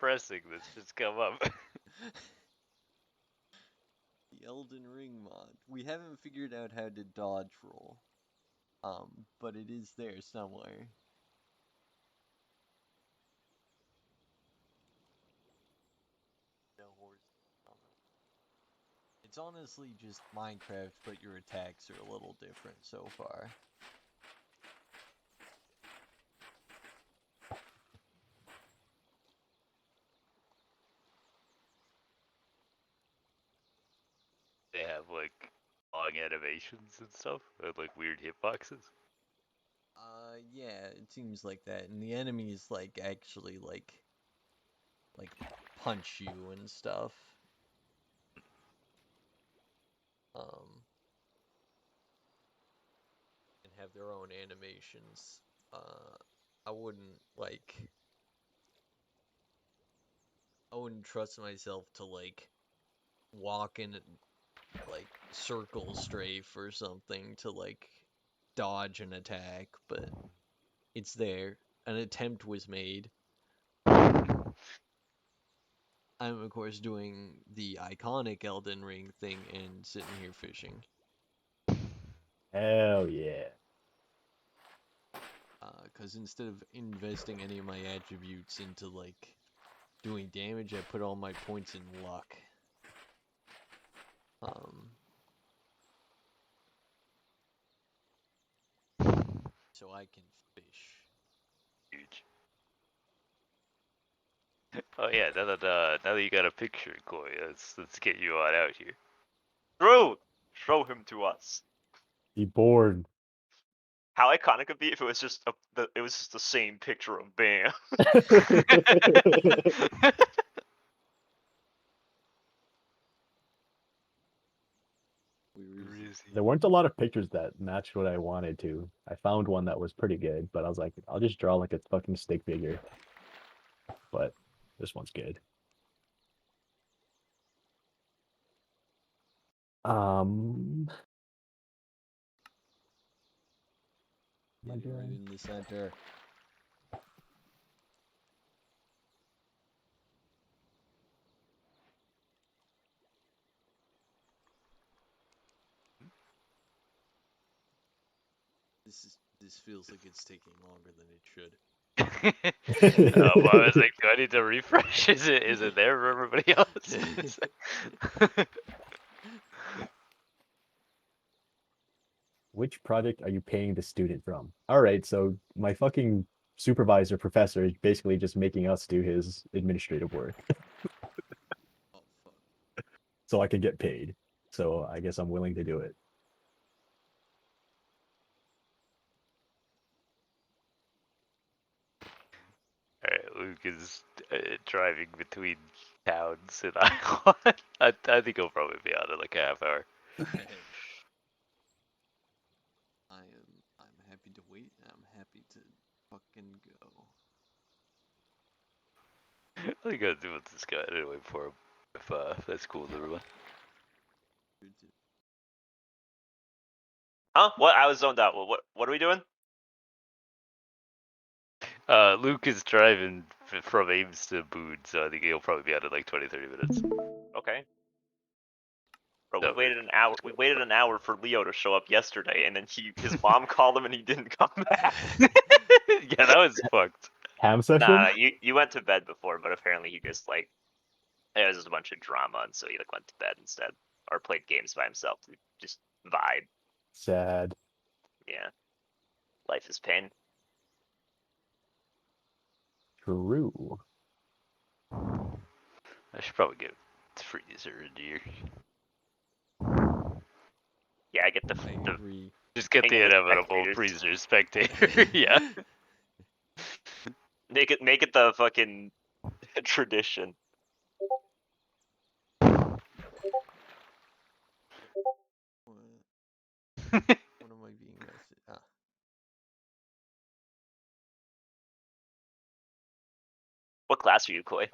pressing that's just come up. The Elden Ring mod. We haven't figured out how to dodge roll. But it is there somewhere. It's honestly just Minecraft, but your attacks are a little different so far. They have like long animations and stuff, and like weird hitboxes. Yeah, it seems like that. And the enemies like actually like punch you and stuff. And have their own animations. I wouldn't trust myself to like walk in like circle strafe or something to like dodge an attack, but it's there. An attempt was made. I'm of course doing the iconic Elden Ring thing and sitting here fishing. Hell yeah. Because instead of investing any of my attributes into like doing damage, I put all my points in luck. So I can fish. Huge. Oh yeah, now that you got a picture, Corey, let's get you on out here. Show him to us. Be bored. How iconic it'd be if it was just the same picture of Bam. There weren't a lot of pictures that matched what I wanted to. I found one that was pretty good, but I was like, I'll just draw like a fucking stick figure. But this one's good. Right in the center. This feels like it's taking longer than it should. I was like, do I need to refresh? Is it there for everybody else? Which project are you paying the student from? All right, so my fucking supervisor professor is basically just making us do his administrative work. Oh fuck. So I can get paid. So I guess I'm willing to do it. Alright, Luke is driving between towns in Iowa. I think he'll probably be out in like a half hour. I'm happy to wait. I'm happy to fucking go. I gotta do with this guy anyway for him. If that's cool with everyone. Huh? What? I was zoned out. What are we doing? Luke is driving from Ames to Boone, so I think he'll probably be out in like 20-30 minutes. Okay. Bro, No, we waited an hour. We waited an hour for Leo to show up yesterday, and then his mom called him, and he didn't come back. yeah, that was fucked. Ham session? Nah, you went to bed before, but apparently he just like there was just a bunch of drama, and so he like went to bed instead, or played games by himself to just vibe. Sad. Yeah, life is pain. True. I should probably get freezer in here. Yeah, I get the Just get the Hang with inevitable spectators. freezer spectator. Yeah. Make it the fucking tradition. What am I being messaged? What class are you, Koi?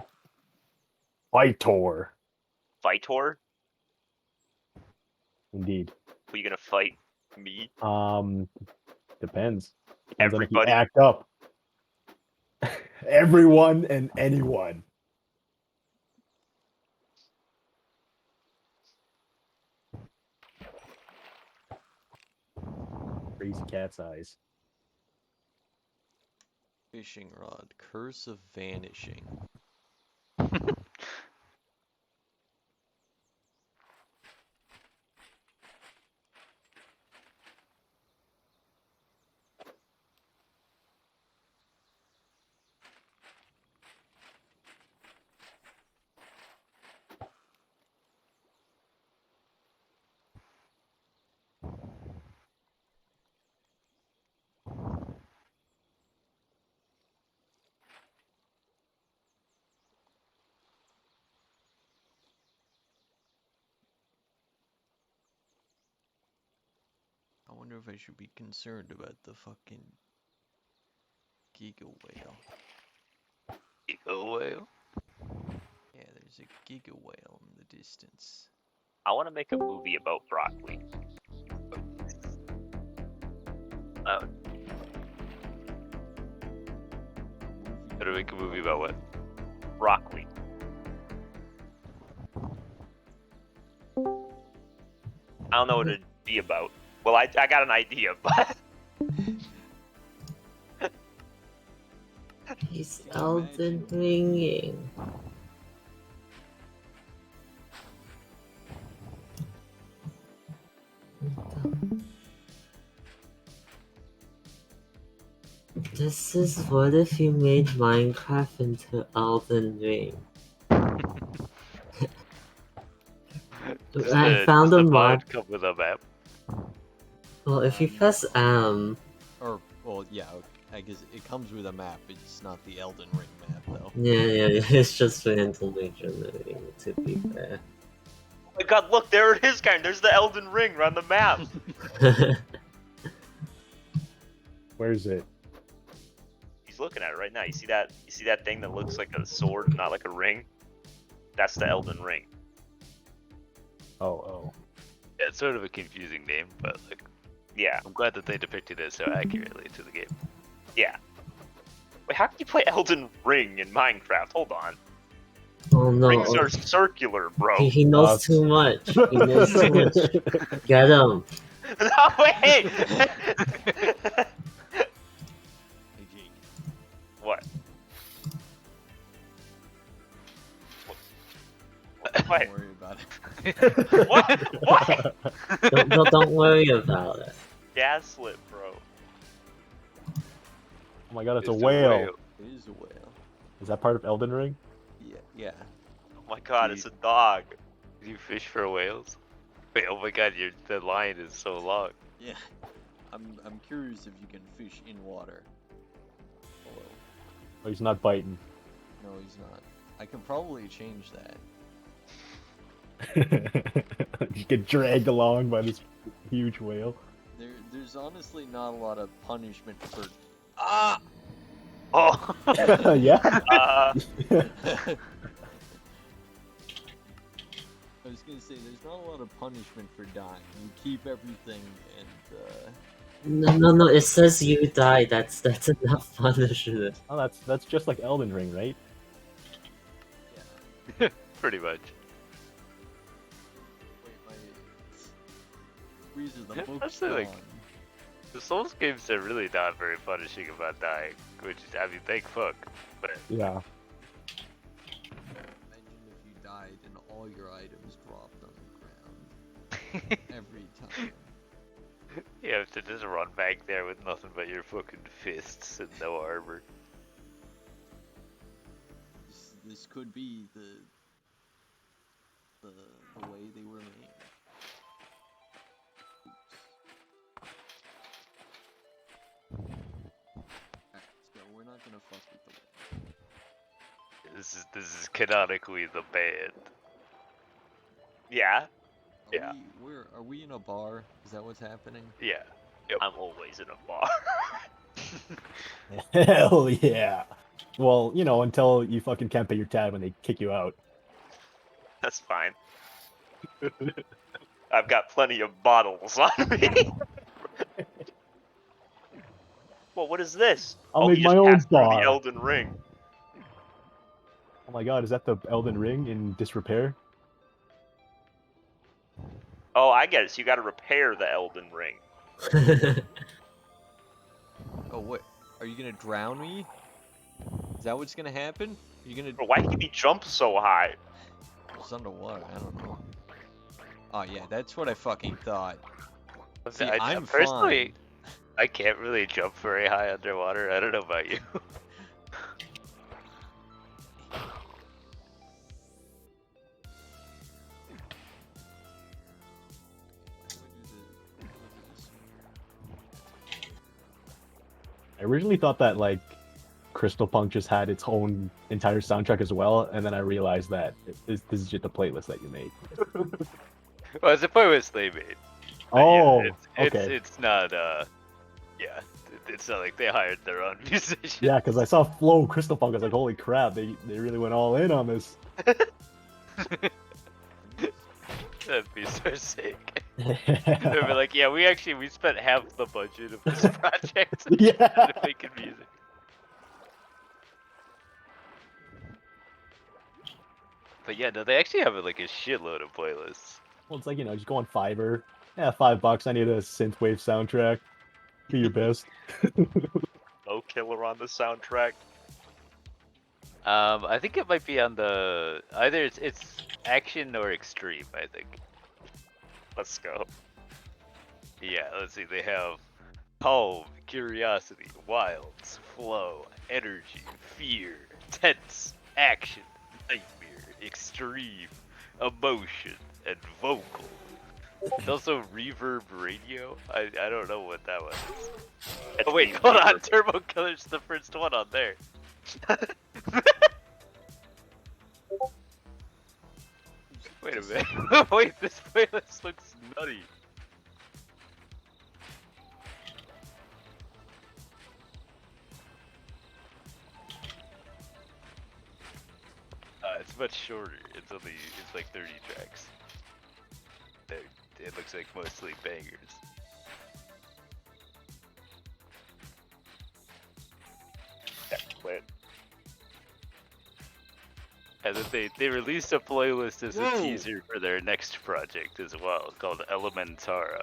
Vitor. Vitor? Indeed. Who are you gonna fight? Me? Depends. Depends Everybody. on if you act up. Everyone and anyone. crazy cat's eyes. Fishing rod. Curse of vanishing. I wonder if I should be concerned about the fucking Giga Whale. Eagle whale. Yeah, there's a Giga Whale in the distance. I want to make a movie about broccoli. How to make a movie about what? Broccoli. I don't know what it'd be about. Well, I got an idea, but He's Elden Ringing. This is what if you made Minecraft into Elden Ring? I found does a the mod. come with a map. Well, if you press M, Or, well, yeah, I guess it comes with a map. It's not the Elden Ring map, though. yeah, it's just randomly generating, to be fair. oh my god, look, there it is, kind. There's the Elden Ring on the map. Where is it? He's looking at it right now. You see that? You see that thing that looks like a sword, not like a ring? That's the Elden Ring. Oh. Yeah, it's sort of a confusing name, but like, Yeah, I'm glad that they depicted it so accurately to the game. yeah. Wait, how can you play Elden Ring in Minecraft? Hold on. Oh no, Rings are circular, bro. he knows too much. He knows too much. Get him. No, wait! Hey, Jake. What? What? Don't worry about it. What? What? Don't worry about it. Gaslit, bro. Oh my god, it's a It's whale. It is a whale. Is that part of Elden Ring? Yeah. Oh my god, it's a dog. Do you fish for whales? Wait, oh my god, the line is so long. Yeah. I'm curious if you can fish in water. Hello. Oh, he's not biting. No, he's not. I can probably change that. You get dragged along by this huge whale. There's honestly not a lot of punishment for. Ah! Oh. Yeah. Uh, I was gonna say there's not a lot of punishment for dying. You keep everything and No. It says you die. That's enough punishment. Oh, that's just like Elden Ring, right? yeah. Pretty much. Wait, my freezer the Yeah, book's that's like- gone. The Souls games are really not very punishing about dying, which is, I mean, thank fuck. But Yeah. Imagine if you died and all your items dropped on the ground every time. you have to just run back there with nothing but your fucking fists and no armor. This could be the way they were made. Alright, so we're not gonna fuck with the whale. This is canonically the band. yeah, Yeah. Are we in a bar? Is that what's happening? Yeah. I'm always in a bar. Hell yeah. Well, you know, until you fucking can't pay your tab when they kick you out. That's fine. I've got plenty of bottles on me. Well, what is this? I'll oh, make he my just own passed through bar. the Elden Ring. Oh my god, is that the Elden Ring in disrepair? Oh, I get it. So you got to repair the Elden Ring. Oh, what? Are you gonna drown me? Is that what's gonna happen? Are you gonna... Bro, why did he jump so high? It's underwater, I don't know. Oh yeah, that's what I fucking thought. See, I I'm personally, fine. I can't really jump very high underwater. I don't know about you. I originally thought that like Crystal Punk just had its own entire soundtrack as well, and then I realized that this is just a playlist that you made. Well, it's a playlist they made. But Oh, yeah, okay. it's not yeah, it's not like they hired their own musicians. Yeah, because I saw Flow Crystal Punk. I was like, holy crap, they really went all in on this. That'd be so sick. They'd be like, yeah, we spent half the budget of this project Yeah. making music. But yeah, no, they actually have like a shitload of playlists. Well, it's like, just go on Fiverr. Yeah, $5. I need a synthwave soundtrack. Do your best. No killer on the soundtrack. I think it might be on the either it's action or extreme. I think. Let's go. Yeah, let's see. They have calm, curiosity, wilds, flow, energy, fear, tense, action, nightmare, extreme, emotion, and vocal. It's also reverb radio. I don't know what that was. It's Oh wait, the hold on. reverb. Turbo Killer's the first one on there. Wait a minute. Wait, this playlist looks nutty. It's much shorter. It's like 30 tracks. It looks like mostly bangers. Wait. And then they released a playlist as a Whoa. teaser for their next project as well, called Elementara.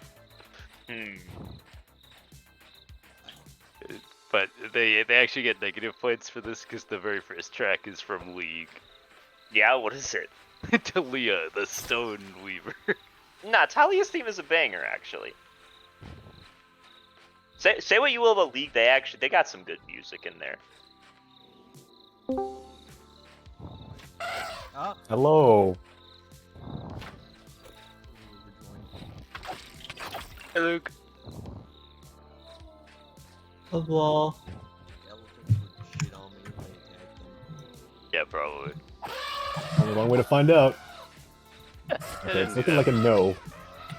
But they actually get negative points for this because the very first track is from League. Yeah, what is it? Talia, the Stone Weaver. Nah, Talia's theme is a banger, actually. Say what you will about League, they got some good music in there. Ah. Hello. Hey, Luke. Hello. Elephants would shit on me if I attacked them. Yeah, probably. Only one way to find out. Okay, it's looking like a no.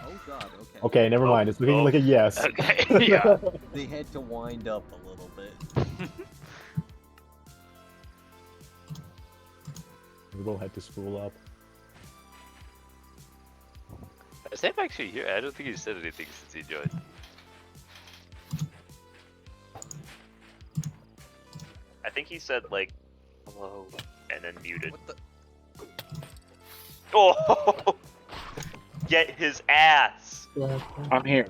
Oh god, okay. Okay, never mind. It's looking like a yes. Okay, yeah. They had to wind up a little bit. We'll had to spool up. Is Sam actually here? I don't think he said anything since he joined. I think he said, like, hello, and then muted. What the? Oh! Get his ass! I'm here.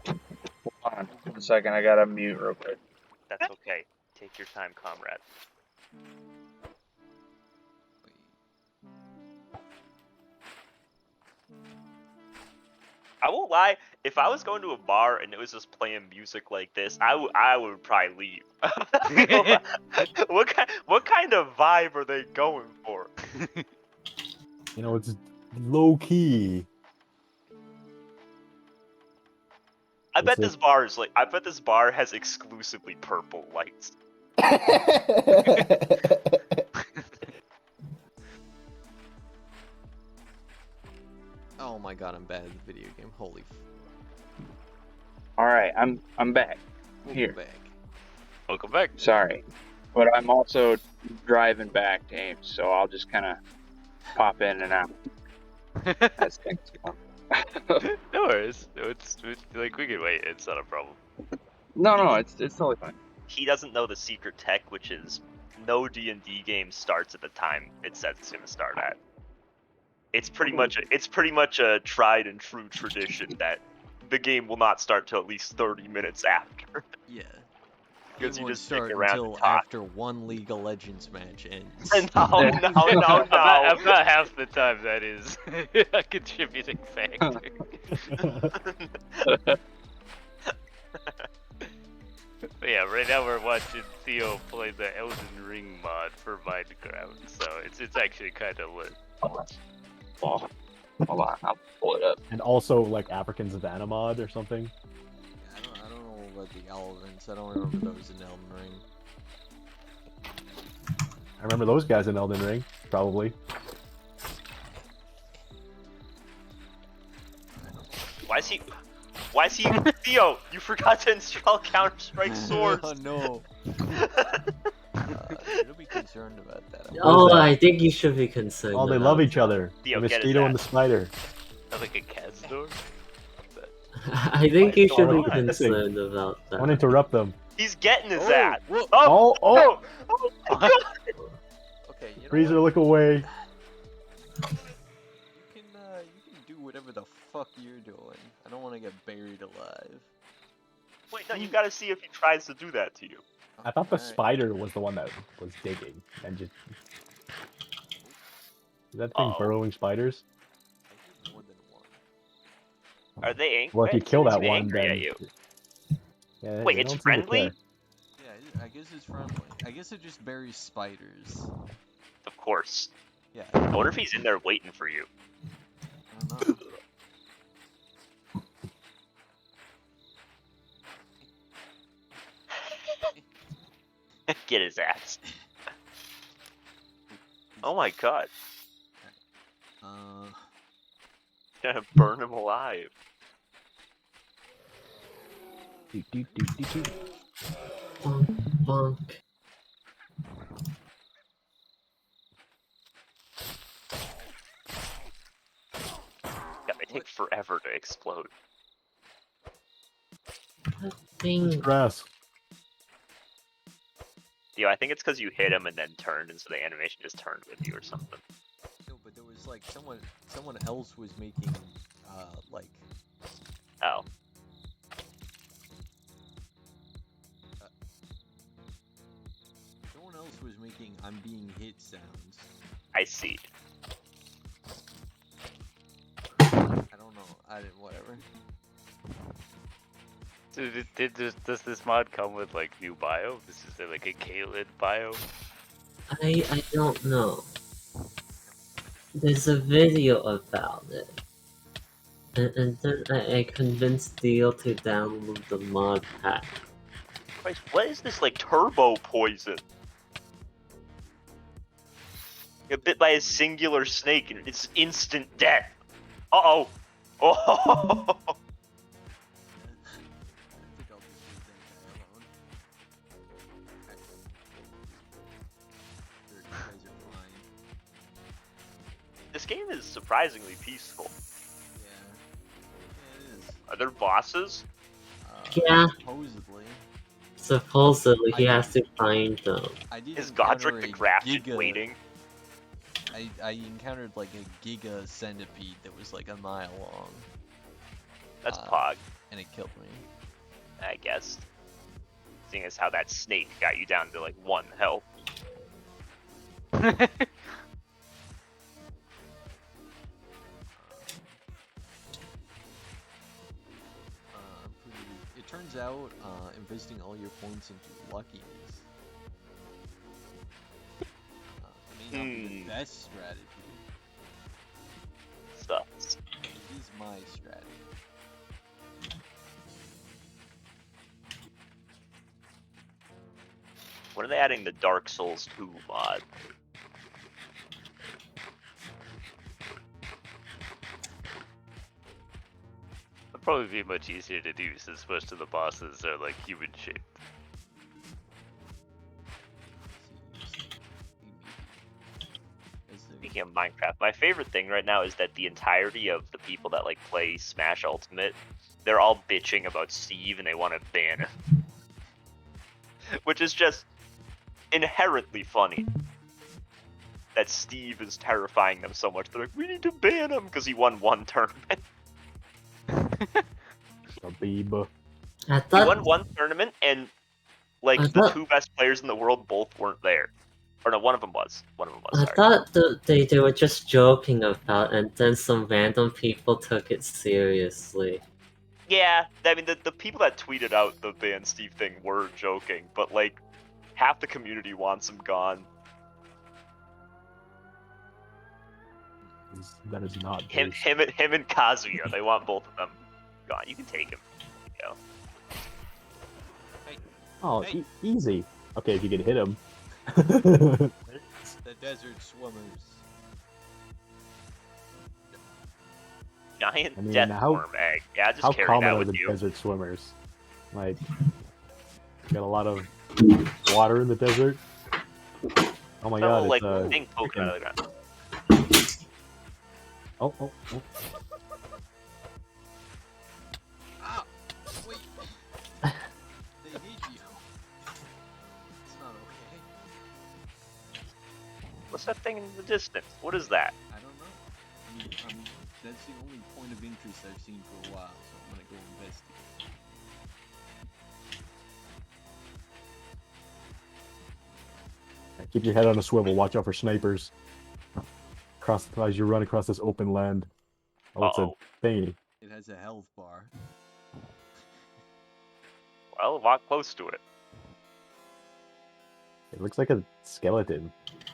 Hold on 1 second, I gotta mute real quick. That's okay. Take your time, comrade. I won't lie, if I was going to a bar and it was just playing music like this, I would probably leave. what kind of vibe are they going for? It's low key. I bet That's this bar has exclusively purple lights. Oh my god, I'm bad at the video game. Holy Alright, I'm back. Here. back. Welcome back. Sorry. But I'm also driving back to Ames, so I'll just kinda pop in and out as things go. No worries. It's like we can wait. It's not a problem. No, it's totally fine. He doesn't know the secret tech, which is no D&D game starts at the time it says it's gonna start at. It's pretty much a tried and true tradition that the game will not start till at least 30 minutes after. Yeah. Because Game you won't just stick start around and until talk. after one League of Legends match ends. No, no. About half the time that is a contributing factor. But yeah, right now we're watching Theo play the Elden Ring mod for Minecraft, so it's actually kind of lit. Oh, hold on, I'll pull it up. And also like African Savannah mod or something. I don't know about the elements. I don't remember those in Elden Ring. I remember those guys in Elden Ring, probably. Why is he Theo, you forgot to install Counter-Strike Swords. Oh no. Should be concerned about that. Oh, that? I think you should be concerned. Oh, they about love each that. other. Theo, The get his mosquito and the ass. spider. Like a cat's door? I think you should be Why is it concerned about I want to that. interrupt them. He's getting his Oh, ass. whoa. Oh, Oh, oh my god. Okay, you know Freezer, what? look away. You can do whatever the fuck you're doing. I don't want to get buried alive. Wait, no, you gotta see if he tries to do that to you. I thought the Alright. spider was the one that was digging and just. Is that thing Uh-oh. burrowing spiders? I did more than one. Are they angry? Well, if you kill that one, angry then. at you. Yeah, Wait, they it's don't seem to friendly? care. Yeah, I guess it's friendly. I guess it just buries spiders. Of course. Yeah. I wonder if he's in there waiting for you. I don't know. Get his ass. Oh my god. Uh, Gonna burn him alive. Do, do, do, do, do. Bonk, bonk. Yeah, they take forever to explode. What thing? Grass. Yo, I think it's because you hit him and then turned, and so the animation just turned with you or something. no, but there was like someone else was making, like, Oh. someone else was making "I'm being hit" sounds. I see. I don't know. I didn't. Whatever. So does this mod come with like new bio? This is like a Kalen bio? I don't know. There's a video about it. And then I convinced Theo to download the mod pack. Christ, what is this, like, turbo poison? Get bit by a singular snake and it's instant death. Uh-oh. Oh. I think I'll just leave that guy alone. You guys are fine. This game is surprisingly peaceful. Yeah. Yeah, it is. Are there bosses? Yeah. Supposedly. Supposedly he has to find them. I did Is encounter Godric the a Grafted giga- waiting? I encountered like a giga centipede that was like a mile long, That's Uh, Pog, and it killed me. I guess. Seeing as how that snake got you down to like 1 health. It turns out investing all your points into luckiness may not be the best strategy. Sucks. It is my strategy. When are they adding the Dark Souls 2 mod? It'd probably be much easier to do since most of the bosses are like human shaped. Speaking of Minecraft, my favorite thing right now is that the entirety of the people that like play Smash Ultimate, they're all bitching about Steve and they want to ban him. Which is just inherently funny. That Steve is terrifying them so much. They're like, we need to ban him because he won 1 tournament. Habib. I He thought won one tournament, and like I the thought- two best players in the world both weren't there. Or no, one of them was. I Sorry. thought they were just joking about, and then some random people took it seriously. Yeah, I mean the people that tweeted out the ban Steve thing were joking, but like half the community wants him gone. That is not Him, based. him, and Kazuya. They want both of them gone. You can take him. There you Oh, Hey. easy. Okay, if you can hit him. The desert swimmers. go. Giant I mean, death how- worm egg. Yeah, just How carry common that are with the you. desert swimmers? Like, got a lot of water in the desert. Oh my That god, little, it's like thing poking out of the ground. oh. Ah! Wait! They hate you. It's not okay. What's that thing in the distance? What is that? I don't know. That's the only point of interest I've seen for a while, so I'm gonna go investigate. Keep your head on a swivel. Watch out for snipers. As you run across this open land. Oh, it's a Uh-oh. thingy. It has a health bar. Well, walk close to it. It looks like a skeleton. It does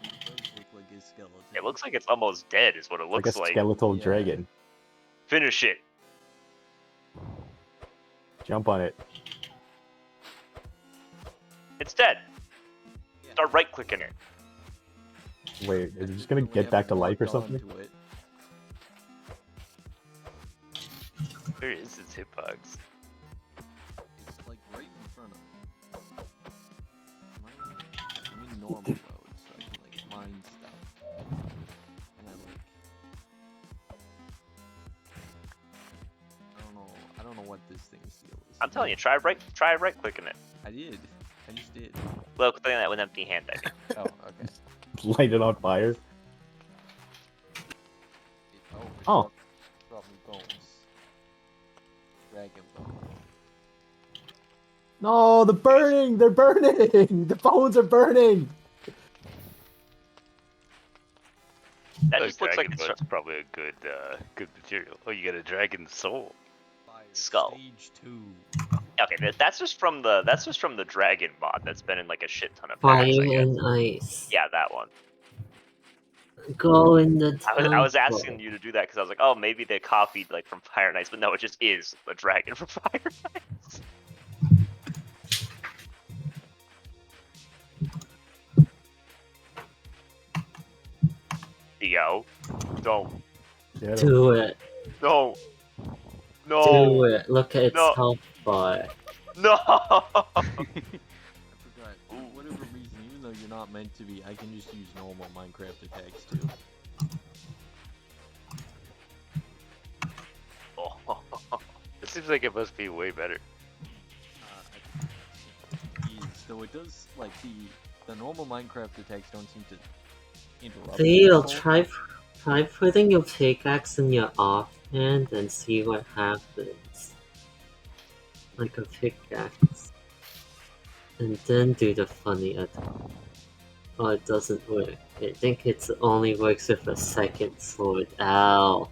look like a skeleton. It looks like it's almost dead, is what it Like looks a like. skeletal Yeah. dragon. Finish it. Jump on it. It's dead. Yeah. Start right clicking it. Wait, is it just gonna get back to life or something? It. Where is his hitbox? It's like right in front of me. I'm in normal mode, so I can like mine stuff. And I don't know what this thing's deal is. I'm telling you, try right clicking it. I did. I just did. Well, clicking that with an empty hand, I mean. Oh, okay. Light it on fire. Oh. Probably bones. Dragon bone. No, the burning! They're burning! The bones are burning! That just looks like dragon it's blood's probably a good good material. Oh, you got a dragon soul. Fire Skull. Stage 2. okay. That's just from the dragon mod that's been in like a shit ton of packs. Fire I guess. and ice. Yeah, that one. Go in the I was temple. asking you to do that because I was like, oh, maybe they copied like from Fire and Ice, but no, it just is a dragon from Fire and Ice. Theo, don't, Yeah, Do it. no, Do no, it. Look at its No. health bar. no. I forgot. For whatever reason, even though you're not meant to be, I can just use normal Minecraft attacks too. It seems like it must be way better. So it does like the normal Minecraft attacks don't seem to interrupt. Theo, people. try putting your pickaxe in your offhand and see what happens. Like a pickaxe. And then do the funny attack. Oh, it doesn't work. I think it only works with a second sword. Ow.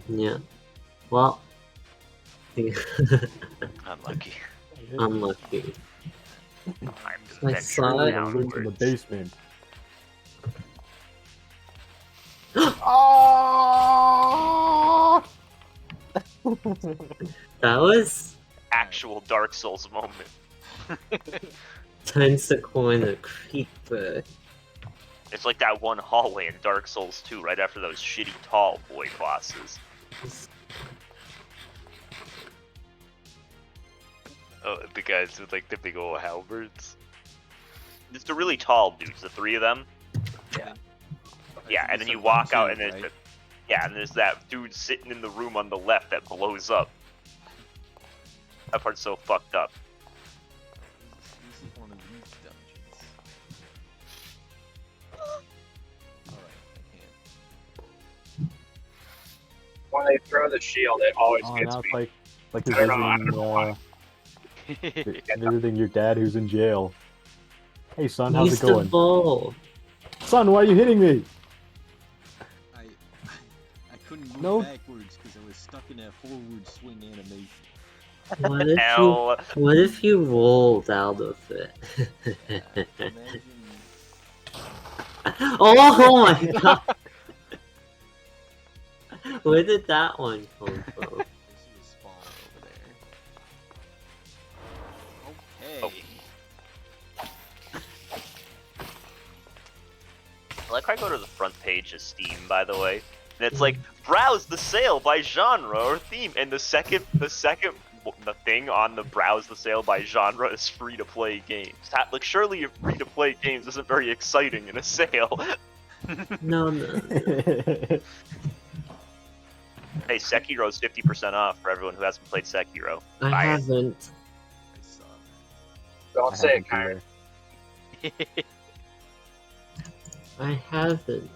Yeah. Well. Unlucky. Unlucky. I'm I saw it. Look in the downwards. basement. That was Actual Dark Souls moment. turns the corner creeper. It's like that one hallway in Dark Souls 2, right after those shitty tall boy bosses. Oh, the guys with like the big old halberds. It's the really tall dudes, the three of them. Yeah, and then you walk out, and there's there's that dude sitting in the room on the left that blows up. That part's so fucked up. This is one of these dungeons. Alright, I can't. when they throw the shield, it always Oh, gets now me. it's like you're I don't know visiting your dad who's in jail. Hey son, how's Use it the going? ball. Son, why are you hitting me? I couldn't move No. backwards because I was stuck in that forward swing animation. What if you rolled out of it? Imagine Oh my god! Where did that one come from? this was spawn over there. Okay. I like how I go to the front page of Steam, by the way, and it's like browse the sale by genre or theme, and the second the thing on the browse the sale by genre is free to play games. Like surely free to play games isn't very exciting in a sale. No. Hey, Sekiro's 50% off for everyone who hasn't played Sekiro. I Buy it. haven't. I suck. Don't say it, Kyron. I haven't.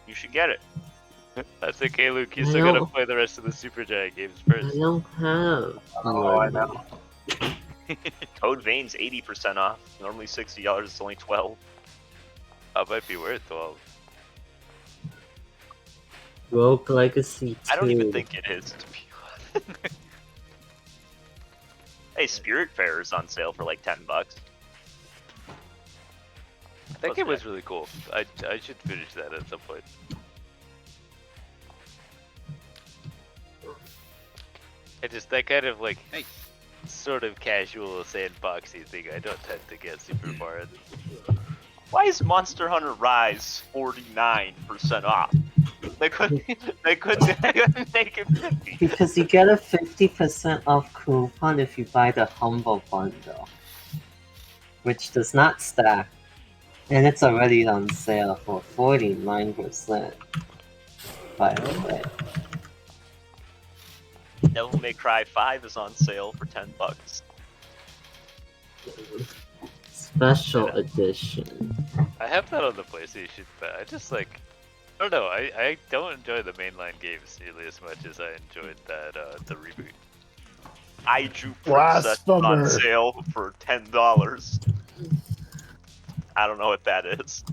You should get it. That's okay, Luke. You I still gotta know. play the rest of the Supergiant games I first. don't have. Oh, I know. Code Vein's 80% off. Normally $60, it's only $12. That might be worth 12. Rogue Legacy 2. I don't even think it is, to be honest. Hey, Spiritfarer is on sale for like $10. That game was really cool. I should finish that at some point. I just that kind of like sort of casual sandboxy thing I don't tend to get super far into. Why is Monster Hunter Rise 49% off? They couldn't make it 50. Because you get a 50% off coupon if you buy the Humble Bundle, which does not stack, and it's already on sale for 49%. By the way, Devil May Cry 5 is on sale for $10. special edition. I have that on the PlayStation, but I just like I don't know. I don't enjoy the mainline games nearly as much as I enjoyed that the reboot. Aiju Princess on Blasphemer. sale for $10. I don't know what that is.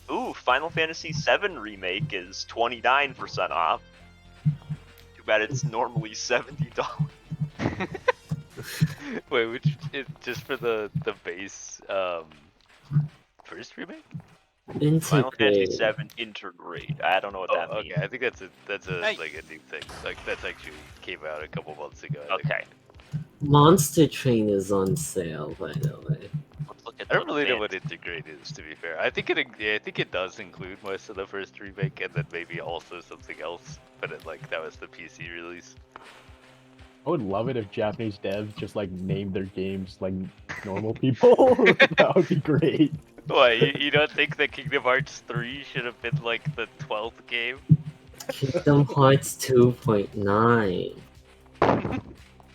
Ooh, Final Fantasy VII Remake is 29% off. Too bad it's normally $70. Wait, which it just for the base first remake? Final Fantasy Integrate. VII Intergrade. I don't know what that means. Okay, I think that's a Hey. like a new thing. Like that's actually came out a couple months ago. I think. Okay, Monster Train is on sale, by the way. let's look at I don't the really know what advanced- integrate is, to be fair. I think it does include most of the first remake, and then maybe also something else. But that was the PC release. I would love it if Japanese devs just like named their games like normal people. That would be great. Why, you don't think that Kingdom Hearts 3 should have been like the 12th game? Kingdom Hearts 2.9.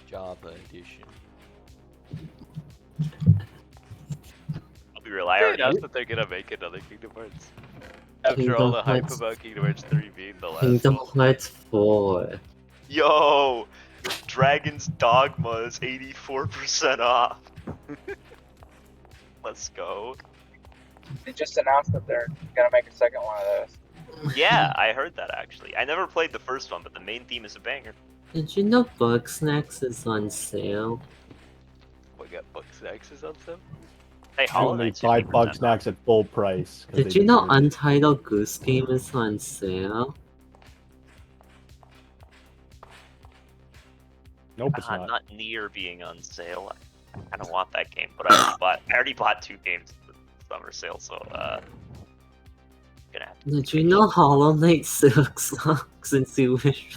Java edition. I'll be real, I They already announced that they're gonna make another Kingdom Hearts. After all the Kingdom hype Hearts- about Kingdom Hearts 3 being the last Kingdom one. Hearts 4. Yo, Dragon's Dogma is 84% off. Let's go. They just announced that they're gonna make a second one of those. Yeah, I heard that actually. I never played the first one, but the main theme is a banger. Did you know Bug Snacks is on sale? We got Bug Snacks is on sale? Hey, Hollow Only Knight's 5 Bug 50% Snacks at full price. 'cause Did they you know deserve it. Untitled Goose Game is on sale? Nope, off. it's not. Not near being on sale. I don't want that game, but I already bought 2 games for the summer sale, so gonna have to Did you know Hollow Knight Silk Socks since you wish?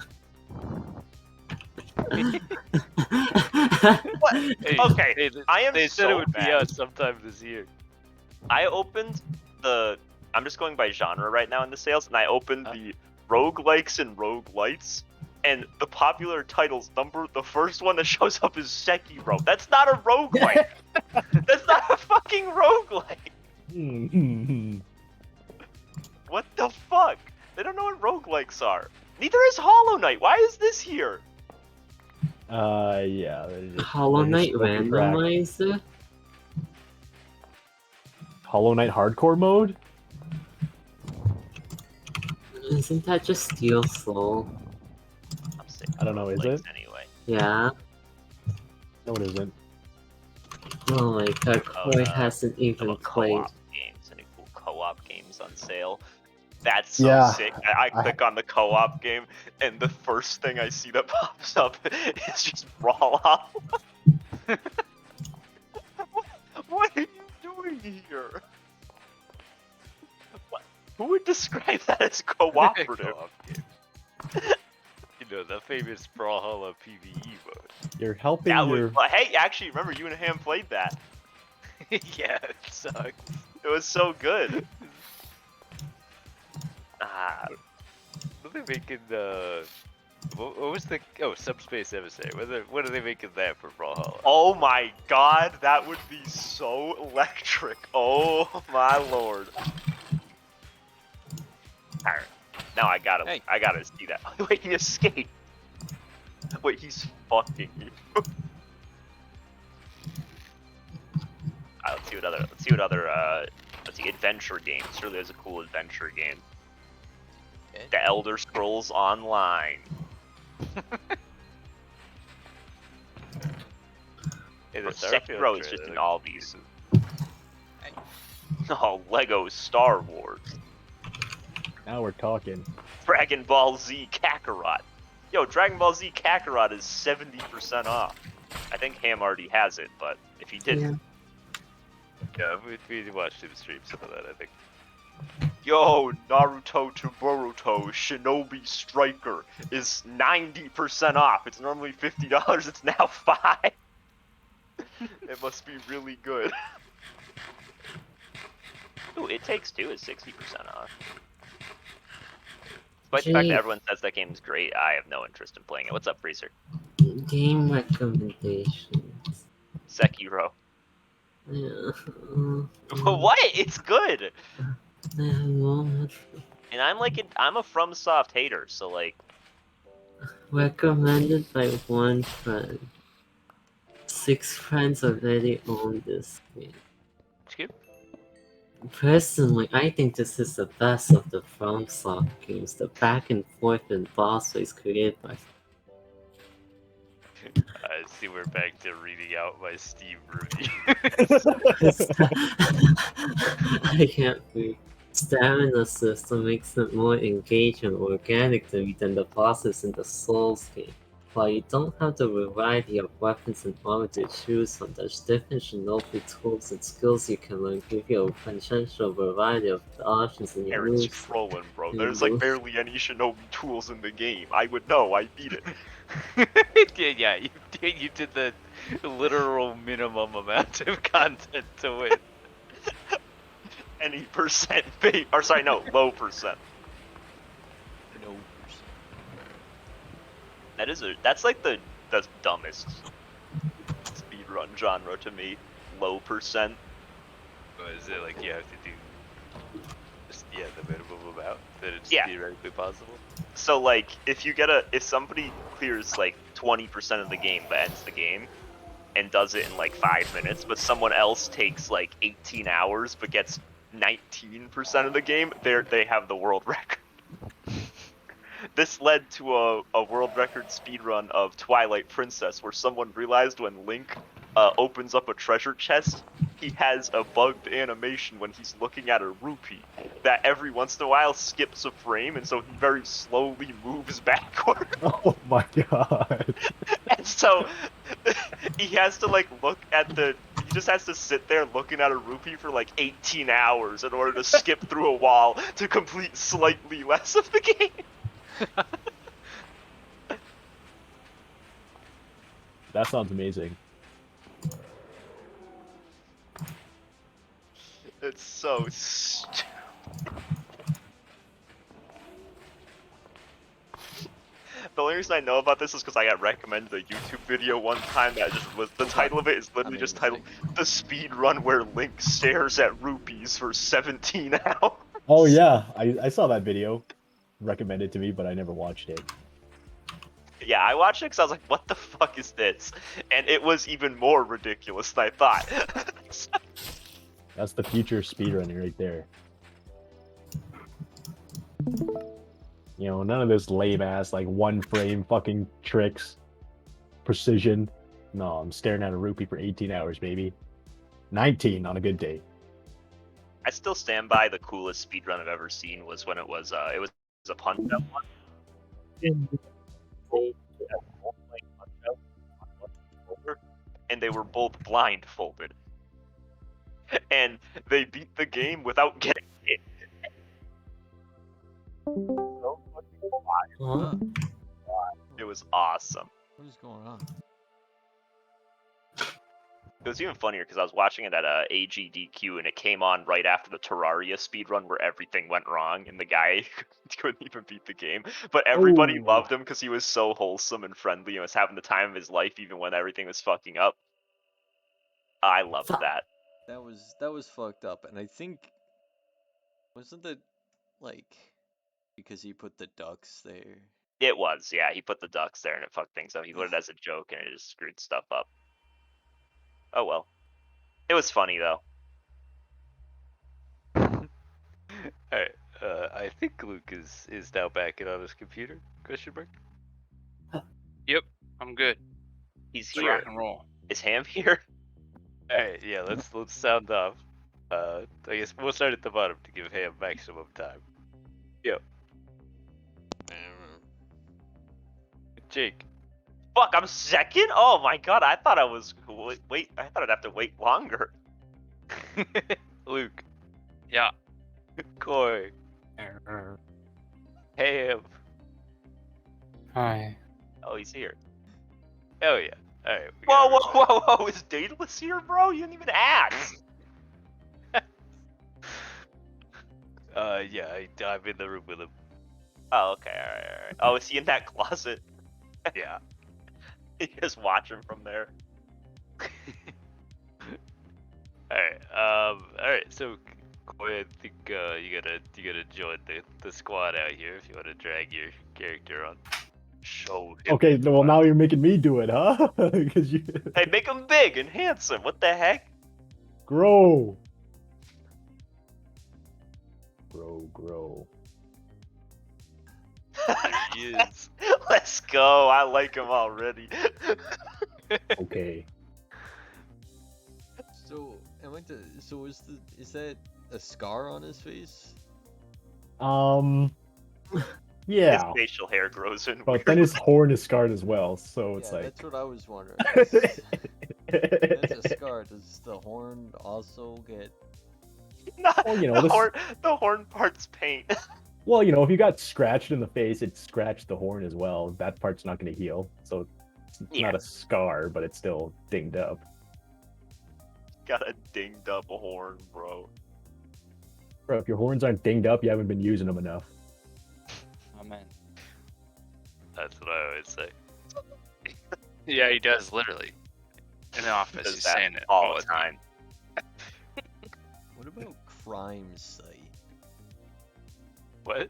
What? Hey, Okay, hey, I am they said so it would mad. be out sometime this year. I opened the. I'm just going by genre right now in the sales, and I opened Huh? the roguelikes and roguelites, and the popular titles number. The first one that shows up is Sekiro. That's not a roguelike. That's not a fucking roguelike. What the fuck? They don't know what roguelikes are. Neither is Hollow Knight. Why is this here? Yeah. Hollow they're just Knight smoking crack. randomizer? Hollow Knight hardcore mode? Isn't that just Steel Soul? I'm sick I don't know, is legs it? anyway. Yeah. No, it isn't. Oh my god, Oh, Corey hasn't Some even played. co-op games. Any cool co-op games on sale? That's so Yeah, sick. I click on the co-op game, and the first thing I see that pops up is just Brawlhalla. What are you doing here? What? Who would describe that as cooperative? Co-op game. You know, the famous Brawlhalla PvE mode. You're helping That your. was. Well, hey, actually, remember you and Ham played that? Yeah, it sucks. It was so good. Ah, What are they making what was the Subspace Emissary? What are they making that for Brawlhalla? oh my God, that would be so electric. Oh my lord. Alright, now I gotta see that. Wait, he escaped. Wait, he's fucking you. Let's see adventure games. Surely there's a cool adventure game. Okay. The Elder Scrolls Online. Hey, the Or Starfield Sekiro is just trailer in looks all these. decent. Oh, Lego Star Wars. Now we're talking. Dragon Ball Z Kakarot. Yo, Dragon Ball Z Kakarot is 70% off. I think Ham already has it, but if he didn't, Yeah, we watched him stream some of that, I think. yo, Naruto to Boruto Shinobi Striker is 90% off. It's normally $50, it's now $5. It must be really good. Ooh, It Takes Two is 60% off. Despite the fact Gee. that everyone says that game's great, I have no interest in playing it. What's up, Freezer? Game recommendations. Sekiro. Yeah. What? It's good! Well, And I'm a FromSoft hater, so like, recommended by one friend. 6 friends already own this game. Skip. Personally, I think this is the best of the FromSoft games. The back and forth and boss fights created by. I see we're back to reading out my Steam review. I can't breathe. Stamina system makes it more engaging and organic to me than the bosses in the Souls game. While you don't have the variety of weapons and armor to choose from, there's different shinobi tools and skills you can learn, give you a potential variety of options in your Aaron's moves. trolling, bro. You There's like move. barely any shinobi tools in the game. I would know, I beat it. Yeah, you did the literal minimum amount of content to win. Any percent low percent. No. That's like the dumbest speedrun genre to me. Low percent. Or is it like you have to do just the minimum amount that it's Yeah. theoretically possible? So like if somebody clears like 20% of the game but ends the game and does it in like 5 minutes, but someone else takes like 18 hours but gets 19% of the game, they have the world record. This led to a world record speedrun of Twilight Princess, where someone realized when Link opens up a treasure chest, he has a bugged animation when he's looking at a rupee that every once in a while skips a frame, and so he very slowly moves backward. Oh my god. And so he has to like he just has to sit there looking at a rupee for like 18 hours in order to skip through a wall to complete slightly less of the game. That sounds amazing. It's so stupid. The only reason I know about this is because I got recommended a YouTube video one time that just was the title of it is literally just titled "The Speed Run Where Link Stares at Rupees for 17 Hours." Oh yeah, I saw that video. recommended to me, but I never watched it. Yeah, I watched it because I was like, what the fuck is this? And it was even more ridiculous than I thought. That's the future speedrunning right there. You know, none of this lame ass like one frame fucking tricks, precision. No, I'm staring at a rupee for 18 hours, baby. 19 on a good day. I still stand by the coolest speedrun I've ever seen was when it was a Punch-Out one. And they were both blindfolded. And they beat the game without getting hit. So fucking wild. Huh? It was awesome. What is going on? It was even funnier because I was watching it at AGDQ and it came on right after the Terraria speedrun where everything went wrong and the guy couldn't even beat the game. But everybody Oh. loved him because he was so wholesome and friendly and was having the time of his life even when everything was fucking up. I loved Fuck. that. That was fucked up, and I think wasn't that like because he put the ducks there? It was, yeah. He put the ducks there and it fucked things up. He put it as a joke and it just screwed stuff up. Oh well. It was funny though. Alright, I think Luke is now back in on his computer? Question mark? Yep, I'm good. He's Let's here. rock and roll. Is Ham here? Alright, yeah, let's sound off. I guess we'll start at the bottom to give Ham maximum time. Jake. Fuck, I'm second? Oh my god, I thought I was wait, I thought I'd have to wait longer. Luke. Yeah. Coy. Ham. Hi. Oh, he's here. Oh yeah. Alright. Whoa, is Daedalus here, bro? You didn't even ask. Yeah, I'm in the room with him. Oh, okay, alright. Oh, is he in that closet? Yeah. You just watch him from there. Alright, so Coy, I think you gotta join the squad out here if you wanna drag your character on. Show him. Okay, well now you're making me do it, huh? Because you Hey, make him big and handsome. What the heck? grow. Grow. He is. Let's go. I like him already. Okay. So is that a scar on his face? Yeah. His facial hair grows in But weird. then his horn is scarred as well, so it's Yeah, like. that's what I was wondering. If that's a scar. Does the horn also get? Well, you know, the horn part's paint. Well, you know, if you got scratched in the face, it scratched the horn as well. That part's not going to heal, so it's Yeah. not a scar, but it's still dinged up. Got a dinged up horn, bro. Bro, if your horns aren't dinged up, you haven't been using them enough. Oh man. That's what I always say. Yeah, he does literally. In the office, Does he's that saying it all the time. What about crime site? What?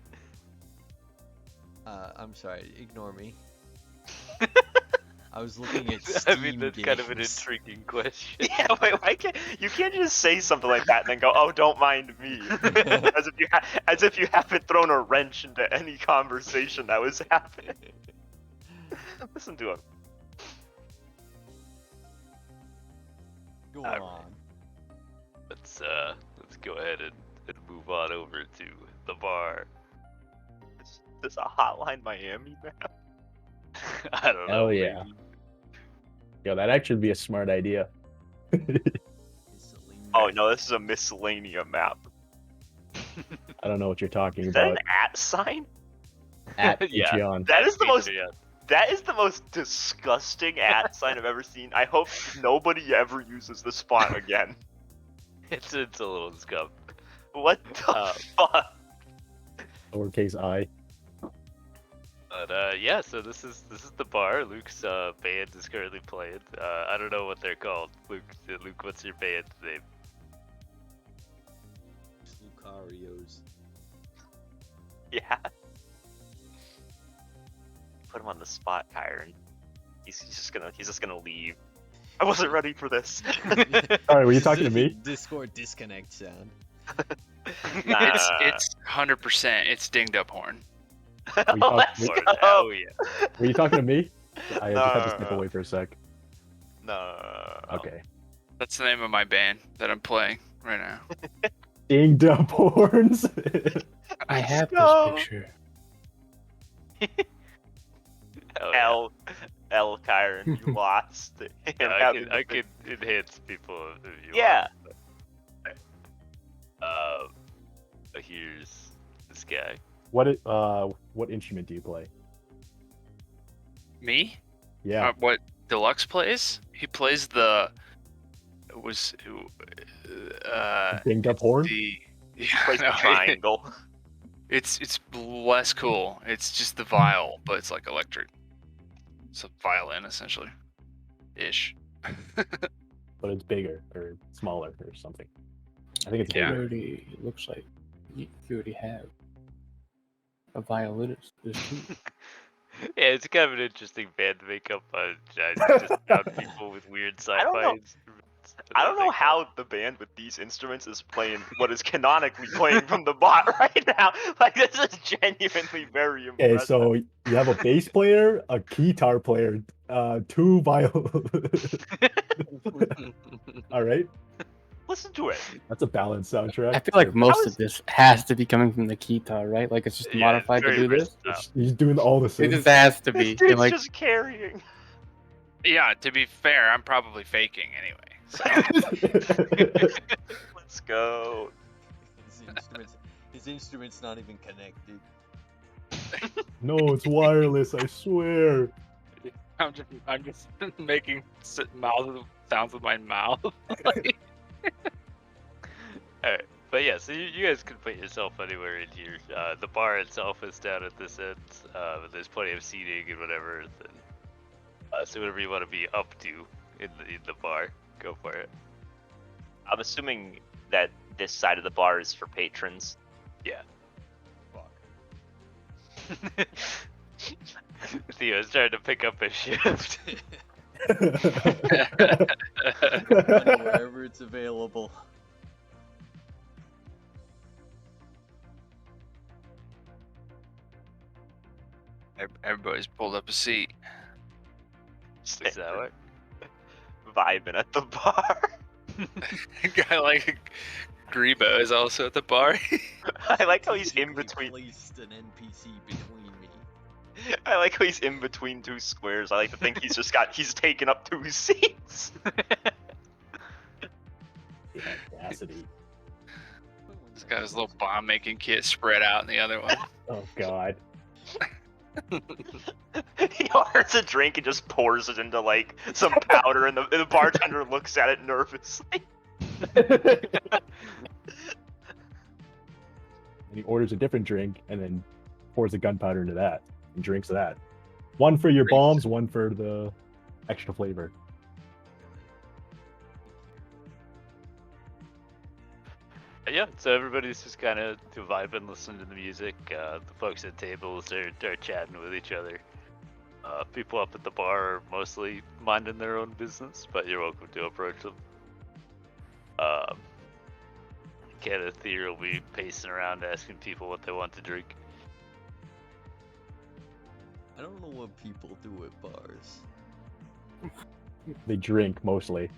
I'm sorry. Ignore me. I was looking at I Steam mean, that's games. kind of an intriguing question. Yeah, wait, why can't you can't just say something like that and then go, "Oh, don't mind me," as if you haven't thrown a wrench into any conversation that was happening. Listen to him. Go Alright. on. Let's go ahead and move on over to the bar. Is this a Hotline Miami map? I don't know. Hell yeah. maybe. Yo, that'd actually be a smart idea. Miscellaneous. Oh no, this is a miscellanea map. I don't know what you're talking Is that an about. @ sign? At Yeah. Patreon. That is the most. Patreon. That is the most disgusting @ sign I've ever seen. I hope nobody ever uses this font again. It's a little scum. What the fuck? Lowercase I. But yeah, so this is the bar. Luke's band is currently playing. I don't know what they're called. Luke, what's your band's name? Lucarios. Yeah. put him on the spot, Chiron. He's just gonna leave. I wasn't ready for this. Sorry, were you talking to me? Discord disconnect sound. Nah. It's 100%. It's dinged up horn. We talk- Let's we- Or- go. oh yeah. Were you talking to me? I just had to step No. away for a sec. No. Okay. That's the name of my band that I'm playing right now. Dinged up horns. I have go. this picture. Hell yeah. L Chiron, you lost. Yeah, I could enhance people if you Yeah. want. Here's this guy. What instrument do you play? Me? Yeah. What Deluxe plays? He plays the. Dinged up horn? The. Plays the no, triangle. It's less cool. It's just the viol, but it's like electric. It's a violin essentially, ish. But it's bigger or smaller or something. I think it's Yeah. bigger. It looks like you already have a violinist. Yeah, it's kind of an interesting band to make up on just young people with weird sci-fi don't know. instruments. I don't know think how the band with these instruments is playing what is canonically playing from the bot right now. Like, this is genuinely very impressive. Okay, so you have a bass player, a guitar player, 2 viol. All right, Listen to it. that's a balanced soundtrack. I feel like most is- of this has to be coming from the guitar, right? Like it's just Yeah, modified to very do this. versatile. He's doing all the It same. just has to This be. dude's And, like, just carrying. Yeah, to be fair, I'm probably faking anyway. So Let's go. His instrument's not even connected. No, it's wireless. I swear. I'm just making mouth sounds with my mouth. Alright, but yeah, so you guys can put yourself anywhere in here. The bar itself is down at this end. There's plenty of seating and whatever. So whatever you want to be up to in the bar, go for it. I'm assuming that this side of the bar is for patrons. Yeah. Theo's trying to pick up a shift. Wherever it's available. Everybody's pulled up a seat. Is that what? Vibing at the bar. A guy like Grebo is also at the bar. I like how he's in Physically between. Placed an NPC between me. I like how he's in between 2 squares. I like to think he's taken up 2 seats. The audacity. He's got his little bomb making kit spread out in the other one. Oh God. He orders a drink and just pours it into like some powder, and the bartender looks at it nervously. And he orders a different drink and then pours the gunpowder into that and drinks that. One for your bombs, one for the extra flavor. Yeah, so everybody's just kind of vibing, listening to the music. The folks at tables are chatting with each other. People up at the bar are mostly minding their own business, but you're welcome to approach them. Kenneth here will be pacing around asking people what they want to drink. I don't know what people do at bars. They drink mostly.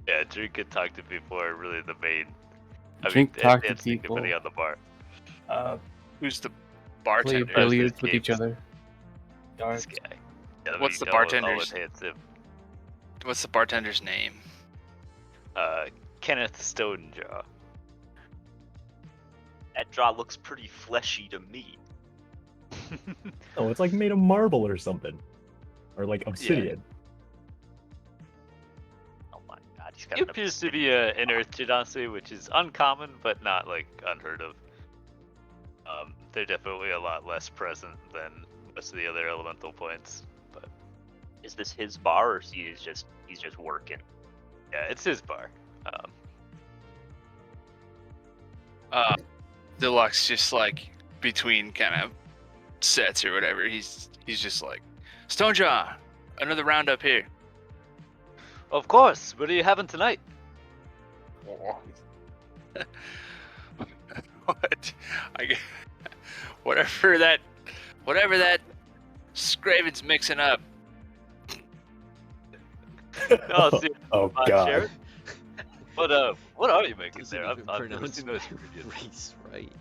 Yeah, drink and talk to people are really the main. Drink, talk to and people. Depending on the bar. Who's the play bartender? billiards with each games. other. This Darts. guy. Yeah, What's the I'll bartender's- enhance him. What's the bartender's name? Kenneth Stonejaw. That draw looks pretty fleshy to me. Oh, it's like made of marble or something, or like obsidian. Oh my god, he's got He an appears to be an Earth Genasi, which is uncommon, but not like unheard of. They're definitely a lot less present than most of the other elemental points. But Is this his bar, or he's just working? yeah, it's his bar. Deluxe just like between kind of sets or whatever. He's just like Stonejaw, another round up here. Of course. What are you having tonight? What? Whatever that Scraven's mixing up. Oh, see, Oh god. Sharon? What are you making Doesn't there? even I've never pronounce seen those ingredients. race right.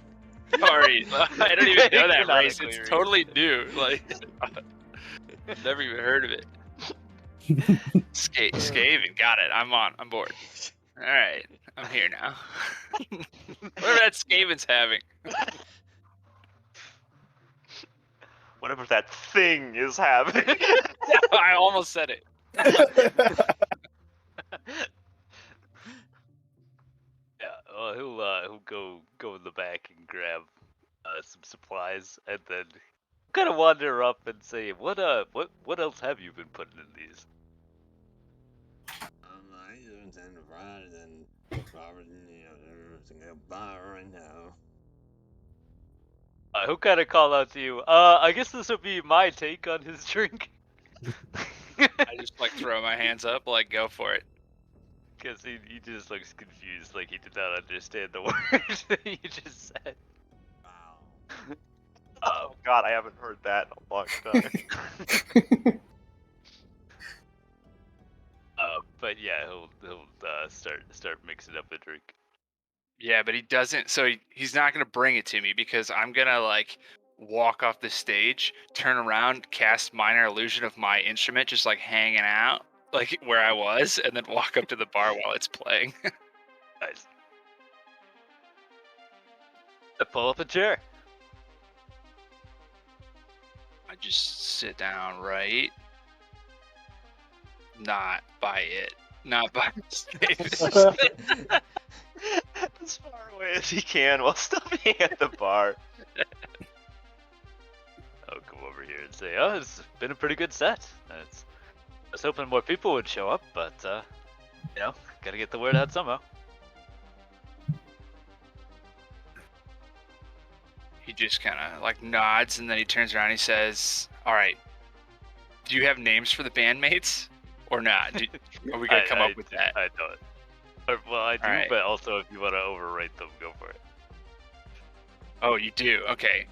Sorry, I don't even know that race. Canonically It's race. totally new. Like, I've never even heard of it. Skaven, got it. I'm board. All right, I'm here now. Whatever that Skaven's having. Whatever that thing is having. I almost said it. Yeah, he'll go in the back and grab some supplies, and then kind of wander up and say, "What else have you been putting in these?" I don't tend to ride and Robert, to go bar right now. He'll kind of call out to you. I guess this would be my take on his drink, I just like throw my hands up, like go for it. because he just looks confused, like he did not understand the word that you just said. Wow. Oh god, I haven't heard that in a long time. But yeah, he'll start mixing up the drink. Yeah, but he doesn't. So he's not gonna bring it to me because I'm gonna like walk off the stage, turn around, cast minor illusion of my instrument, just like hanging out, like where I was, and then walk up to the bar while it's playing. Nice. Pull up a chair. I just sit down, right? Not by it. Not by the stage. As far away as he can while still being at the bar. I'll come over here and say, "Oh, it's been a pretty good set. I was hoping more people would show up, but gotta get the word out somehow." He just kind of like nods and then he turns around and he says, "All right, do you have names for the bandmates or not? Are we gonna come up with that?" I don't. Well, I do, Alright. but also if you want to overwrite them, go for it. Oh, you do. Okay.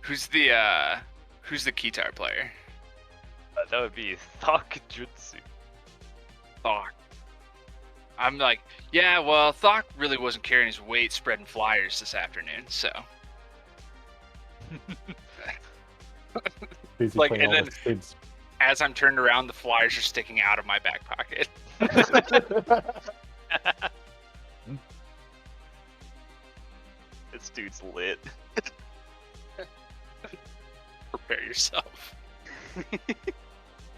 Who's the guitar player? That would be Thok Jutsu. Thok. I'm like, yeah. Well, Thok really wasn't carrying his weight spreading flyers this afternoon, so. Busy Like, playing and all then- the kids. As I'm turned around, the flyers are sticking out of my back pocket. This dude's lit. Prepare yourself.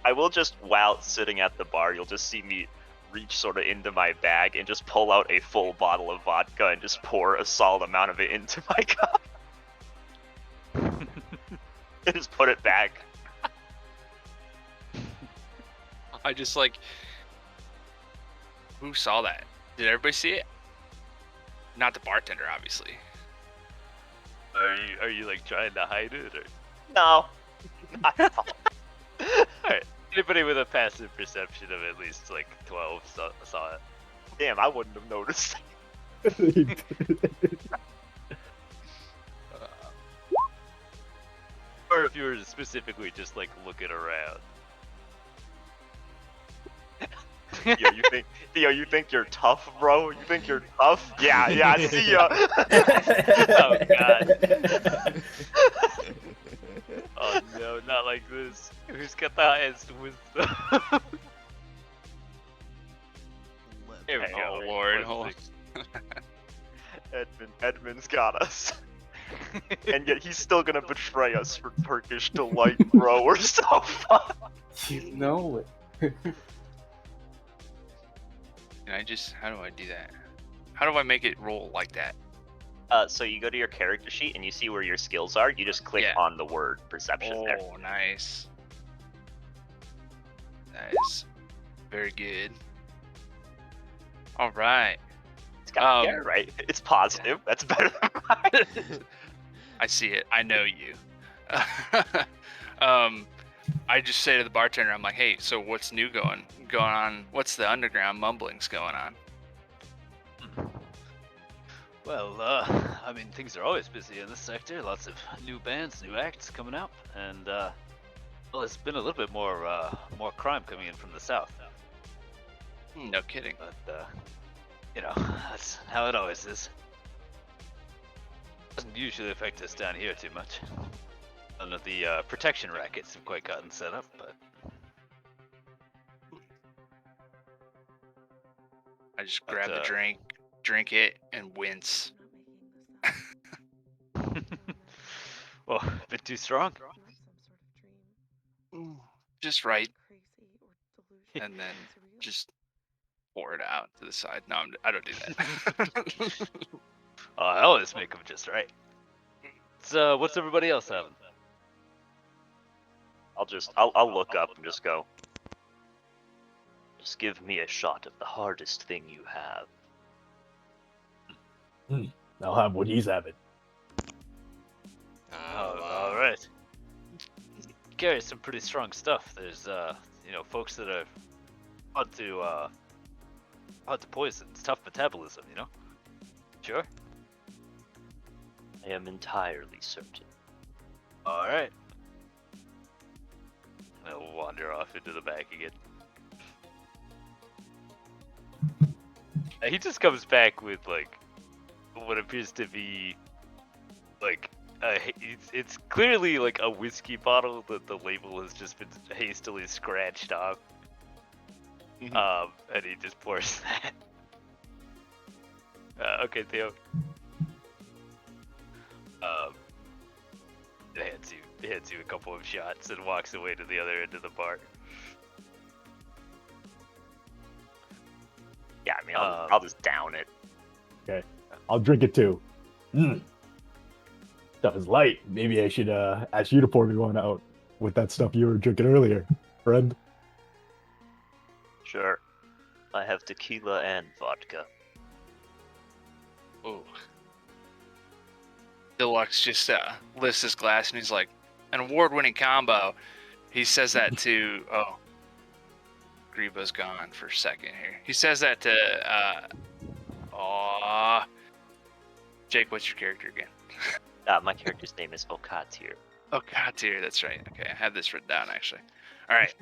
I will just, while sitting at the bar, you'll just see me reach sort of into my bag and just pull out a full bottle of vodka and just pour a solid amount of it into my cup. And just put it back. I just like. Who saw that? Did everybody see it? Not the bartender, obviously. Are you like trying to hide it, or? No. Not at all. Alright. Anybody with a passive perception of at least like 12 saw it. Damn, I wouldn't have noticed. Or if you were specifically just like looking around. Theo, you think you're tough, bro? You think you're tough? Yeah, see ya. Oh god. Oh no, not like this. Who's got the highest wisdom? There we Hey, go. oh Lord, hold on. Edmund's got us. And yet he's still gonna betray us for Turkish delight, bro. We're so fucked. You know it. How do I do that? How do I make it roll like that? So you go to your character sheet and you see where your skills are. You just click Yeah. on the word perception there. Oh, nice. That is very good. All right. It's got care, right? It's positive. That's better than mine. I see it. I know you. I just say to the bartender, I'm like, hey, so what's new going on? What's the underground mumblings going on? Well, I mean, things are always busy in this sector. Lots of new bands, new acts coming out, and well, it's been a little bit more crime coming in from the south. No kidding. But you know, that's how it always is. Doesn't usually affect us down here too much. None of the protection rackets have quite gotten set up, but I just grab the drink it, and wince. well, a bit too strong. Just right. And then just pour it out to the side. No, I don't do that. I always make them just right. So, what's everybody else having? I'll look up and just go. Just give me a shot of the hardest thing you have. I'll have what he's having. All right. Carry some pretty strong stuff. There's you know, folks that are hard to poison. It's tough metabolism, you know. Sure. I am entirely certain. All right. I'll wander off into the back again. He just comes back with like what appears to be like it's clearly like a whiskey bottle that the label has just been hastily scratched off. And he just pours that. Okay, Theo. Hands you a couple of shots and walks away to the other end of the bar. Yeah, I mean, I'll just down it. Okay, I'll drink it too. Stuff is light. Maybe I should ask you to pour me one out with that stuff you were drinking earlier, friend. Sure. I have tequila and vodka. Ooh. Deluxe just lifts his glass and he's like, an award-winning combo. He says that to Grievo's gone for a second here. He says that to Jake, what's your character again? My character's name is Okatir. Okatir, that's right. Okay, I have this written down actually. All right.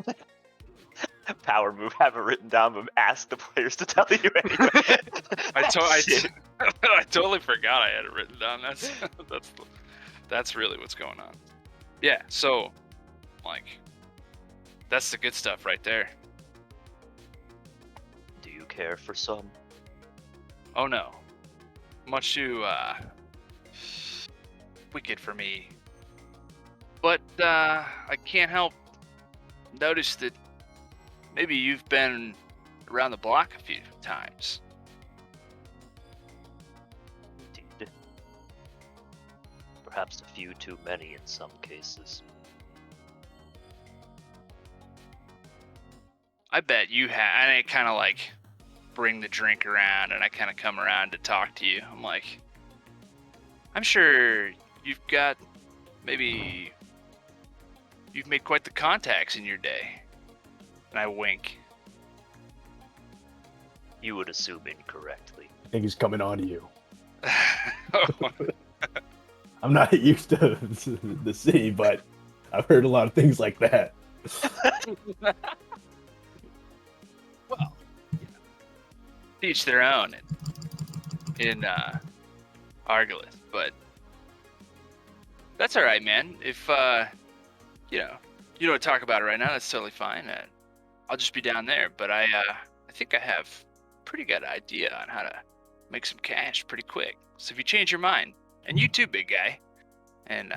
Power move, have it written down, but ask the players to tell you anyway. I totally forgot I had it written down. That's really what's going on. Yeah, so like that's the good stuff right there. Do you care for some? Oh no. Much too wicked for me. But I can't help notice that maybe you've been around the block a few times. Indeed. Perhaps a few too many in some cases. I bet you have. And I kind of like bring the drink around and I kind of come around to talk to you. I'm like, I'm sure you've got maybe you've made quite the contacts in your day. And I wink. You would assume incorrectly. I think he's coming on to you. I'm not used to the city, but I've heard a lot of things like that. Well, each their own in Argolis, but that's all right, man. If you know, you don't talk about it right now, that's totally fine. I'll just be down there, but I think I have a pretty good idea on how to make some cash pretty quick. So if you change your mind, and you too, big guy, and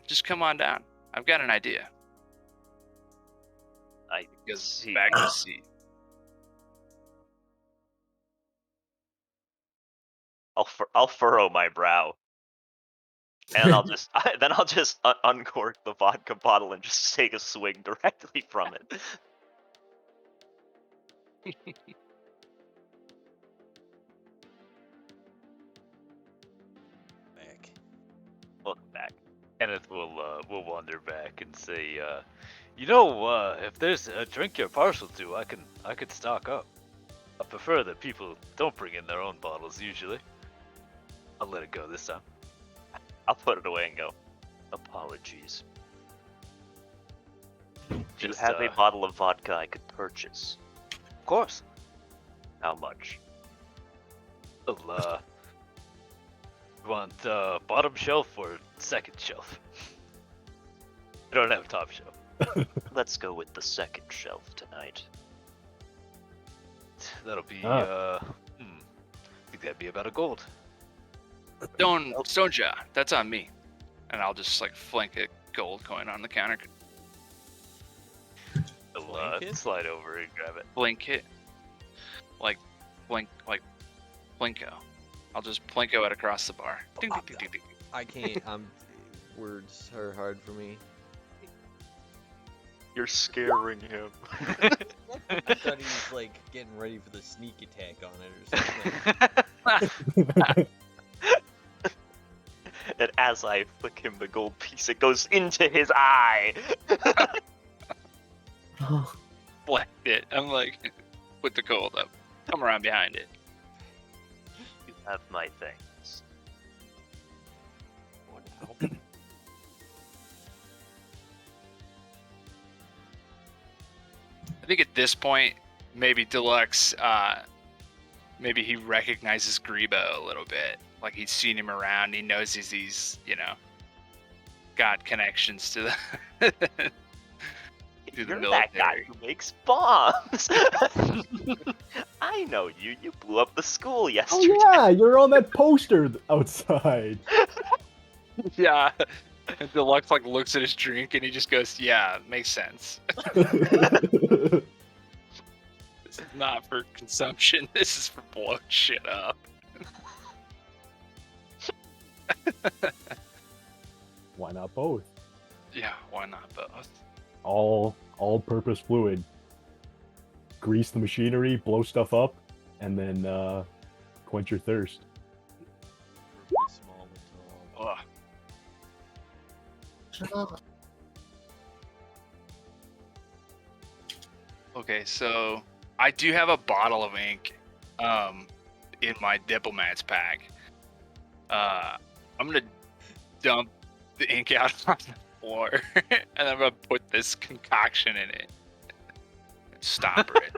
just come on down. I've got an idea. I Goes see. back to sea. I'll furrow my brow, and I'll just uncork the vodka bottle and just take a swig directly from it. Back. Welcome back. Kenneth will we'll wander back and say, you know, if there's a drink you're partial to, I could stock up. I prefer that people don't bring in their own bottles usually. I'll let it go this time. I'll put it away and go. Apologies. Do you Just, have a bottle of vodka I could purchase? Of course. How much? Well, you want bottom shelf or second shelf? I don't have top shelf. Let's go with the second shelf tonight. That'll be Ah. I think that'd be about a gold. Stonejaw, that's on me. And I'll just like flank a gold coin on the counter. I'll Flank it? slide over and grab it. Blink it. Like Plinko. I'll just Plinko it across the bar. Ding, ding, ding, ding, ding. I can't. Words are hard for me. You're scaring him. I thought he was like getting ready for the sneak attack on it or something. And as I flick him the gold piece, it goes into his eye. Flanked it. I'm like, put the gold up. Come around behind it. You have my thanks. I think at this point, maybe Deluxe, maybe he recognizes Grebo a little bit. Like he's seen him around. He knows he's got connections to the to the You're military. that guy who makes bombs. I know you. You blew up the school Oh yesterday. yeah, you're on that poster outside. Yeah. And Deluxe like looks at his drink and he just goes, "Yeah, makes sense. This is not for consumption. This is for blowing shit up." Why not both? Yeah, why not both? All-purpose fluid. Grease the machinery, blow stuff up, and then quench your thirst. Small and tall. Ugh. Okay, so I do have a bottle of ink in my Diplomat's pack. I'm gonna dump the ink out on the floor and I'm gonna put this concoction in it. Stop it.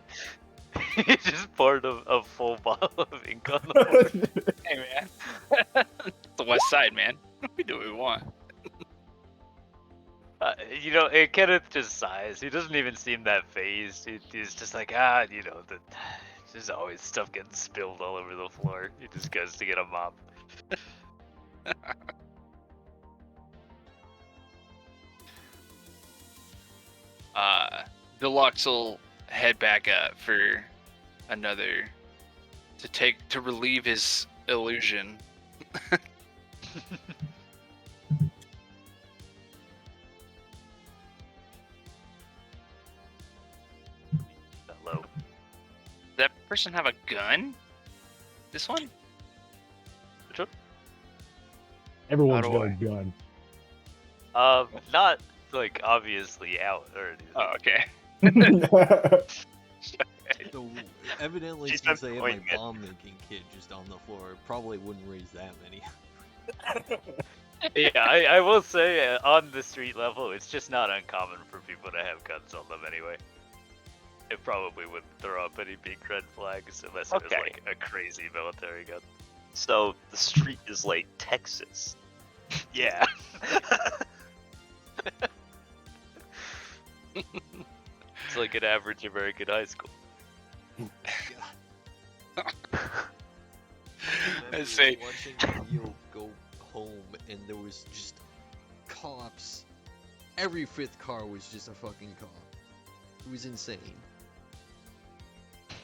He just poured a full bottle of ink on the floor. Hey man. It's the West Side, man. We do what we want. You know, Kenneth just sighs. He doesn't even seem that phased. He's just like, you know, there's always stuff getting spilled all over the floor. He just goes to get a mop. Deluxe will head back up for another to relieve his illusion. Hello. Does that person have a gun? This one? Everyone's How do got a I- gun. Not like obviously out or anything. Oh, okay. So evidently, She's since been they have my pointing at bomb making kit just on the floor, it probably wouldn't raise that many. Yeah, I will say on the street level, it's just not uncommon for people to have guns on them anyway. It probably wouldn't throw up any big red flags unless it was Okay. like a crazy military gun. So the street is like Texas. Yeah. It's like an average American high school. I say, Watching the video go home, and there was just cops. Every fifth car was just a fucking cop. It was insane.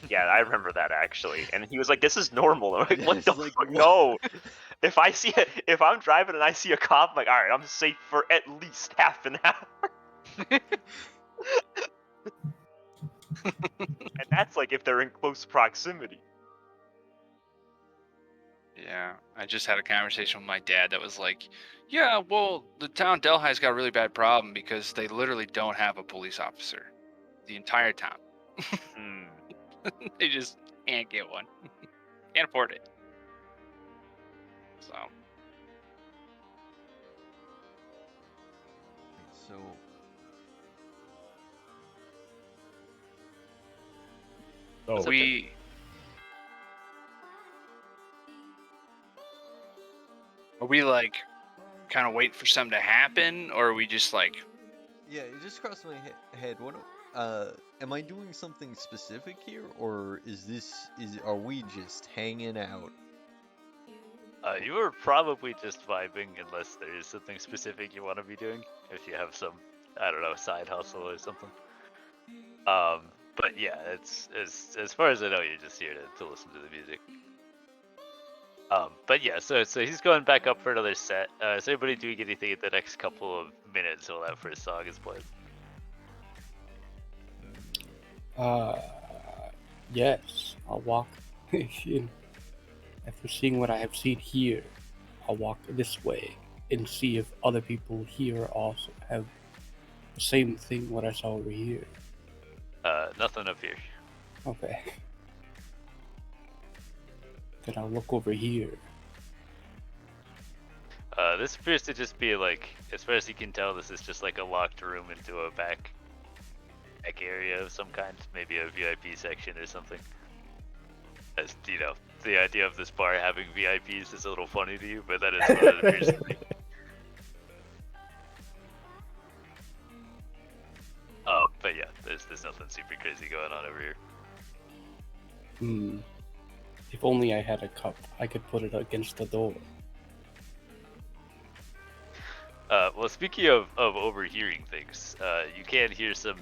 Yeah, I remember that actually. And he was like, "This is normal." I'm like, Yeah, "What it's the like, fuck? what? No." If I'm driving and I see a cop, I'm like, "All right, I'm safe for at least half an hour." And that's like if they're in close proximity. Yeah, I just had a conversation with my dad that was like, yeah, well, the town Delhi's got a really bad problem because they literally don't have a police officer. The entire town. Hmm. They just can't get one. Can't afford it. So, So Oh, we... Are we like kind of waiting for something to happen, or are we just like, yeah, it just crossed my head. Am I doing something specific here, or are we just hanging out? You are probably just vibing unless there is something specific you want to be doing. If you have some, I don't know, side hustle or something. But yeah, it's as far as I know, you're just here to listen to the music. But yeah, so he's going back up for another set. Is anybody doing anything in the next couple of minutes while that first song is played? Yes, I'll walk in. After seeing what I have seen here, I'll walk this way and see if other people here also have the same thing what I saw over here. Nothing up here. Okay. Then I'll look over here. This appears to just be like, as far as you can tell, this is just like a locked room into a back area of some kind, maybe a VIP section or something. As you know, the idea of this bar having VIPs is a little funny to you, but that is what it appears to be. But yeah, there's nothing super crazy going on over here. If only I had a cup, I could put it against the door. Well, speaking of overhearing things, you can hear some.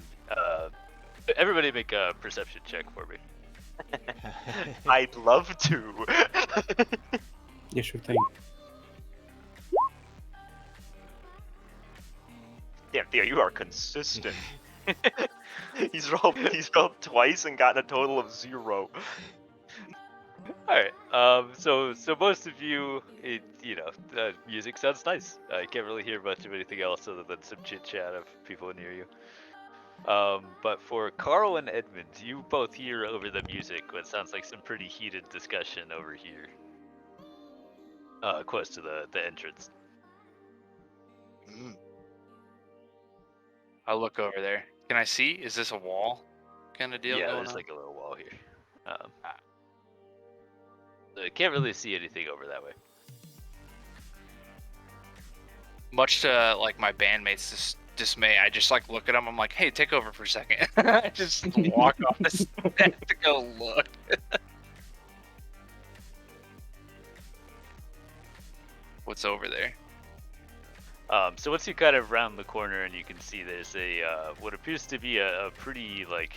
Everybody make a perception check for me. I'd love to. Yeah, sure thing. Damn, Theo, you are consistent. he's rolled twice and gotten a total of 0. All right. So most of you, music sounds nice. I can't really hear much of anything else other than some chit chat of people near you. But for Carl and Edmund, you both hear over the music what sounds like some pretty heated discussion over here. Close to the entrance. I'll look over there. Can I see? Is this a wall kind of deal Yeah, going there's on? like a little wall here. So I can't really see anything over that way. Much to like my bandmates' dismay, I just like look at them. I'm like, "Hey, take over for a second." I just walk off the set to go look. What's over there? So once you kind of round the corner and you can see there's a what appears to be a pretty like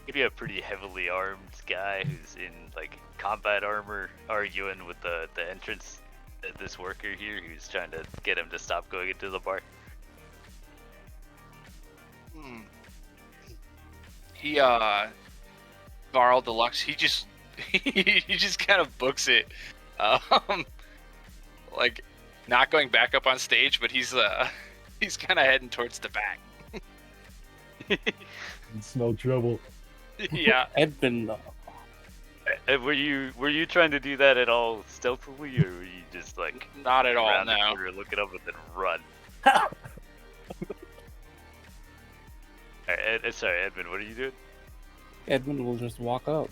maybe a pretty heavily armed guy who's in like combat armor arguing with the entrance this worker here who's trying to get him to stop going into the bar. He Carl Deluxe, he just he just kind of books it. Like not going back up on stage, but he's kind of heading towards the back. it's no trouble. Yeah. Edmund, Were you trying to do that at all stealthily, or were you just like Not at all, around the no. corner, look it up and then run? Alright, sorry, Edmund, what are you doing? Edmund will just walk up.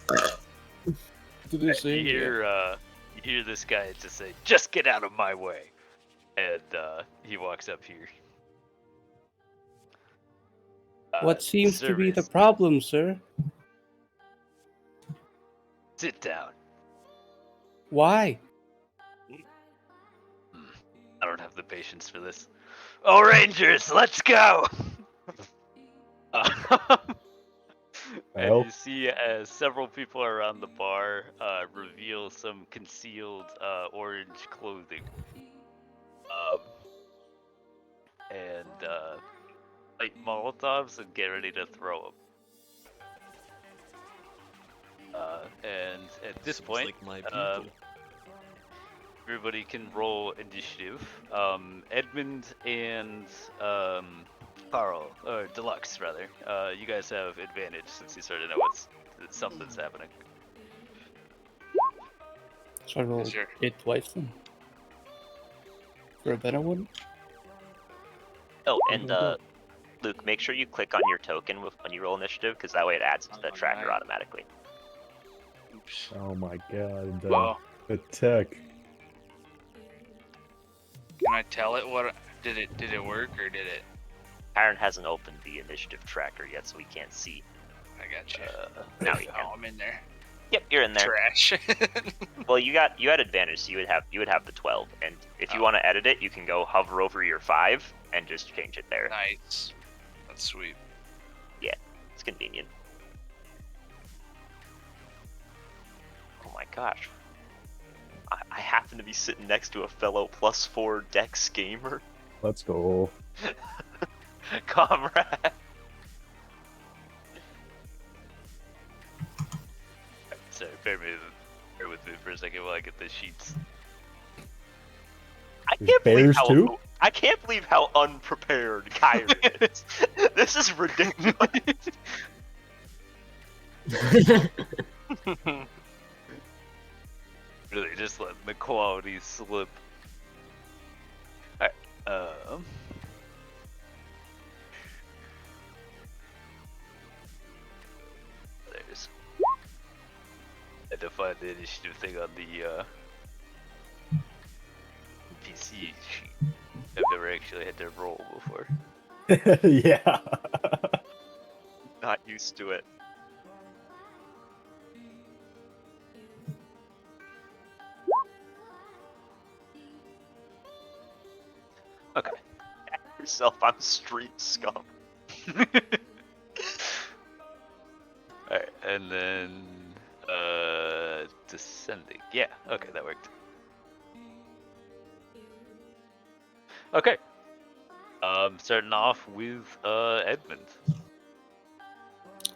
To this You area. hear this guy just say, "Just get out of my way," and he walks up here. What seems to be the service. problem, sir? Sit down. Why? I don't have the patience for this. Oh, Rangers, let's go! And Well. you see as several people around the bar reveal some concealed orange clothing. And light Molotovs and get ready to throw them. And at this Sounds point, like my people. everybody can roll initiative. Edmund and Carl, or Deluxe rather, you guys have advantage since you sort of know something's happening. So I rolled Sure. it twice then. For a better one? Oh, How and do I go? Luke, make sure you click on your token when you roll initiative, because that way it adds to the tracker Alright. automatically. Oops. Oh my god. Well, The tech. can I tell it what did it work or did it? Chiron hasn't opened the initiative tracker yet, so we can't see. I got you. Now you Oh, can. I'm in there. Yep, you're in there. Trash. Well, you had advantage, so you would have the 12, and if you Oh. want to edit it, you can go hover over your 5 and just change it there. Nice. That's sweet. It's convenient. Oh my gosh. I happen to be sitting next to a fellow +4 Dex gamer. Let's go. Comrade. Sorry, bear with me for a second while I get the sheets. I There's can't believe bears how too? I can't believe how unprepared Chiron is. This is ridiculous. Really, just letting the quality slip. Alright, there's. I had to find the initiative thing on the PC sheet. I've never actually had to roll before. Yeah. Not used to it. Okay. Yourself, I'm street scum. Alright, and then descending. Yeah, okay, that worked. Okay. Starting off with Edmund.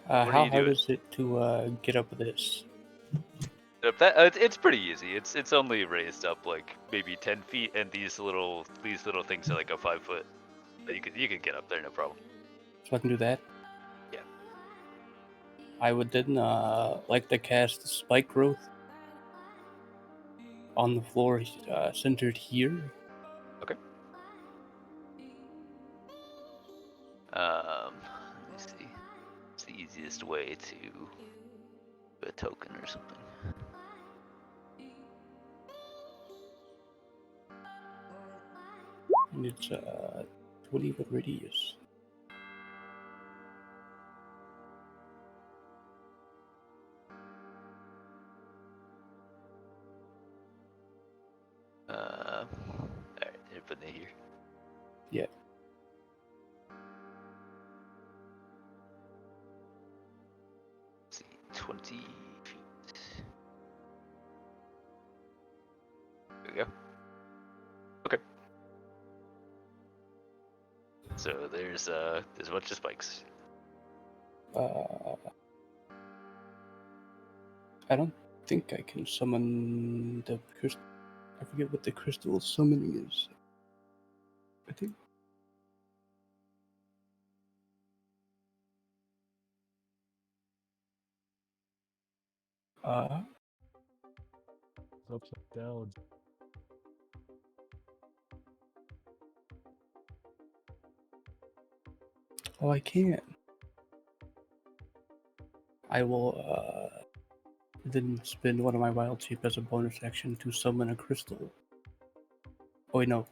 How What are you hard doing? is it to get up this? It's pretty easy. It's only raised up like maybe 10 feet, and these little things are like a 5 foot. But you can get up there, no problem. So I can do that? Yeah. I would then like to cast Spike Growth on the floor centered here. Let me see. It's the easiest way to do a token or something. And it's 20 foot radius. Alright, you're putting it here. Yeah. Let's see, 20 feet. There we go. Okay. So there's a bunch of spikes. I don't think I can summon the crystal. I forget what the crystal summoning is. I think. It's upside down. Oh, I can. I will then spend one of my wild shape as a bonus action to summon a crystal. Oh wait, no.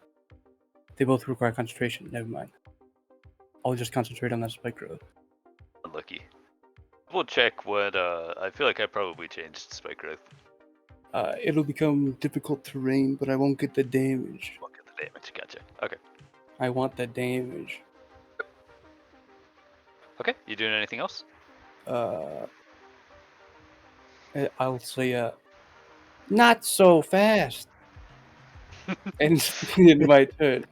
They both require concentration. Never mind. I'll just concentrate on that spike growth. Unlucky. We'll check what I feel like I probably changed spike growth. It'll become difficult terrain, but I won't get the damage. Look at the damage. Gotcha. Okay. I want the damage. Okay. You doing anything else? I'll say, not so fast. And in my turn.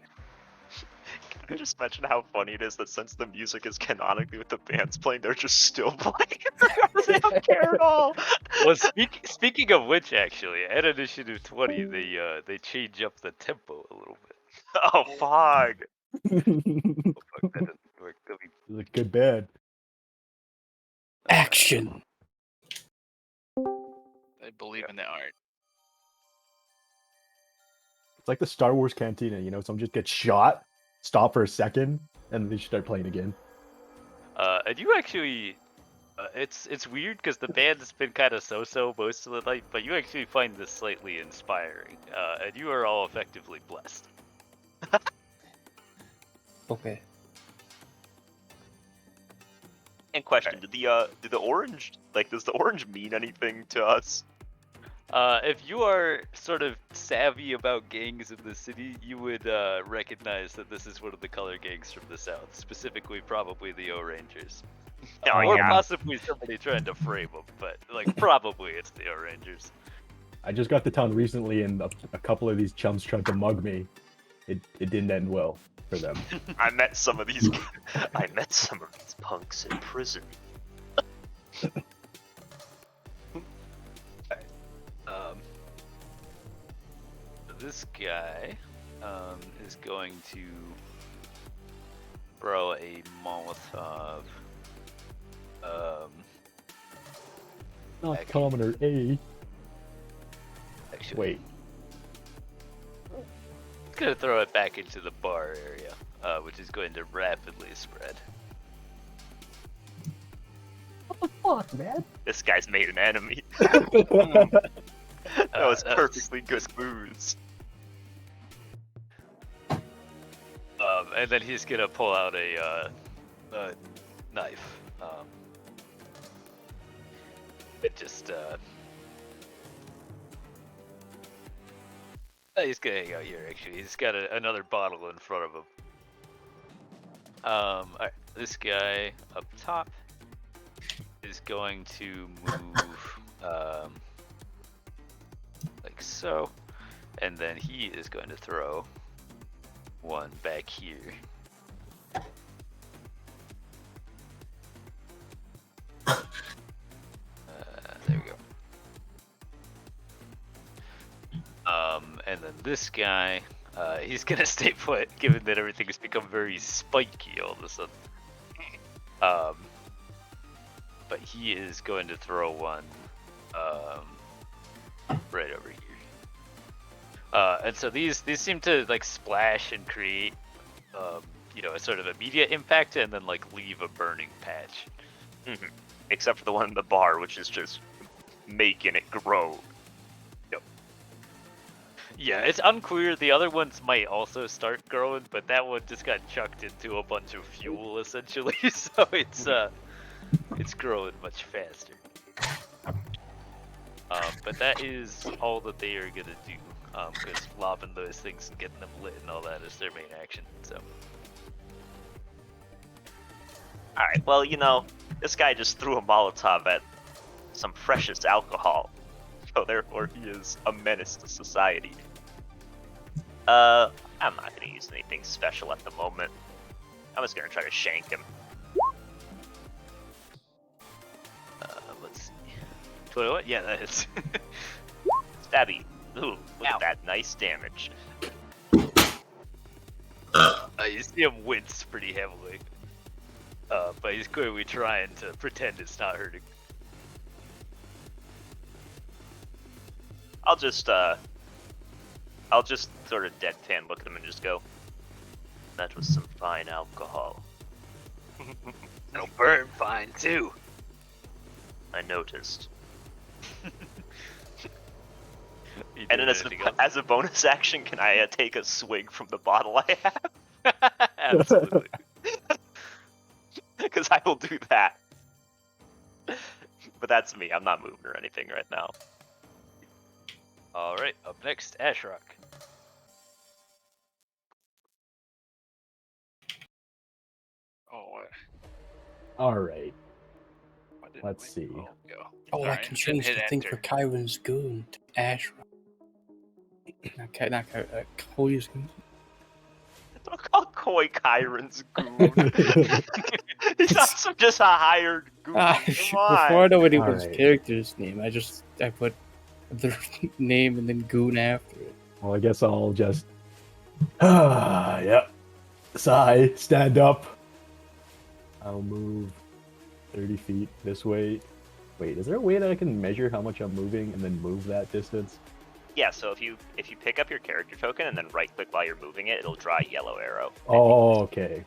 I just imagine how funny it is that since the music is canonically with the bands playing, they're just still playing. They don't care at all. Well, speaking of which, actually, at Initiative 20, they change up the tempo a little bit. Oh, fuck. Oh, fuck, that doesn't work. Let me- It's a good band. Action. I believe in the art. It's like the Star Wars Cantina, you know, someone just gets shot, stop for a second, and they start playing again. And you actually, it's weird because the band has been kind of so-so most of the night, but you actually find this slightly inspiring, and you are all effectively blessed. Okay. And question: did the orange does the orange mean anything to us? If you are sort of savvy about gangs in the city, you would recognize that this is one of the color gangs from the south, specifically probably the O-Rangers. Oh, Or yeah. possibly somebody trying to frame them, but like probably it's the O-Rangers. I just got to town recently, and a couple of these chums tried to mug me. It didn't end well for them. I met some of these punks in prison. This guy is going to throw a Molotov. Not Actually- commoner A. Actually, Wait. he's gonna throw it back into the bar area, which is going to rapidly spread. What the fuck, man? This guy's made an enemy. That was That's- perfectly good moves. And then he's gonna pull out a knife. It just he's gonna hang out here. Actually, he's got another bottle in front of him. Alright, this guy up top is going to move like so, and then he is going to throw one back here. There we go. And then this guy, he's gonna stay put, given that everything has become very spiky all of a sudden. But he is going to throw one, right over here. And so these seem to like splash and create, you know, a sort of immediate impact, and then like leave a burning patch. Mhm. Except for the one in the bar, which is just making it grow. Yeah, it's unclear. The other ones might also start growing, but that one just got chucked into a bunch of fuel essentially, so it's growing much faster. But that is all that they are gonna do, because lobbing those things and getting them lit and all that is their main action. So Alright, well, you know, this guy just threw a Molotov at some precious alcohol. So therefore he is a menace to society. I'm not gonna use anything special at the moment. I'm just gonna try to shank him. let's see. 21? Yeah, that is. Stabby. Ooh, look at that. Nice damage. You see him wince pretty heavily. But he's clearly trying to pretend it's not hurting. I'll just sort of deadpan look at him and just go, that was some fine alcohol. It'll burn fine too. I noticed. You And then doing anything else? as a bonus action, can I take a swig from the bottle I have? Absolutely. Because I will do that. But that's me. I'm not moving or anything right now. All right, up next, Ashrock. Oh, All right. why didn't Let's my- see. Oh, go. Oh, I Alright, can then change hit the thing enter. for Chiron's goon to Ash. Not Cody's goon. Don't call decoy Chiron's goon. He's also just a hired goon. Come Before I on. know anyone's Alright. character's name, I put their name and then goon after it. Well, I guess I'll just. Yep. Sigh. Stand up. I'll move 30 feet this way. Wait, is there a way that I can measure how much I'm moving and then move that distance? Yeah, so if you pick up your character token and then right click while you're moving it, it'll draw a yellow arrow. Oh, okay.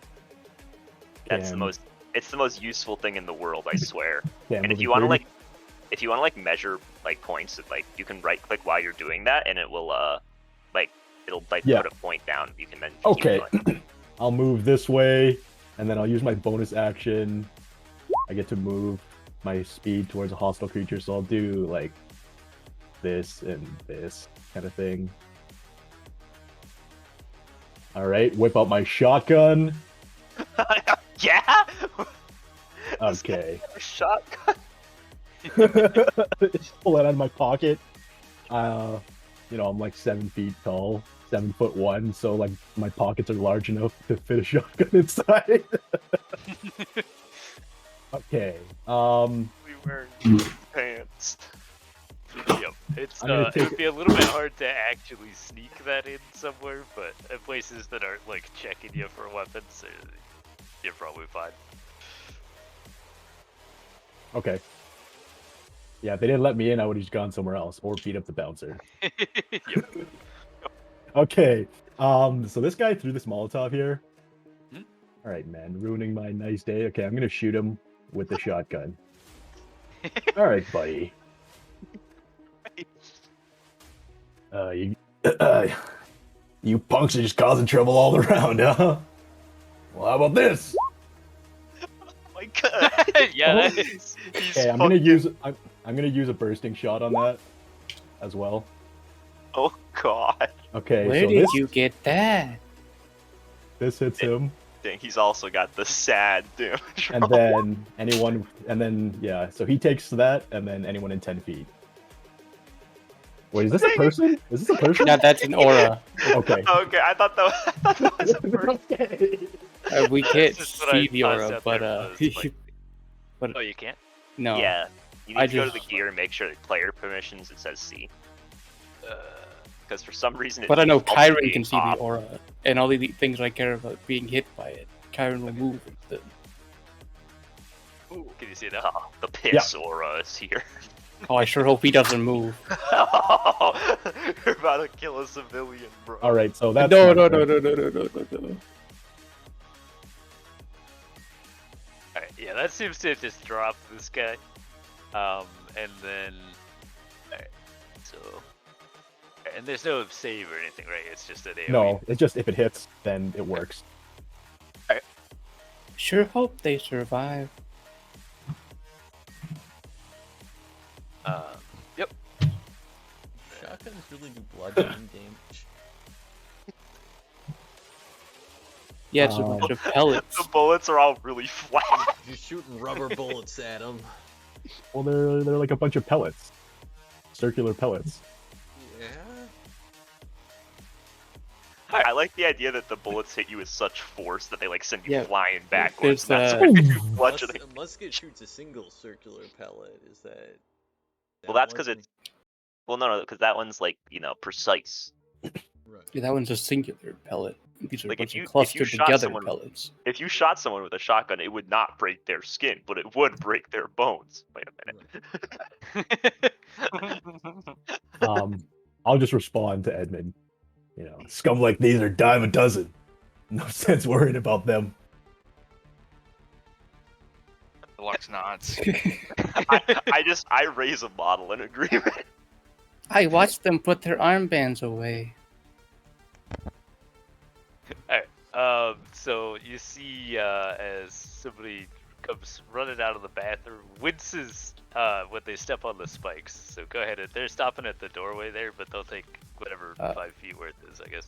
That's the most. It's the most useful thing in the world, I swear. Yeah, And if you want to like measure like points, like you can right click while you're doing that, and it will it'll Yeah. put a point down. You can then keep Okay. going. I'll move this way, and then I'll use my bonus action. I get to move my speed towards a hostile creature, so I'll do like this and this kind of thing. Alright, whip out my shotgun. Yeah. Okay. Shotgun. Just pull it out of my pocket. I'm like 7 feet tall, 7'1", so like my pockets are large enough to fit a shotgun inside. Okay. We wearing pants. Yep. It's I'm gonna it take would be a little bit hard to actually sneak that in somewhere, but at places that aren't like checking you for weapons, you're probably fine. Okay. Yeah, if they didn't let me in, I would have just gone somewhere else or beat up the bouncer. Yep. Okay. So this guy threw this Molotov here. Hmm? All right, man, ruining my nice day. Okay, I'm gonna shoot him with the shotgun. All right, buddy. You, you punks are just causing trouble all around, huh? Well, how about this? Oh my god. Yeah, He's Okay, I'm gonna use a bursting shot on that as well. Oh god. Okay, Where so did this you get that? this hits him, Dang, he's also got the sad damage. and then so he takes that, and then anyone in 10 feet. Wait, is this a person? Is this a person? No, that's an aura. Okay. Okay, I thought that was a person. Okay. We That's can't just what I see the tossed aura, out but there was, oh, you can't? no. Yeah. You need I to go to the just- gear and make sure that player permissions it says C. Because for some reason it But I know defaults Chiron being can see off. the aura, and all the things I care about being hit by it. Chiron will move with them. Ooh, can you see that? Oh, the piss aura is here. Oh, I sure hope he doesn't move. You're about to kill a civilian, bro. All right, so that's No. my turn. Alright, yeah, that seems to have just dropped this guy. And then... Alright, so... And there's no save or anything, right? It's just an AoE. No, it's just if it hits, then it works. Sure hope they survive. Yep. Shotguns really do bludgeoning damage. Yeah, it's a bunch of pellets. The bullets are all really flat. You're shooting rubber bullets at them. Well, they're like a bunch of pellets, circular pellets. Yeah. I like the idea that the bullets hit you with such force that they like send you Yeah, flying backwards. there's, and that's A bludgeoning. musket shoots a single circular pellet. Is that? Well, that's because wasn't- it's. Well, no, because that one's like precise. Right. Yeah, that one's a singular pellet. These are Like, a if bunch you- of if you clustered shot together someone- pellets. If you shot someone with a shotgun, it would not break their skin, but it would break their bones. Wait a minute. I'll just respond to Edmund. Scum like these are dime a dozen. No sense worrying about them. Lux nods. I raise a model in agreement. I watched them put their armbands away. So you see as somebody comes running out of the bathroom, winces when they step on the spikes. So go ahead, they're stopping at the doorway there, but they'll take whatever 5 feet worth is, I guess.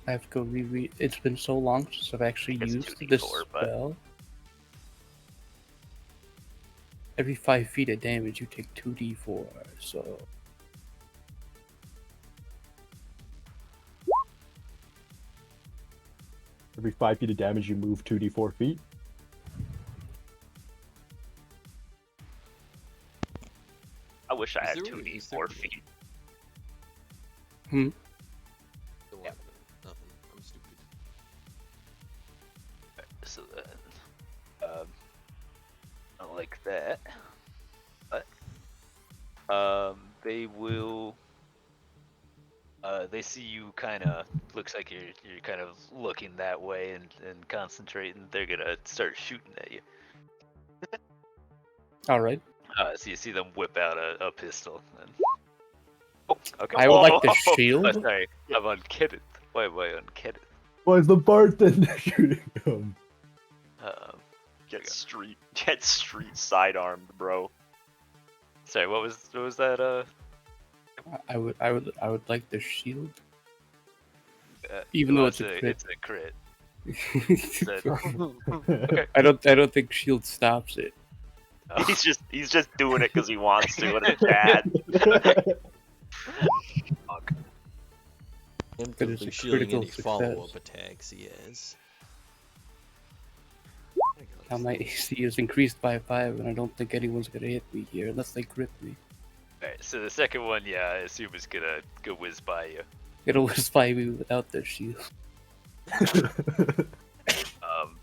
I have to go reread. It's been so long since I've actually It's used 2d4, this but- spell. Every 5 feet of damage, you take 2d4. So Every 5 feet of damage, you move 2d4 feet. I wish I Is had there- 2d4 feet. Don't worry about it. Nothing. I'm stupid. So then, I like that. But they will. They see you kind of. Looks like you're kind of looking that way and concentrating. They're gonna start shooting at you. All right. So you see them whip out a pistol. And... Oh, okay. I would like the Oh, shield. sorry, I'm unketted. Why am I unketted? Why is the bartender shooting him? Get street sidearmed, bro. Sorry, what was that? I would like the shield. Even though it's a crit. it's a crit. Okay. I don't think shield stops it. Oh. He's just doing it because he wants to in the chat. Fuck. But it's a Emphatically shielding critical any follow-up success. attacks he has. Now my AC is increased by 5, and I don't think anyone's gonna hit me here unless they crit me. Alright, so the second one, yeah, I assume is gonna go whiz by you. It'll whiz by me without the shield.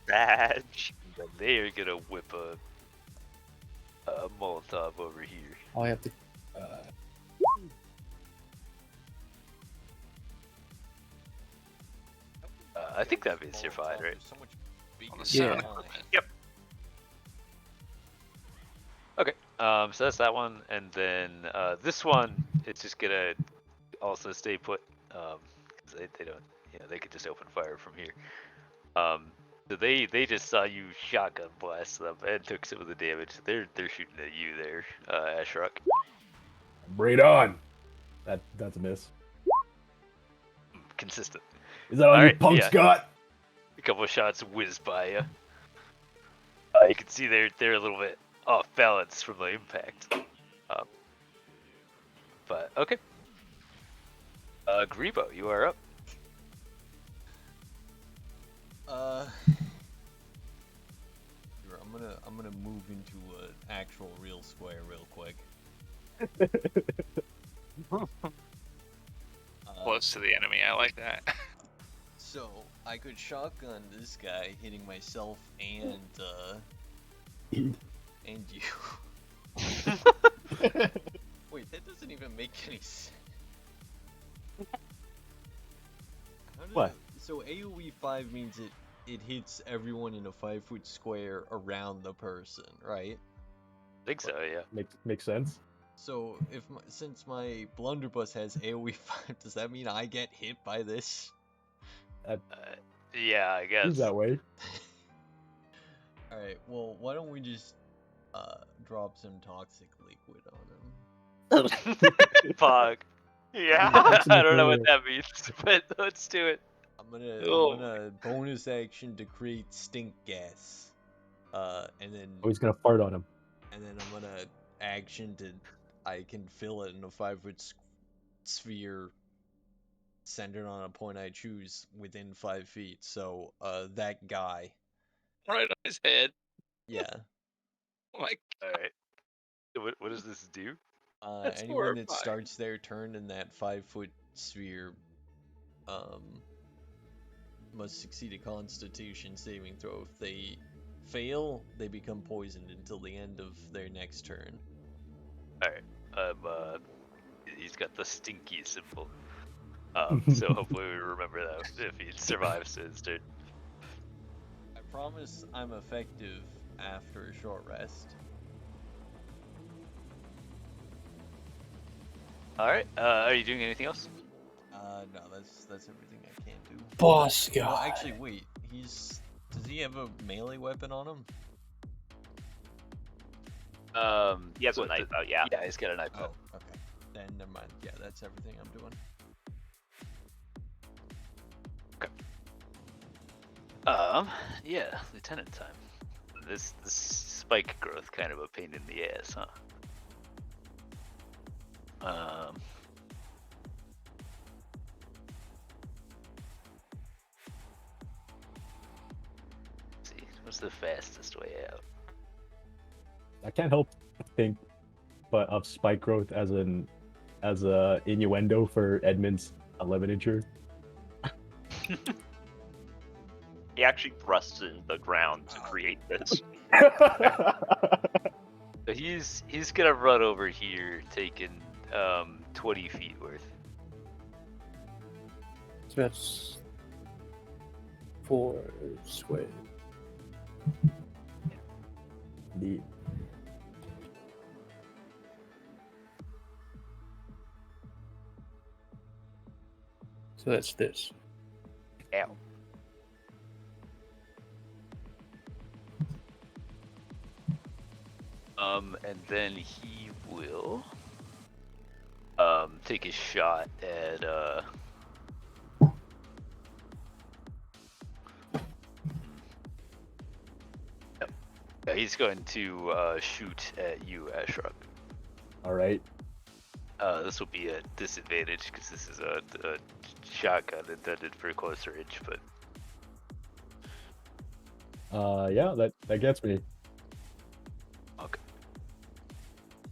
Badge. Then they are gonna whip a Molotov over here. Oh, I have to. I think that means you're fine, right? So much bigger On the Yeah. sound equipment. Okay, so that's that one, and then this one, it's just gonna also stay put, because they don't, they could just open fire from here. So they just saw you shotgun blast them and took some of the damage. They're shooting at you there, Ashrock. Bring it on. That's a miss. Consistent. Is that all you Alright, punks yeah. got? A couple of shots whiz by you. You can see they're a little bit off balance from the impact. But okay. Grebo, you are up. Here, I'm gonna move into an actual real square real quick. Close to the enemy. I like that. So I could shotgun this guy, hitting myself and you. Wait, that doesn't even make any sense. What? So AoE 5 means it hits everyone in a 5-foot square around the person, right? I think so, yeah. Makes sense. So since my blunderbuss has AoE 5, does that mean I get hit by this? Yeah, I guess. Seems that way. Alright, well, why don't we just drop some toxic liquid on him? Fuck. Yeah. I don't know what that means, but let's do it. I'm gonna Oh. bonus action to create stink gas. And then Oh, he's gonna fart on him. I'm gonna action to I can fill it in a 5-foot sphere centered on a point I choose within 5 feet. So that guy. Right on his head. Yeah. Oh my Alright. What does this do? That's Anyone that horrifying. starts their turn in that 5-foot sphere must succeed a constitution saving throw. If they fail, they become poisoned until the end of their next turn. Alright. He's got the stinky symbol. So hopefully we remember that if he survives his turn. I promise I'm effective after a short rest. Alright, are you doing anything else? No, that's everything I can do. Boss guy. Well, actually, wait. Does he have a melee weapon on him? He has a knife out, yeah. Yeah, he's got a knife Oh, out. okay. Then never mind. Yeah, that's everything I'm doing. Yeah, Lieutenant time. This spike growth kind of a pain in the ass, huh? What's the fastest way out? I can't help think, but of spike growth as a innuendo for Edmund's 11-incher. He actually thrusts it in the ground to create this. So he's gonna run over here, taking 20 feet worth. So that's 4 square. Indeed. So that's this. Ow. And then he will take a shot at yeah, he's going to shoot at you, Ashraf. All right. This will be a disadvantage because this is a shotgun intended for close range, but Yeah, that gets me. okay.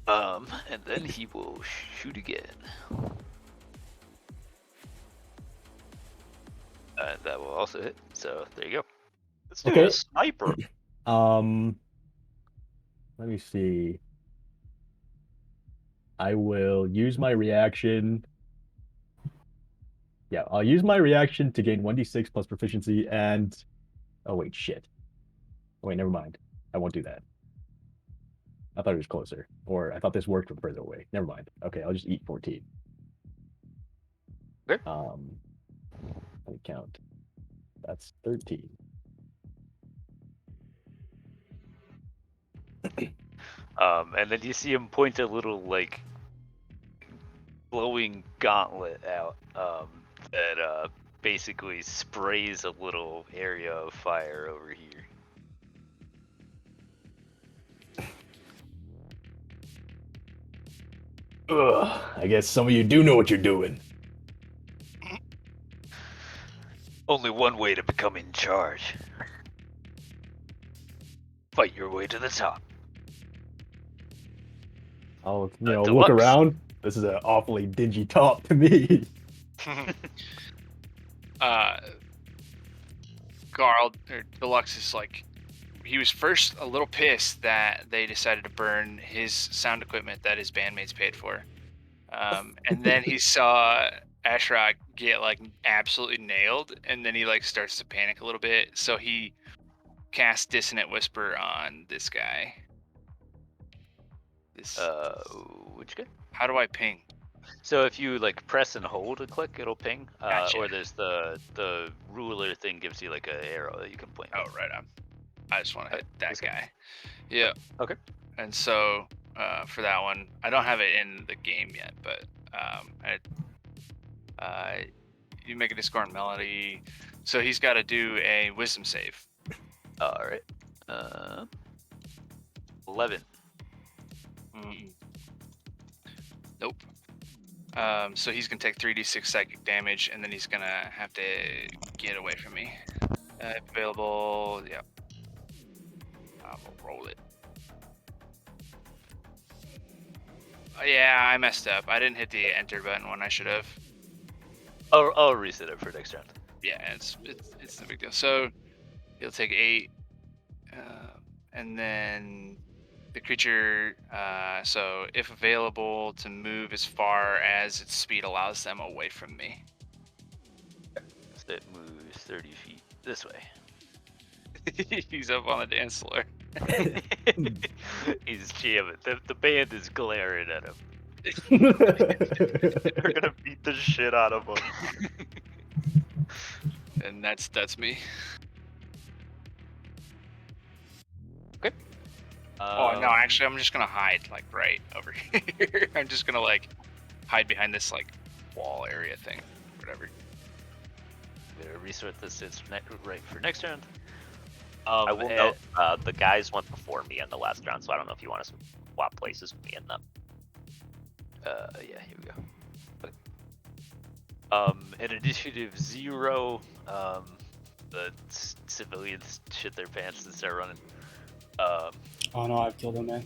And then he will shoot again. And that will also hit. So there you go. Let's do Okay. a sniper. Let me see. I will use my reaction. Yeah, I'll use my reaction to gain 1d6 plus proficiency and... Oh, wait, shit. Wait, never mind. I won't do that. I thought it was closer. Or I thought this worked from further away. Never mind. Okay, I'll just eat 14. Okay. Let me count. That's 13. And then you see him point a little like glowing gauntlet out that basically sprays a little area of fire over here. Ugh, I guess some of you do know what you're doing. Only one way to become in charge. Fight your way to the top. I'll, Deluxe. look around. This is an awfully dingy top to me. Garl or Deluxe is like, he was first a little pissed that they decided to burn his sound equipment that his bandmates paid for, and then he saw Ashraf get like absolutely nailed, and then he like starts to panic a little bit. So he casts Dissonant Whisper on this guy. This. Which guy? How do I ping? So if you like press and hold a click, it'll ping. Gotcha. Or there's the ruler thing gives you like an arrow that you can point. Oh, right on. I just want to hit that this guy? guy. Yeah. Okay. And so for that one, I don't have it in the game yet, but you make a discordant melody. So he's got to do a wisdom save. All right. 11. Nope. So he's gonna take 3d6 psychic damage, and then he's gonna have to get away from me. If available, yeah. I'm gonna roll it. Oh, yeah, I messed up. I didn't hit the enter button when I should have. I'll reset it for next round. Yeah, it's no big deal. So he'll take 8, and then the creature. So if available, to move as far as its speed allows them away from me. So it moves 30 feet this way. He's up on the dance floor. He's jamming. The band is glaring at him. They're gonna beat the shit out of him. And that's me. Okay. Oh no, actually, I'm just gonna hide like right over here. I'm just gonna like hide behind this like wall area thing, whatever. Gonna resort this right for next round. I will note the guys went before me in the last round, so I don't know if you want to swap places with me and them. Yeah, here we go. Okay. At initiative 0, the civilians shit their pants and start running. Oh no, I've killed him, man.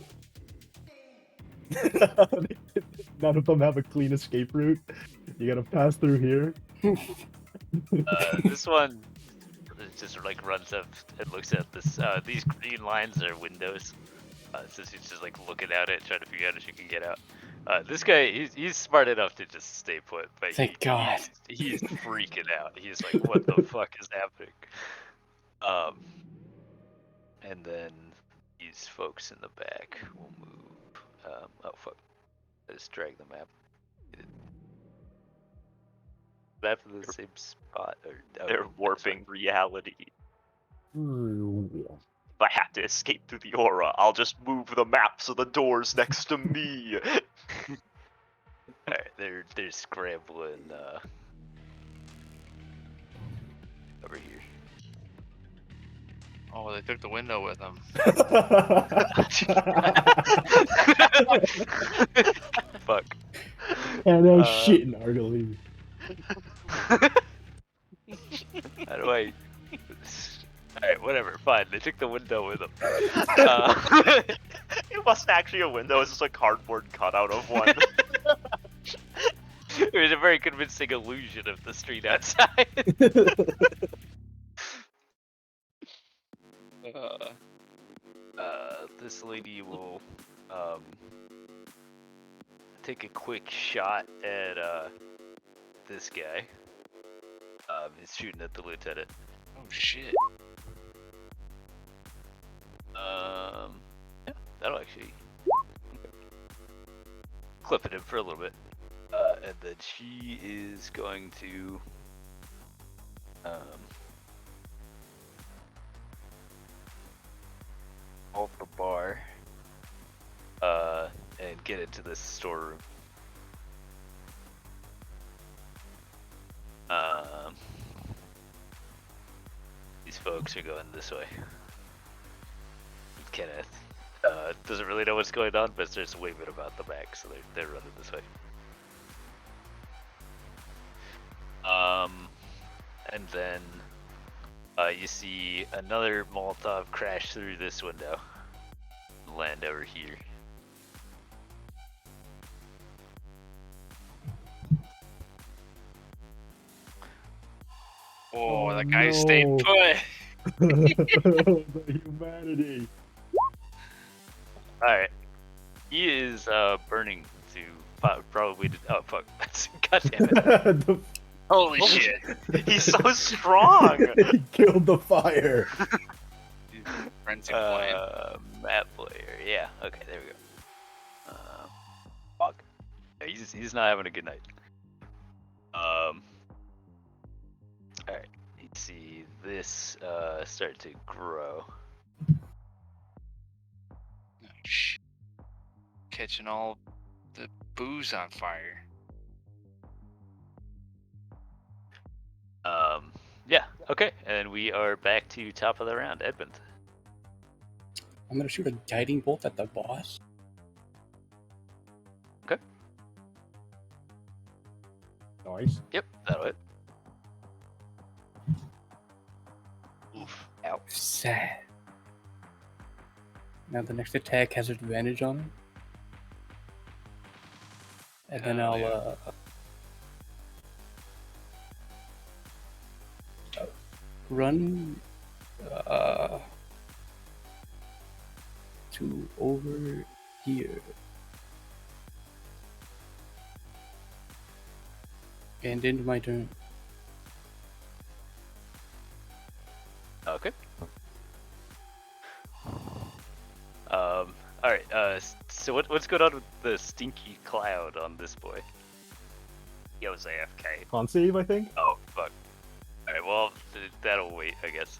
None of them have a clean escape route. You gotta pass through here. This one just like runs up and looks at this. These green lines are windows. So she's just like looking at it, trying to figure out if she can get out. This guy, he's smart enough to just stay put, but Thank God. he's freaking out. He's like, what the fuck is happening? And then these folks in the back will move. Oh fuck. I just drag the map. Map in the same spot. They're warping reality. Ooh. If I have to escape through the aura, I'll just move the map so the door's next to me. Alright, they're scrambling over here. Oh, they took the window with them. Fuck. And no shit in Argolese. How do I? Alright, whatever. Fine. They took the window with them. It wasn't actually a window, it was just a cardboard cutout of one. It was a very convincing illusion of the street outside. This lady will take a quick shot at this guy. He's shooting at the lieutenant. Oh shit. Yeah, that'll actually clip at him for a little bit. And then she is going to off the bar and get into this storeroom. These folks are going this way. Kenneth doesn't really know what's going on, but starts waving about the back, so they're running this way. And then you see another Molotov crash through this window, land over here. Oh, that guy stayed no. put. The humanity. Alright. He is burning to probably. Oh fuck. God damn it. The- Holy shit. He's so strong! he killed the fire. Frenzy playing. Map player. Yeah, okay, there we go. Fuck. Yeah, he's not having a good night. Alright. You see this start to grow. Oh, shit. Catching all the booze on fire. Yeah, okay, and we are back to top of the round, Edmund. I'm gonna shoot a guiding bolt at the boss. Nice. Yep, that'll hit. Oof. Ow. Sad. Now the next attack has advantage on it. And then Oh, I'll yeah. Run to over here. And end my turn. Okay. Alright, so what's going on with the stinky cloud on this boy? He was AFK. Con save, I think. Oh, fuck. Alright, well, that'll wait, I guess.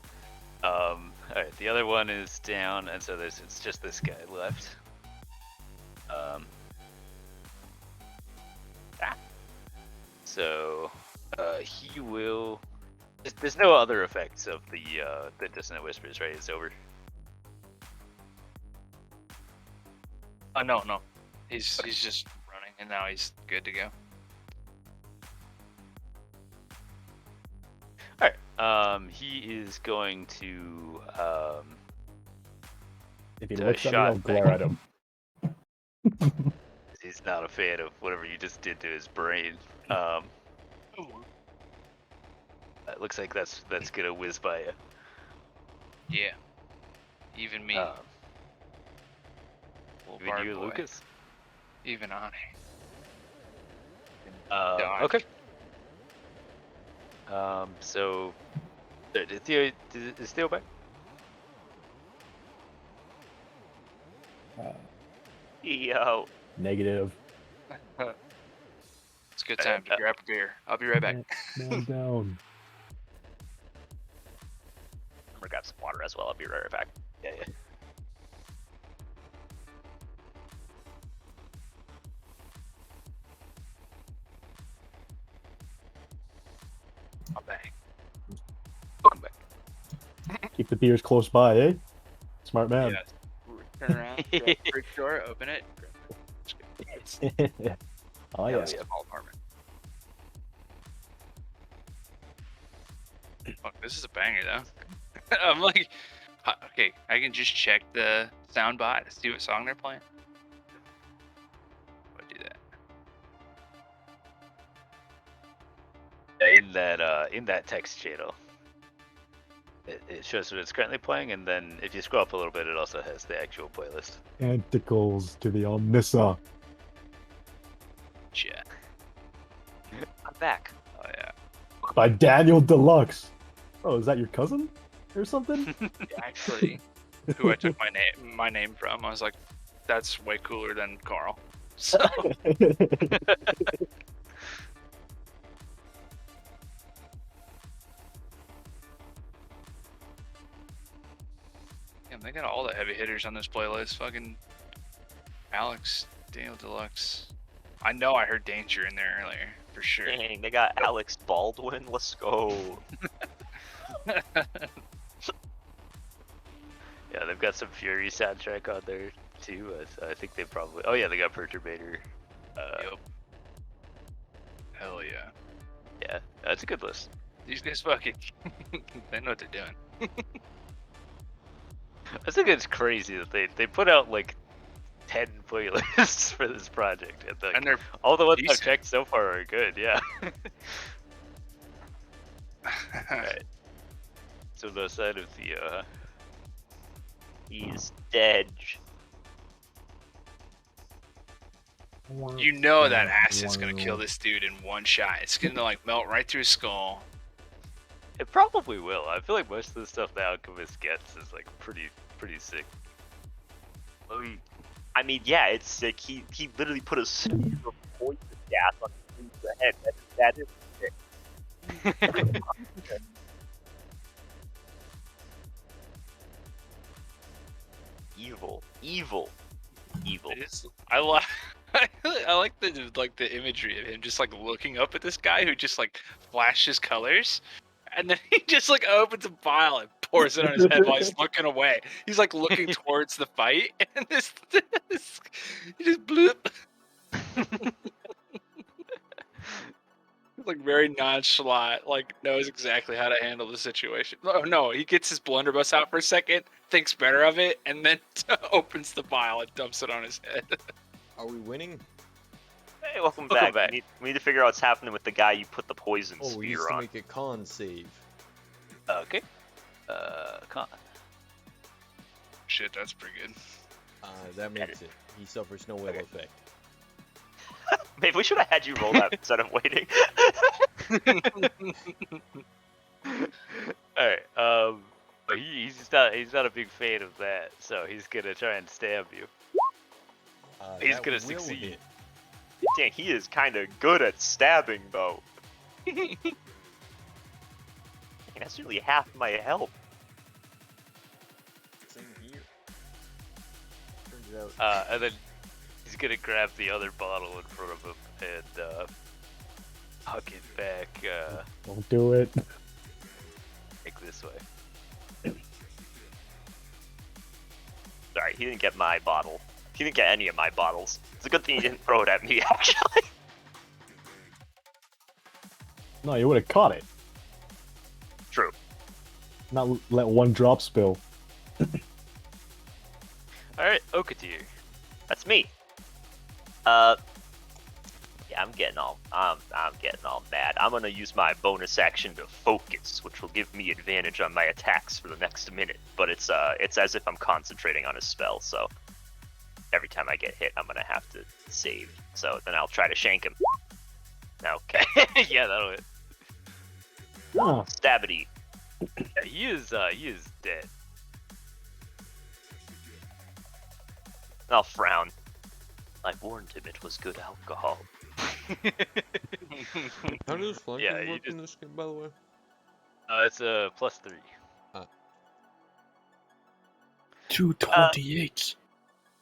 Alright, the other one is down, and so it's just this guy left. So, he will... There's no other effects of the Dissonant Whispers, right? It's over. No. He's just running, and now he's good to go. He is going to If he to looks at me, shot I'll glare at him. he's not a fan of whatever you just did to his brain. It looks like that's gonna whiz by you. Yeah. Even me. Um, Little even bard you, boy. Lucas. Even on it. Okay. So, is Theo back? Yo. Negative. It's a good time to grab a beer. I'll be right back. Man down. I'm gonna grab some water as well. I'll be right back. Yeah. I'm back. Welcome back. Keep the beers close by, eh? Smart man. Yes. Turn around, grab the fridge door, open it. It's Oh yeah. yeah. a small apartment. Fuck, this is a banger though. I'm like, okay, I can just check the sound bot to see what song they're playing. I'll do that. In that text channel, it shows what it's currently playing, and then if you scroll up a little bit, it also has the actual playlist. Anticles to the Omnissa. Chat. I'm back. Oh yeah. By Daniel Deluxe. Oh, is that your cousin? Or something? Actually, who I took my name from, I was like, that's way cooler than Carl. So yeah, they got all the heavy hitters on this playlist. Fucking Alex, Daniel Deluxe. I know I heard Danger in there earlier, for sure. Dang, they got Alex Baldwin. Let's go. Yeah, they've got some Fury soundtrack on there too. I think they probably. Oh yeah, they got Perturbator. Yep. Hell yeah. Yeah, that's a good list. These guys fucking, they know what they're doing. I think it's crazy that they put out like 10 playlists for this project, and, like, And they're all the ones I've decent. checked so far are good. Yeah. Alright. So no sign of the He's dead. You know that acid's gonna kill this dude in one shot. It's gonna like melt right through his skull. It probably will. I feel like most of the stuff the Alchemist gets is like pretty sick. I mean, yeah, it's sick. He literally put a spear of poison gas on his head. That is sick. Evil. It is, I like I like the imagery of him just like looking up at this guy who just like flashes colors, and then he just like opens a vial and pours it on his head while he's looking away. He's like looking towards the fight, and this he just bloop. Like very nonchalant, like knows exactly how to handle the situation. Oh no, he gets his blunderbuss out for a second, thinks better of it, and then opens the vial and dumps it on his head. Are we winning? Hey, welcome Welcome back. back. We need to figure out what's happening with the guy you put the poison Oh, we used spear to on. make a con save. Okay. Con. Shit, that's pretty good. That makes it. He suffers no ill effect. Maybe we should have had you roll that instead of waiting. Alright. But he's not a big fan of that, so he's gonna try and stab you. He's That gonna will succeed. hit. Dang, he is kind of good at stabbing, though. Dang, that's nearly half my health. Same here. Turns out. And then he's gonna grab the other bottle in front of him and huck it back Don't do it. like this way. Sorry, he didn't get my bottle. He didn't get any of my bottles. It's a good thing he didn't throw it at me, actually. No, you would have caught it. True. Not let one drop spill. All right, Okatir. That's me. Yeah, I'm getting all mad. I'm gonna use my bonus action to focus, which will give me advantage on my attacks for the next minute. But it's as if I'm concentrating on a spell, so every time I get hit, I'm gonna have to save. So then I'll try to shank him. Okay. Yeah, that'll hit. Oh, Stabity. Yeah, he is dead. I'll frown. I warned him it was good alcohol. How does flanking Yeah, you work in this game, by the way? It's a +3. 228.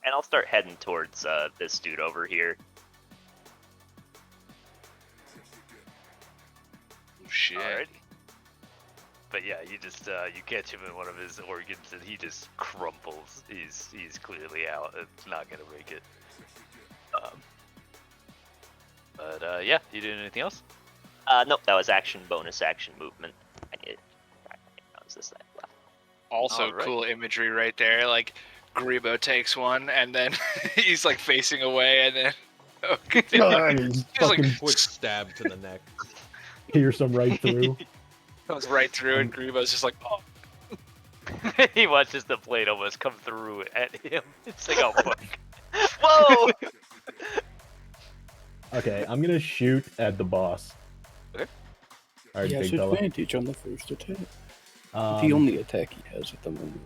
And I'll start heading towards this dude over here. Oh, shit. Alright. But yeah, you just you catch him in one of his organs and he just crumples. He's clearly out. It's not gonna make it. But yeah, you doing anything else? Nope, that was action, bonus action, movement. I need it. Is this that left? Also, Alright. cool imagery right there. Like, Grebo takes one, and then he's like facing away, and then he's He's like, fucking Quick stab to the neck. pierce him right through. goes right through, and Grebo's just like, oh. He watches the blade almost come through at him. It's like, oh fuck. Whoa! Okay, I'm gonna shoot at the boss. Okay. Alright, He has big fella. advantage on the first attack. The Um, only attack he has at the moment.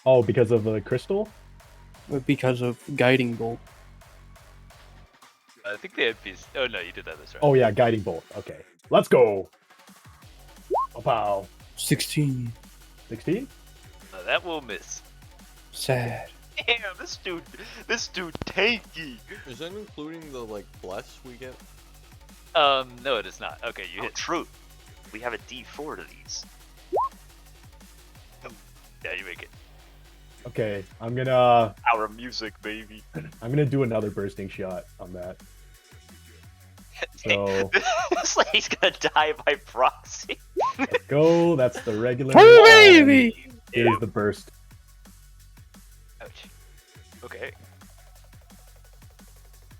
oh, because of the crystal? But because of guiding bolt. I think they had peace. Oh no, you did that this round. Oh yeah, guiding bolt. Okay, let's go. Pow. 16. 16? That will miss. Sad. Damn, this dude tanky. Is that including the like bless we get? No, it is not. Okay, you Oh, hit. true. We have a D4 to these. Yeah, you make it. Okay, I'm gonna Our music, baby. do another bursting shot on that. So It's like he's gonna die by proxy. let's go. That's the regular. Oh, baby! Here's the burst. Ouch. Okay.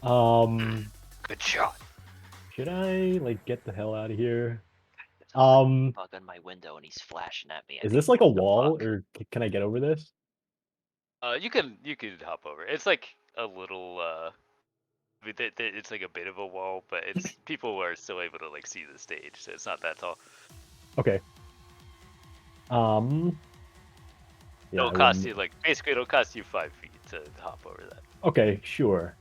Good shot. Should I like get the hell out of here? Bug on my window and he's flashing at me. I Is think, this like a what the wall, fuck? or can I get over this? You can hop over. It's like a little I mean, it's like a bit of a wall, but it's people are still able to like see the stage, so it's not that tall. Okay. Yeah, It'll I cost wouldn't- you like basically it'll cost you 5 feet to hop over that. Okay, sure.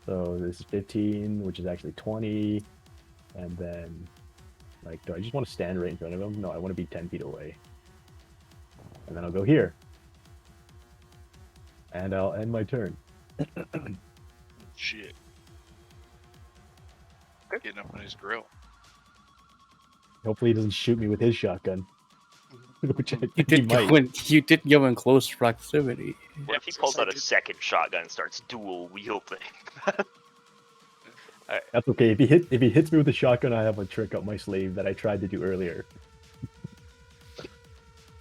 So this is 15, which is actually 20, and then like, do I just want to stand right in front of him? No, I want to be 10 feet away. And then I'll go here. And I'll end my turn. Shit. Getting up on his grill. Hopefully he doesn't shoot me with his shotgun. Which I You think he did, might. you did go in close proximity. What if he pulls out a second shotgun and starts dual wielding? That's okay. If he hits me with a shotgun, I have a trick up my sleeve that I tried to do earlier.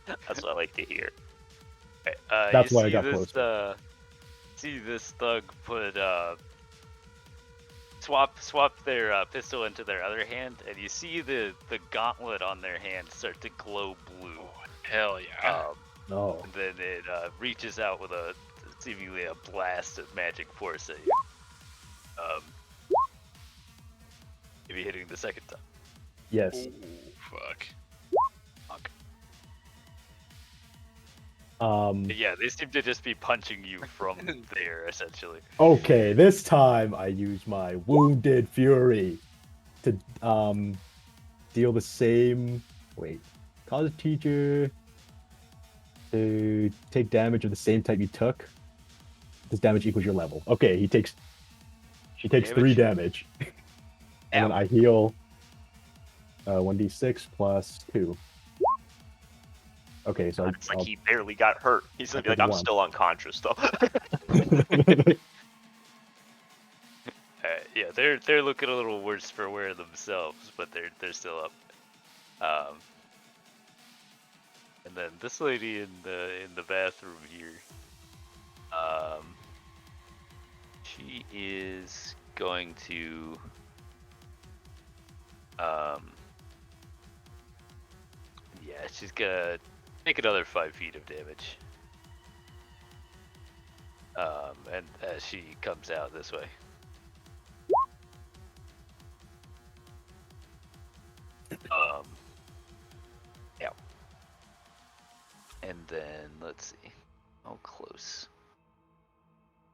That's what I like to hear. Okay, That's you why I see got this, close. See this thug put swap their pistol into their other hand, and you see the gauntlet on their hand start to glow blue. Hell yeah. No. And then it reaches out with a seemingly a blast of magic force at you. Maybe hitting the second time. Yes. Ooh, fuck. But yeah, they seem to just be punching you from there, essentially. Okay, this time I use my Wounded Fury to deal the same. Wait, cause a teacher to take damage of the same type you took. This damage equals your level. Okay, she takes 3 damage, and then I heal 1d6 plus 2. Okay, so It's like he barely got hurt. He's gonna be like, I'm one. still unconscious though. Yeah, they're looking a little worse for wear themselves, but they're still up. And then this lady in the bathroom here. She is going to yeah, she's gonna make another 5 feet of damage. And as she comes out this way. Yeah. And then let's see, how close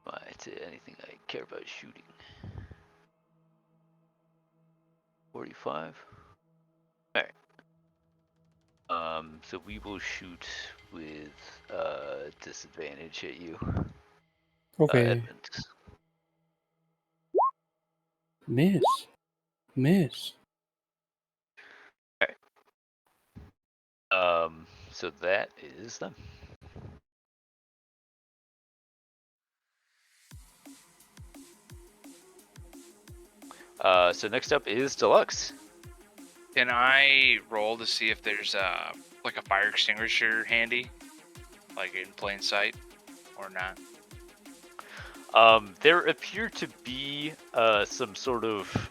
am I to anything I care about shooting? 45. All right. So we will shoot with disadvantage at you. Okay. Edmund. Miss. So that is them. So next up is Deluxe. Can I roll to see if there's like a fire extinguisher handy, like in plain sight, or not? There appear to be some sort of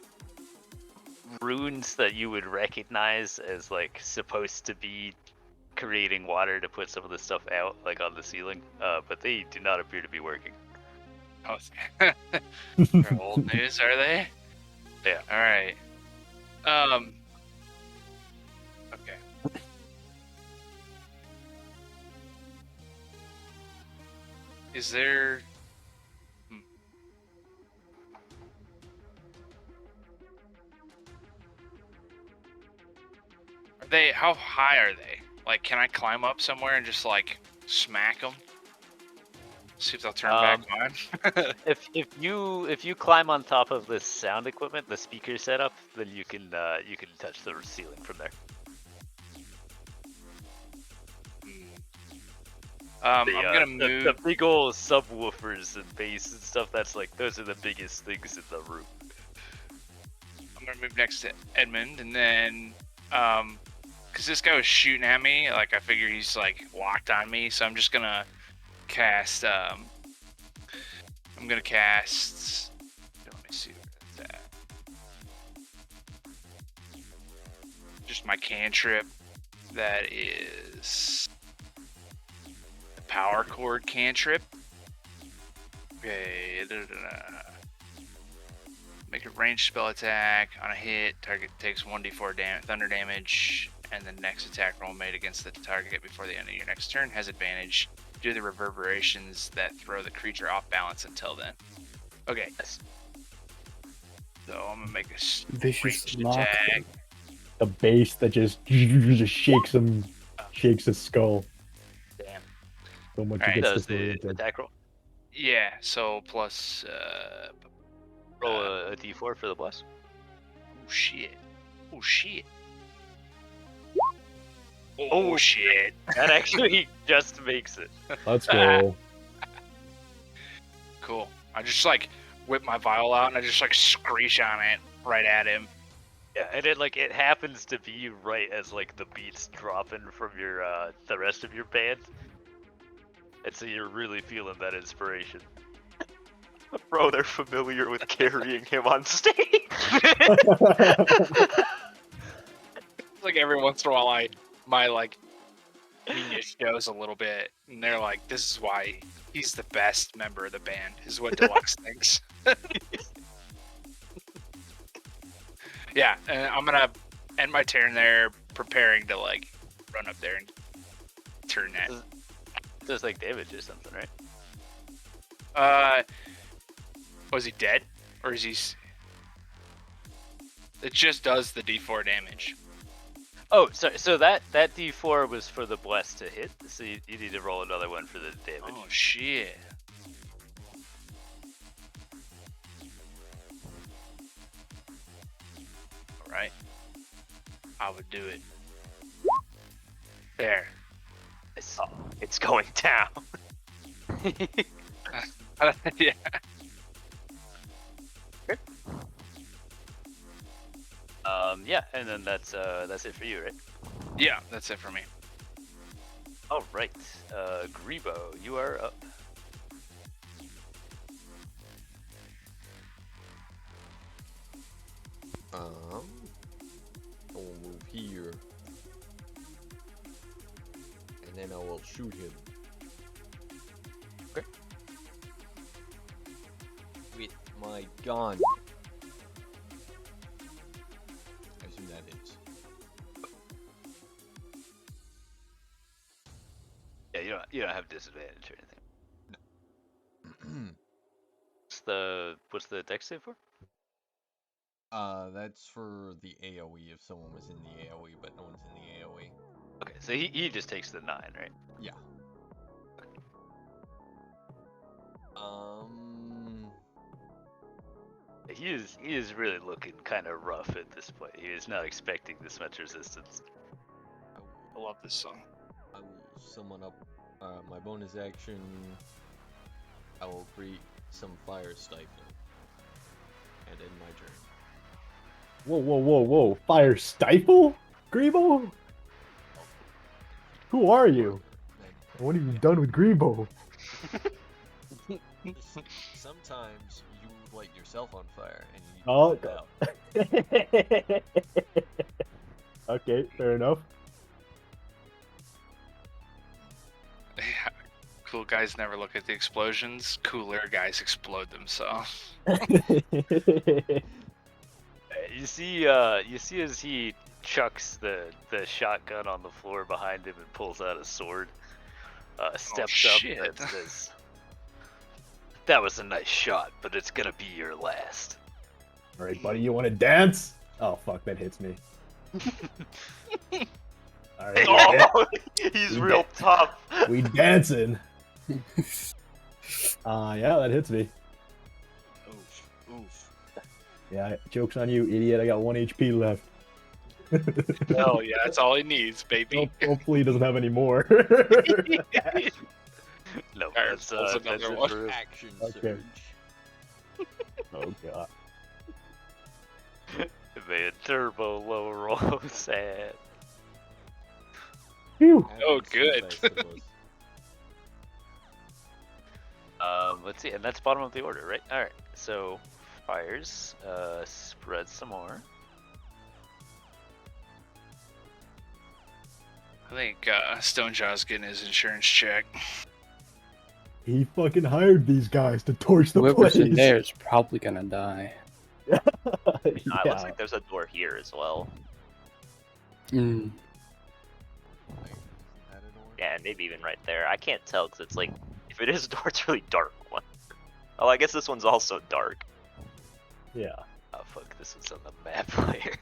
runes that you would recognize as like supposed to be creating water to put some of the stuff out, like on the ceiling, but they do not appear to be working. Oh, they're old news, are they? Yeah. All right. Okay. Is there? Are they? How high are they? Like, can I climb up somewhere and just like smack them? See if they'll turn back on. If you climb on top of this sound equipment, the speaker setup, then you can touch the ceiling from there. I'm gonna move. The big old subwoofers and bass and stuff. That's like, those are the biggest things in the room. I'm gonna move next to Edmund, and then, cause this guy was shooting at me, like I figure he's like locked on me, so I'm just gonna cast. I'm gonna cast. Let me see where it's at. Just my cantrip. That is the power chord cantrip. Okay. Make a ranged spell attack. On a hit, target takes 1d4 thunder damage, and the next attack roll made against the target before the end of your next turn has advantage. Do the reverberations that throw the creature off balance until then. Okay. So I'm gonna make a Vicious ranged knock. attack. The bass that just shakes him, shakes his skull. Damn. So much Alright. he gets Does the disoriented. attack roll? Yeah. So plus. Roll a d4 for the bless. Oh shit. Oh shit. Oh shit. That actually just makes it. Let's go. Cool. I just like whip my vial out and I just like screech on it right at him. Yeah, and it happens to be right as like the beats dropping from your the rest of your band, and so you're really feeling that inspiration. Bro, they're familiar with carrying him on stage. Like every once in a while, my like genius shows a little bit, and they're like, "This is why he's the best member of the band," is what Deluxe thinks. Yeah, and I'm gonna end my turn there, preparing to like run up there and turn that. Does like damage or something, right? Was he dead, or is he? It just does the D4 damage. Oh, sorry. So that d4 was for the bless to hit. So you need to roll another one for the damage. Oh shit. Alright. I would do it. There. Oh, it's going down. Yeah. Yeah, and then that's it for you, right? Yeah, that's it for me. All right, Grebo, you are up. I will move here, and then I will shoot him. Okay. With my gun. I assume that hits. Yeah, you don't have disadvantage or anything. What's the dex save for? That's for the AoE if someone was in the AoE, but no one's in the AoE. Okay, so he just takes the 9, right? Yeah. He is really looking kind of rough at this point. He is not expecting this much resistance. I love this song. I will summon up my bonus action. I will create some fire stifling. And end my turn. Whoa. Fire stifle? Grebo? Who are you? What have you done with Grebo? Sometimes you light yourself on fire and you need to Oh, put it out. okay, fair enough. Cool guys never look at the explosions. Cooler guys explode themselves. You see as he chucks the shotgun on the floor behind him and pulls out a sword. Steps shit. up and says, "That was a nice shot, but it's gonna be your last." All right, buddy, you want to dance? Oh fuck, that hits me. All right, Oh, he's We real tough. we dancing. Yeah, that hits me. Oof. Yeah, joke's on you, idiot. I got 1 HP left. Hell yeah, that's all he needs, baby. Hopefully he doesn't have any more. No, Alright, that's pulls that's another it one. for him. Action Okay. surge. Oh god. Man, turbo low roll, sad. Phew. Oh, good. Let's see, and that's bottom of the order, right? All right, so fires, spread some more. I think Stonejaw's getting his insurance check. He fucking hired these guys to torch the Whoever's place. in there is probably gonna die. It looks Yeah. like there's a door here as well. Mm. Yeah, and maybe even right there. I can't tell because it's like, if it is a door, it's really dark one. Oh, I guess this one's also dark. Yeah. Oh fuck, this was on the map layer.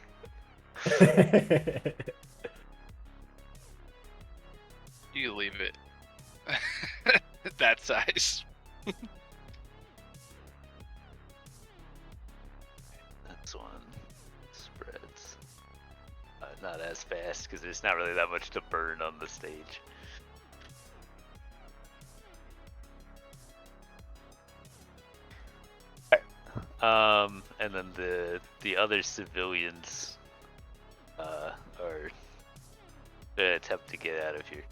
You leave it. That size. This one spreads. Not as fast because there's not really that much to burn on the stage. And then the other civilians are gonna attempt to get out of here.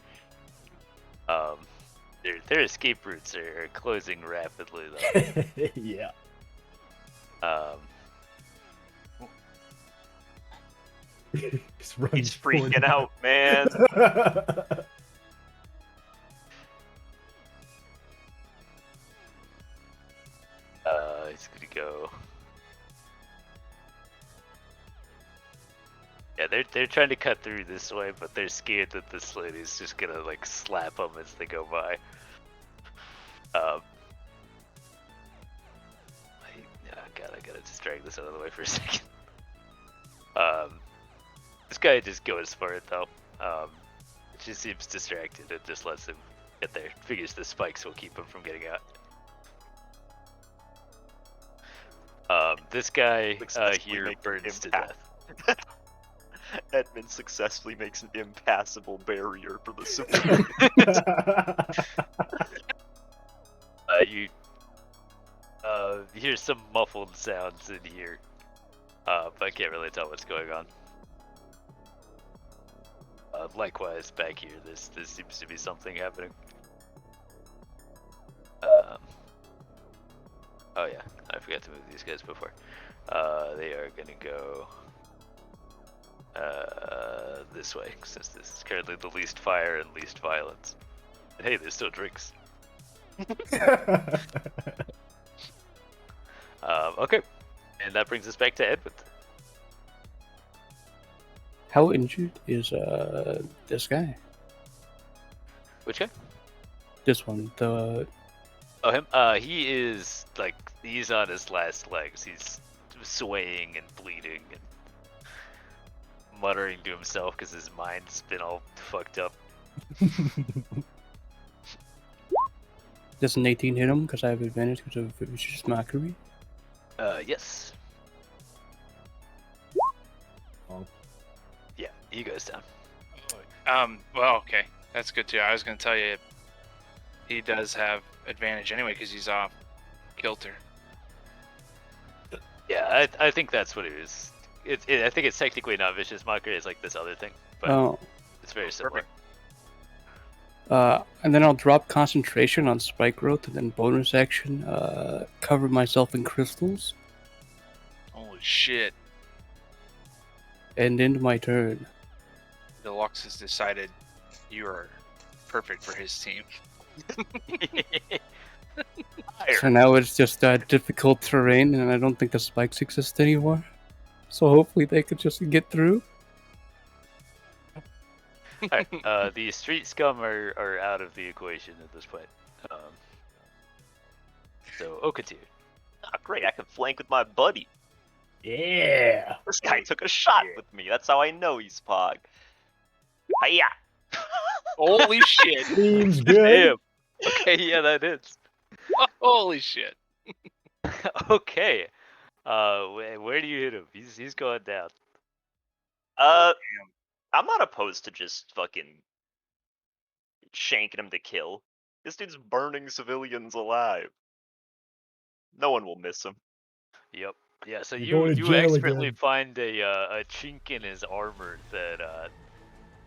Their escape routes are closing rapidly though. Yeah. He's freaking out, man. He's gonna go. Yeah, they're trying to cut through this way, but they're scared that this lady's just gonna like slap them as they go by. Oh god, I gotta just drag this out of the way for a second. This guy just goes for it though. It just seems distracted and just lets him get there. Figures the spikes will keep him from getting out. This guy Successfully here make burns to impact. death. Edmund successfully makes an impassable barrier for the civilians. You hear some muffled sounds in here, but I can't really tell what's going on. Likewise, back here, this seems to be something happening. Oh yeah, I forgot to move these guys before. They are gonna go this way, since this is currently the least fire and least violence. And hey, there's still drinks. Okay, and that brings us back to Edmund. How injured is this guy? Which guy? This one, the Oh, him? He is, like, he's on his last legs. He's swaying and bleeding and muttering to himself because his mind's been all fucked up. does an 18 hit him because I have advantage because of vicious mockery? Yes. Oh. Yeah, he goes down. Well, okay, that's good too. I was gonna tell you, he does have advantage anyway because he's off kilter. Yeah, I think that's what it is. I think it's technically not vicious mockery. It's like this other thing, but Oh. it's very similar. And then I'll drop concentration on spike growth, and then bonus action, cover myself in crystals, Holy shit! and end my turn. Deluxe has decided you are perfect for his team. So now it's just difficult terrain, and I don't think the spikes exist anymore. So hopefully they could just get through. Alright, the street scum are out of the equation at this point. So, Okatir. Ah, great, I can flank with my buddy. Yeah. This guy took a shot with me. That's how I know he's Pog. Hiya! Holy shit! Seems good. Damn. Okay, yeah, that is. Holy shit! Okay. Where do you hit him? He's going down. I'm not opposed to just fucking shanking him to kill. This dude's burning civilians alive. No one will miss him. Yep. Yeah. So You're you going to you jail expertly again. find a chink in his armor that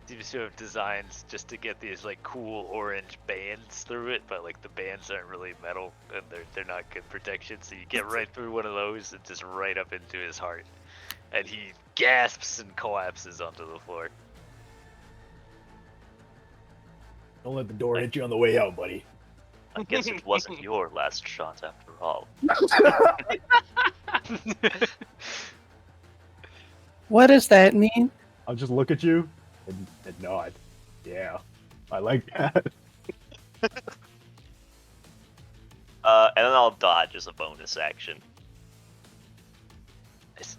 seems to have designed just to get these like cool orange bands through it, but like the bands aren't really metal and they're not good protection. So you get right through one of those and just right up into his heart, and he gasps and collapses onto the floor. Don't let the door hit you on the way out, buddy. I guess it wasn't your last shot after all. What does that mean? I'll just look at you and nod. Yeah, I like that. And then I'll dodge as a bonus action. Nice.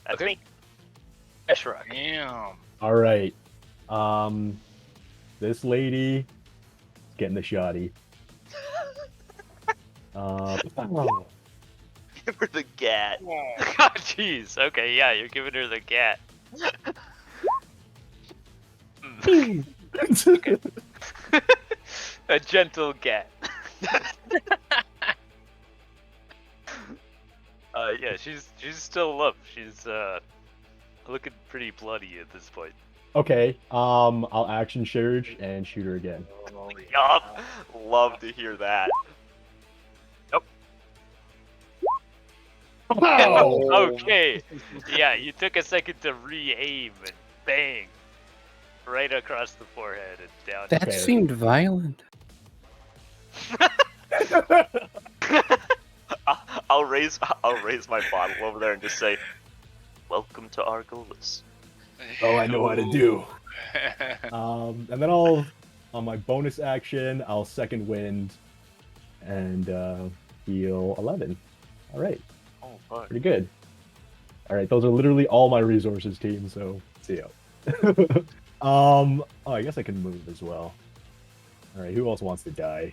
That's Okay. me. Eshrock. Damn. All right. This lady is getting the shoddy. Give her the gat. Oh, jeez. Okay, yeah, you're giving her the gat. A gentle gat. Yeah, she's still up. She's looking pretty bloody at this point. Okay. I'll action surge and shoot her again. Yup. Love to hear that. Oh! Okay. Yeah, you took a second to re-aim and bang. Right across the forehead and down. That Okay. seemed violent. I'll raise my bottle over there and just say, "Welcome to Argolis." Oh, I know how to do. And then I'll, on my bonus action, I'll second wind and heal 11. All right, Oh fuck. pretty good. All right, those are literally all my resources, team. So see ya. Oh, I guess I can move as well. All right, who else wants to die?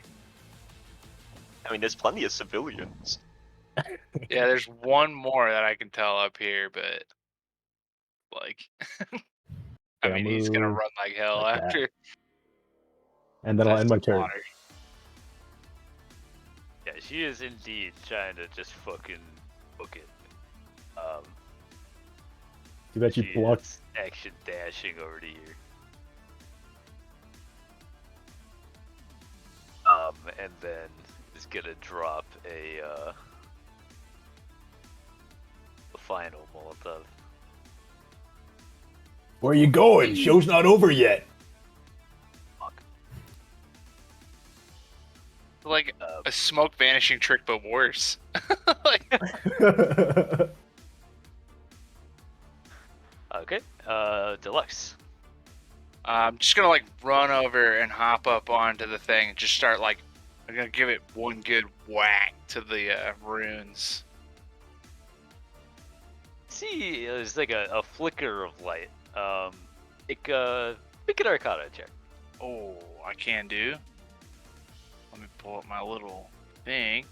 I mean, there's plenty of civilians. Yeah, there's one more that I can tell up here, but like, I Okay, mean, I'll he's gonna move run like hell like that. after. And then I'll end my turn. Water. Yeah, she is indeed trying to just fucking book it. Too bad She you blocked. is action dashing over to here. and then is gonna drop a final Molotov. Where you going? Show's not over yet. Fuck. Like a smoke vanishing trick, but worse. Like, Okay. Deluxe. I'm just gonna like run over and hop up onto the thing and just start like, I'm gonna give it one good whack to the runes. See, there's like a flicker of light. Make an Arcana check. Oh, I can do. Let me pull up my little thing.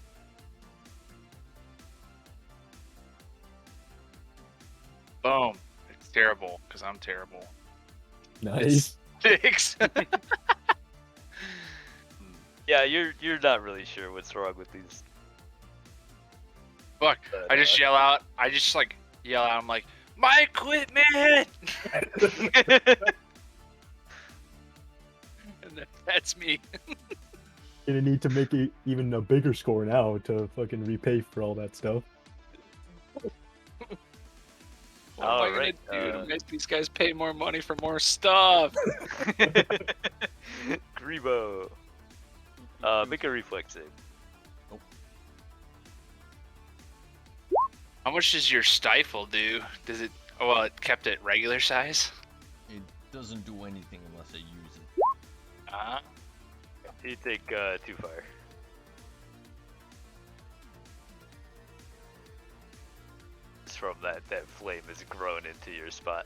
Boom. It's terrible because I'm terrible. Nice. Six. Yeah, you're not really sure what's wrong with these. Fuck. But, I just yell out. I just like yell out. I'm like, my equipment. And that's me. Gonna need to make it even a bigger score now to fucking repay for all that stuff. What am I gonna Alright, do to make these guys pay more money for more stuff? Grebo. Make a reflex save. How much does your stifle do? Does it? Oh, well, it kept it regular size. It doesn't do anything unless I use it. You take 2 fire. It's from that flame has grown into your spot.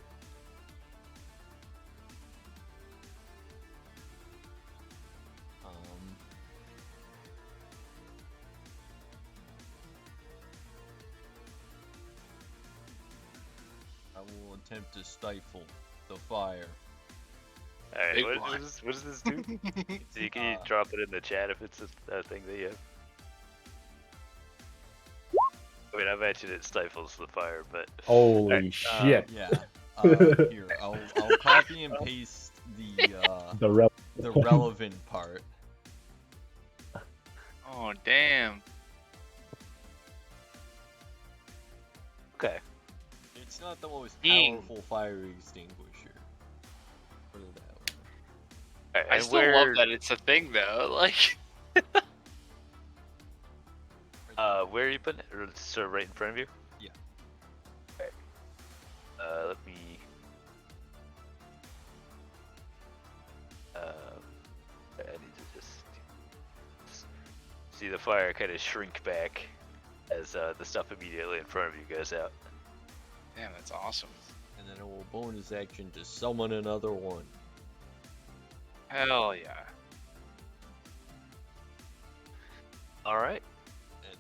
I will attempt to stifle the fire. Alright, Big what one. does this do? So you can drop it in the chat if it's a thing that you have. I mean, I mentioned it stifles the fire, but Holy shit. Yeah. Here, I'll copy and paste The rel- the relevant part. Oh damn! okay. It's not the most Ding. powerful fire extinguisher. Put it that way. Alright, I and still love that it's a thing though. Like, where are you putting it? Or so right in front of you? Yeah. Okay. Let me. I need to just see the fire kind of shrink back as the stuff immediately in front of you goes out. damn, that's awesome. And then it will bonus action to summon another one. Hell yeah! All right. And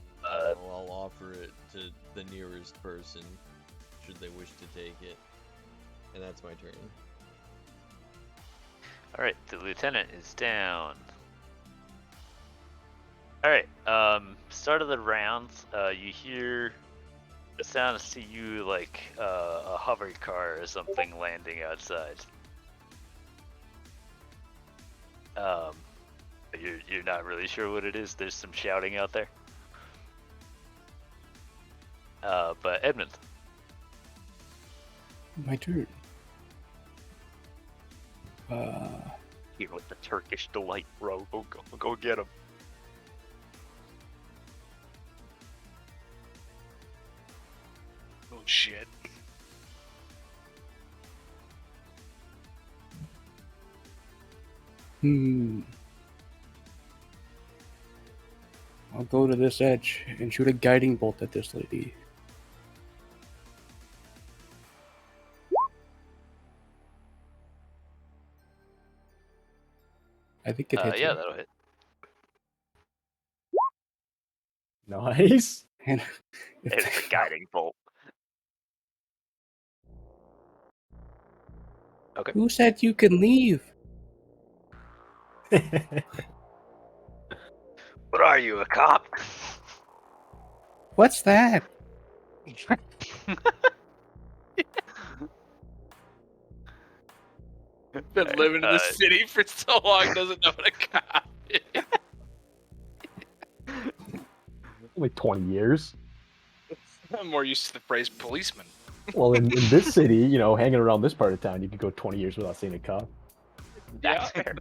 I'll offer it to the nearest person, should they wish to take it. And that's my turn. All right. The lieutenant is down. All right. Start of the round. You hear. It sounds to you like a hover car or something landing outside. You're not really sure what it is. There's some shouting out there. But Edmund. My turn. Here with the Turkish delight, bro. Go get him. Oh shit! I'll go to this edge and shoot a guiding bolt at this lady. I think it hits Yeah, her. that'll hit. Nice. And It's the guiding bolt. Okay. who said you can leave? What are you, a cop? What's that? Been living in the city for so long, doesn't know what a cop is. Only 20 years. I'm more used to the phrase policeman. Well, in this city, you know, hanging around this part of town, you could go 20 years without seeing a cop. That's fair.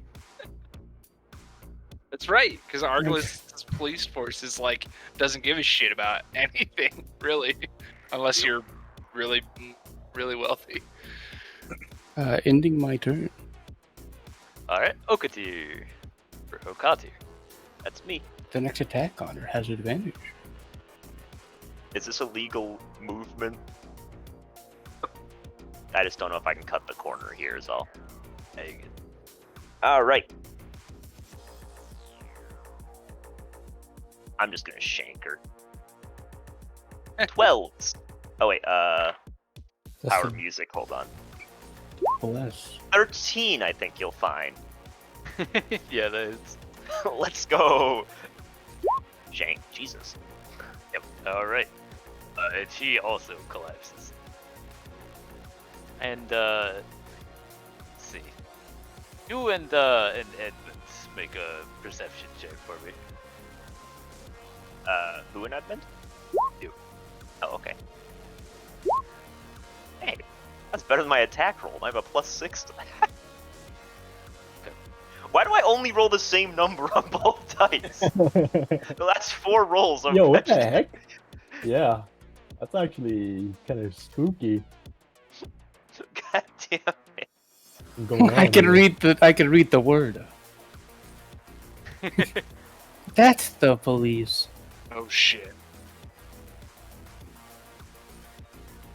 That's right, because Argolis' police force is like doesn't give a shit about anything really, unless you're really, really wealthy. Ending my turn. All right, Okatir. For Okatir. That's me. The next attack on her has advantage. Is this a legal movement? I just don't know if I can cut the corner here is all. There you go. Alright. I'm just gonna shank her. 12s. Oh wait, That's power a music, hold on. bless. 13 I think you'll find. Yeah, that is. Let's go! Shank, Jesus. Yep. All right. And she also collapses. And let's see. You and Edmonds make a perception check for me. Who in Edmund? You. Oh, okay. Hey, that's better than my attack roll. I have a +6 to that. Why do I only roll the same number on both dice? Well, that's 4 rolls. I'm Yo, what the actually- heck? Yeah, that's actually kind of spooky. God damn it. Going I on can here. read the word. That's the police. Oh shit.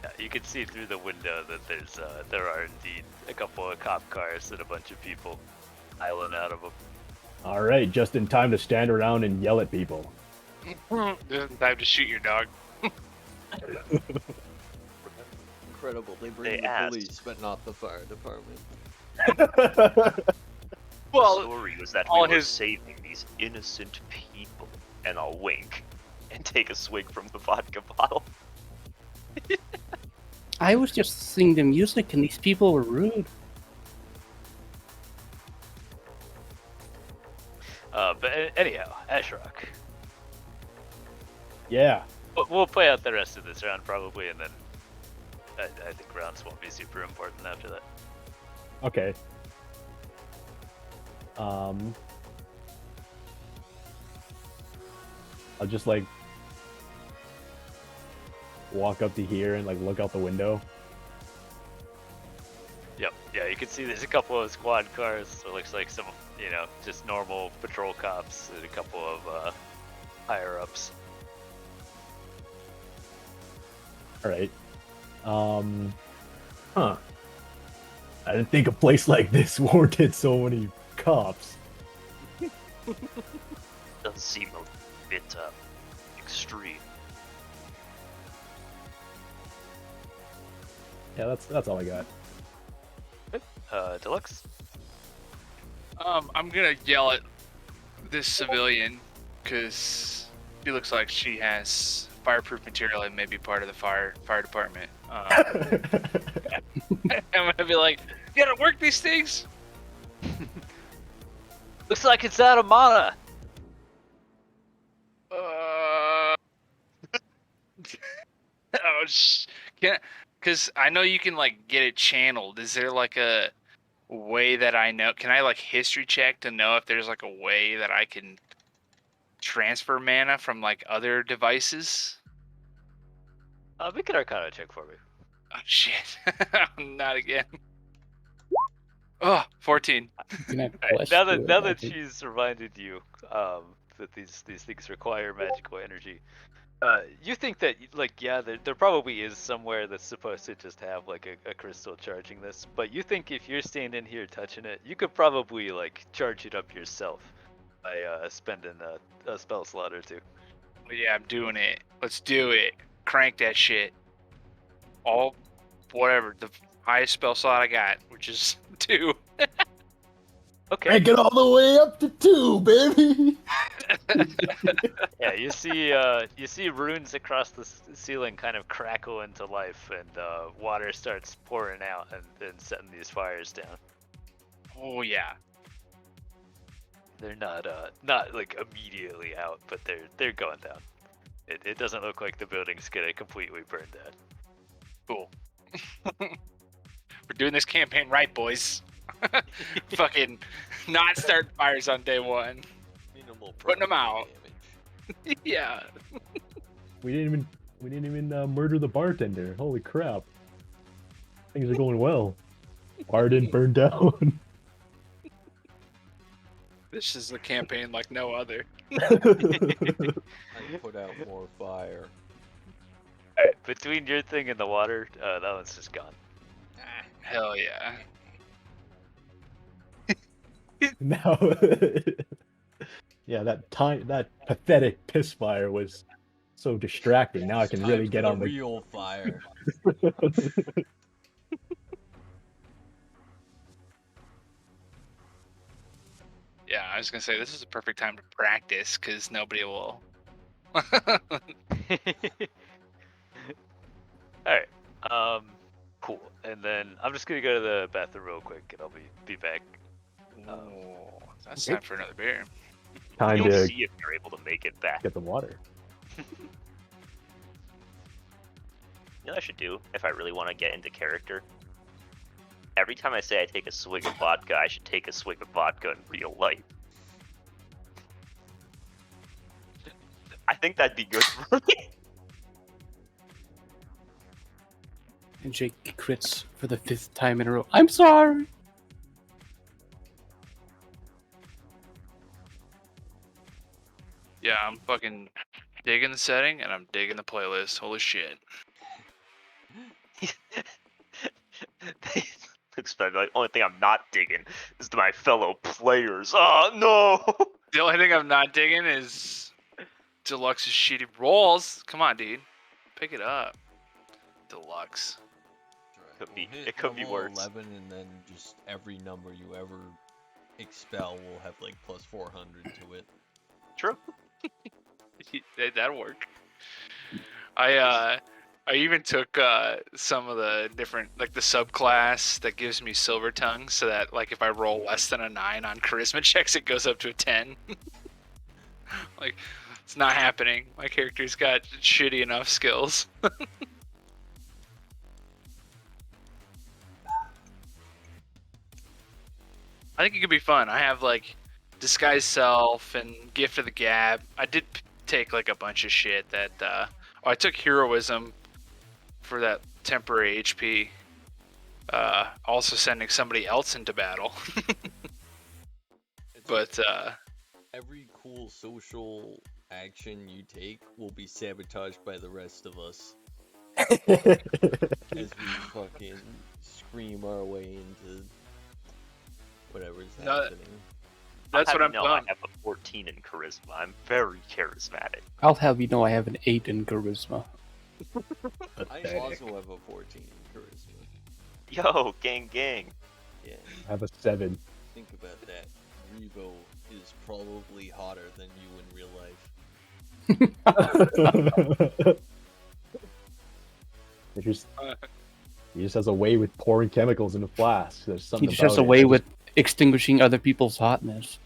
Yeah, you can see through the window that there are indeed a couple of cop cars and a bunch of people piling out of them. All right, just in time to stand around and yell at people. Time to shoot your dog. Incredible. They bring They the asked. police, but not the fire department. Well, The story was that all we were his- saving these innocent people. And I'll wink and take a swig from the vodka bottle. I was just singing the music and these people were rude. Anyhow, Ashrock. Yeah. We'll play out the rest of this round probably, and then I think rounds won't be super important after that. Okay. I'll just like walk up to here and like look out the window. Yep. Yeah, you can see there's a couple of squad cars. So it looks like some, just normal patrol cops and a couple of higher ups. All right. Huh. I didn't think a place like this warranted so many cops. Doesn't seem a bit extreme. Yeah, that's all I got. Deluxe. I'm gonna yell at this civilian because she looks like she has fireproof material and may be part of the fire department. I'm gonna be like, "You gotta work these things." Looks like it's out of mana. Oh, because I know you can like get it channeled. Is there like a way that I know? Can I like history check to know if there's like a way that I can transfer mana from like other devices? Make an Arcana check for me. Oh shit! Not again. Oh, 14. Can I Alright, bless now you? that she's reminded you that these things require magical energy, you think that there probably is somewhere that's supposed to just have like a crystal charging this, but you think if you're standing here touching it, you could probably like charge it up yourself by spending a spell slot or two. Yeah, I'm doing it. Let's do it. Crank that shit. All, whatever, the highest spell slot I got, which is 2. Okay. Crank it all the way up to 2, baby. Yeah, you see runes across the ceiling kind of crackle into life, and water starts pouring out and setting these fires down. Oh yeah. They're not like immediately out, but they're going down. It doesn't look like the building's gonna completely burn down. Cool. We're doing this campaign right, boys. Fucking not start fires on day one. Minimal Putting 'em property out. damage. Yeah. We didn't even murder the bartender. Holy crap! Things are going well. Bar didn't burn down. This is a campaign like no other. I put out more fire. Alright, between your thing and the water, that one's just gone. Hell yeah. Now, yeah, that pathetic piss fire was so distracting. Now I can Time really for get the on the. real fire. Yeah, I was gonna say this is a perfect time to practice because nobody will. Alright. Cool. And then I'm just gonna go to the bathroom real quick and I'll be back. Oh, that's time for another beer. Time You'll to see if you're able to make it back. get the water. You know what I should do if I really want to get into character? Every time I say I take a swig of vodka, I should take a swig of vodka in real life. I think that'd be good for me. And Jake crits for the 5th time in a row. I'm sorry. Yeah, I'm fucking digging the setting and I'm digging the playlist. Holy shit. The only thing I'm not digging is to my fellow players. Oh no! The only thing I'm not digging is Deluxe's shitty rolls. Come on, dude. Pick it up. Deluxe. Could be- We'll hit it could be level worse. 11 and then just every number you ever expel will have like plus 400 to it. True. That'll work. I even took some of the different, like the subclass that gives me silver tongue, so that like if I roll less than a 9 on charisma checks, it goes up to a 10. Like, it's not happening. My character's got shitty enough skills. I think it could be fun. I have like disguise self and gift of the gab. I did take like a bunch of shit that I took heroism for that temporary HP. Also sending somebody else into battle. It's But every cool social action you take will be sabotaged by the rest of us as we fucking scream our way into whatever's No, happening. that's I'll what have I'm you know, I pumped. have a 14 in charisma. I'm very charismatic. I'll have you know I have an 8 in charisma. I also have a 14 in charisma. Yo, gang, gang. Yeah, I have a 7. think about that. Revo is probably hotter than you in real life. He just has a way with pouring chemicals in a flask. There's He something just about has a it. way with extinguishing other people's hotness.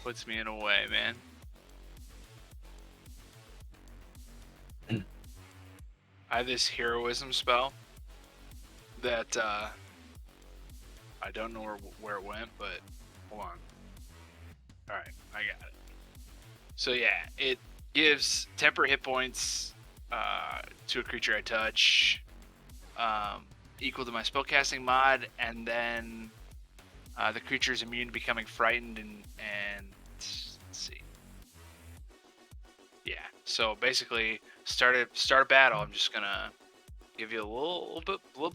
Puts me in a way, man. I have this heroism spell that I don't know where it went, but hold on. All right, I got it. So yeah, it gives temper hit points to a creature I touch, equal to my spellcasting mod, and then the creature is immune to becoming frightened and let's see. Yeah. So basically, start a battle. I'm just gonna give you a little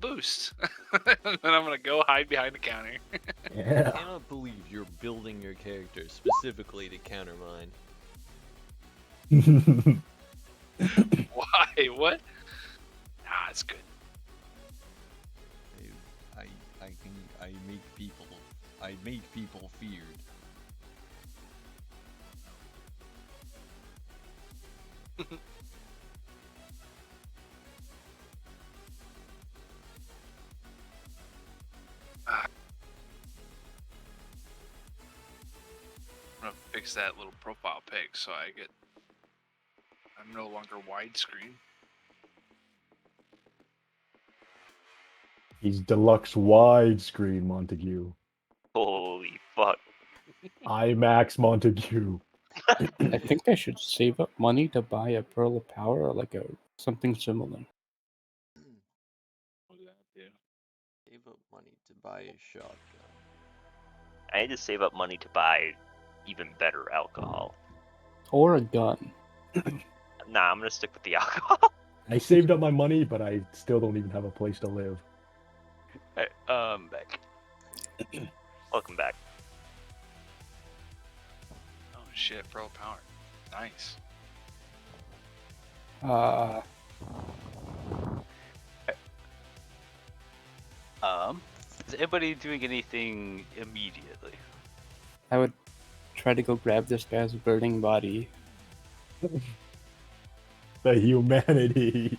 boost, and then I'm gonna go hide behind the counter. I Yeah. cannot believe you're building your character specifically to counter mine. Why? What? Ah, it's good. I make people feared. I'm gonna fix that little profile pic so I get a I'm no longer widescreen. He's deluxe widescreen Montague. Holy fuck. IMAX Montague. I think I should save up money to buy a Pearl of Power or like something similar. What did that do? Save up money to buy a shotgun. I need to save up money to buy even better alcohol. Or a gun. Nah, I'm gonna stick with the alcohol. I saved up my money, but I still don't even have a place to live. Hey, back. Welcome back. Oh shit, Pearl Power. Nice. Is anybody doing anything immediately? I would try to go grab this guy's burning body. The humanity.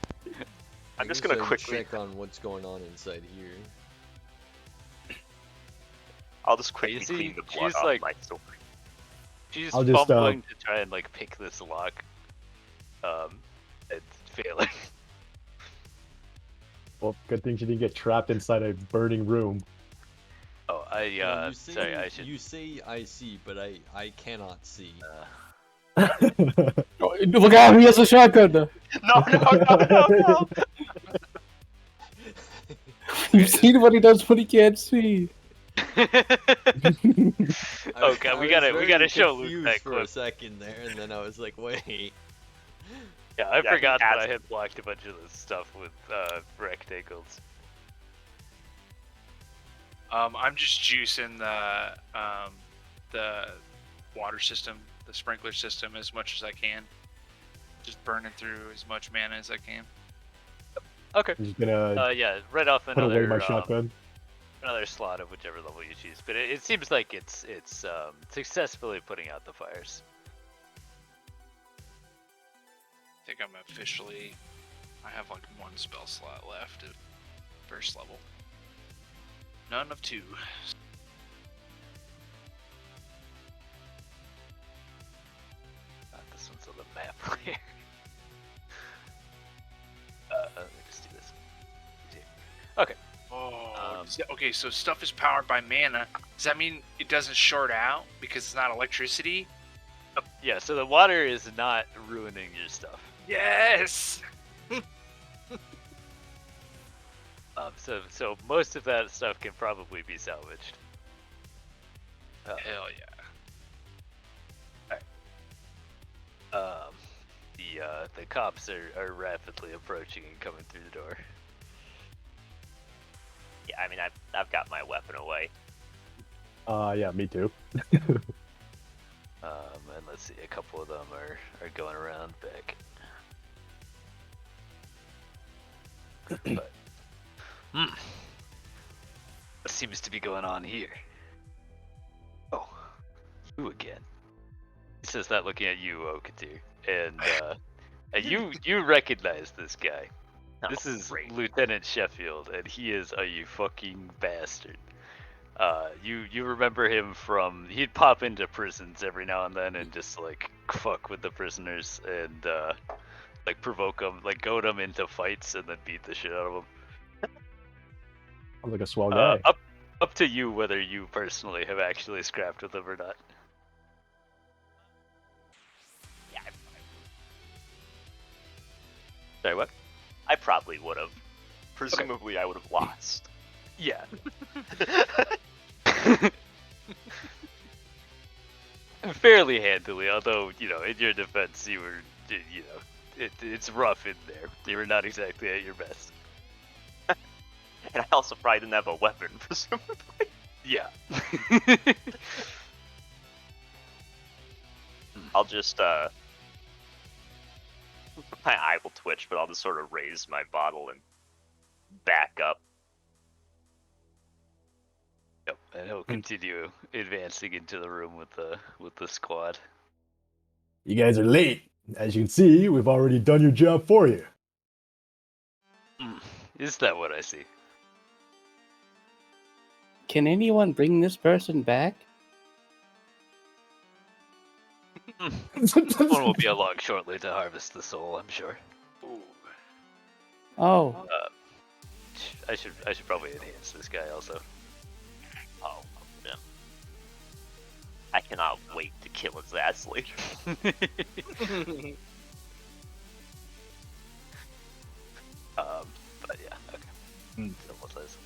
I'm just guess gonna I'd quickly. check on what's going on inside here. I'll just quickly You see, clean the blood she's off like- my sword. She's I'll just, fumbling to try and like pick this lock. It's failing. Well, good thing she didn't get trapped inside a burning room. Oh, Well, you say, sorry, I should. You say I see, but I cannot see. Oh, look out! He has a shotgun. No, no. You've seen what he does when he can't see. Oh god, we gotta show Luke confused that for clip. a second there, and then I was like, wait. Yeah, I Yeah, he forgot that has- I had blocked a bunch of this stuff with rectangles. I'm just juicing the water system, the sprinkler system, as much as I can. Just burning through as much mana as I can. Okay. I'm just gonna Yeah, right off put away my another shotgun. another slot of whichever level you choose, but it seems like it's successfully putting out the fires. I think I'm officially. I have like one spell slot left at first level. None of two. This one's on the map here. Let me just do this. Okay. Oh, okay. So stuff is powered by mana. Does that mean it doesn't short out because it's not electricity? Yeah, so the water is not ruining your stuff. Yes. So most of that stuff can probably be salvaged. Hell yeah. The cops are rapidly approaching and coming through the door. Yeah, I mean, I've got my weapon away. Yeah, me too. And let's see, a couple of them are going around back. But, what seems to be going on here? Oh, you again. He says that looking at you, Okatir, and you recognize this guy. Oh, This is great. Lieutenant Sheffield, and he is a you fucking bastard. You remember him from, he'd pop into prisons every now and then and just like fuck with the prisoners and like provoke them, like goad them into fights and then beat the shit out of them. I'm like a swell guy. Up to you whether you personally have actually scrapped with him or not. Yeah, Sorry, what? I probably would have. Presumably, I would have lost. Yeah. Fairly handily, although, you know, in your defense, you were, you know, it's rough in there. You were not exactly at your best. And I also probably didn't have a weapon, presumably. Yeah. I'll just, my eye will twitch, but I'll just sort of raise my bottle and back up. Yep, and he'll continue advancing into the room with the squad. You guys are late. As you can see, we've already done your job for you. Is that what I see? Can anyone bring this person back? One will be along shortly to harvest the soul, I'm sure. Ooh. Oh, I should probably enhance this guy also. Oh, yeah. I cannot wait to kill Zazly. But yeah, okay. Hmm. So what's this?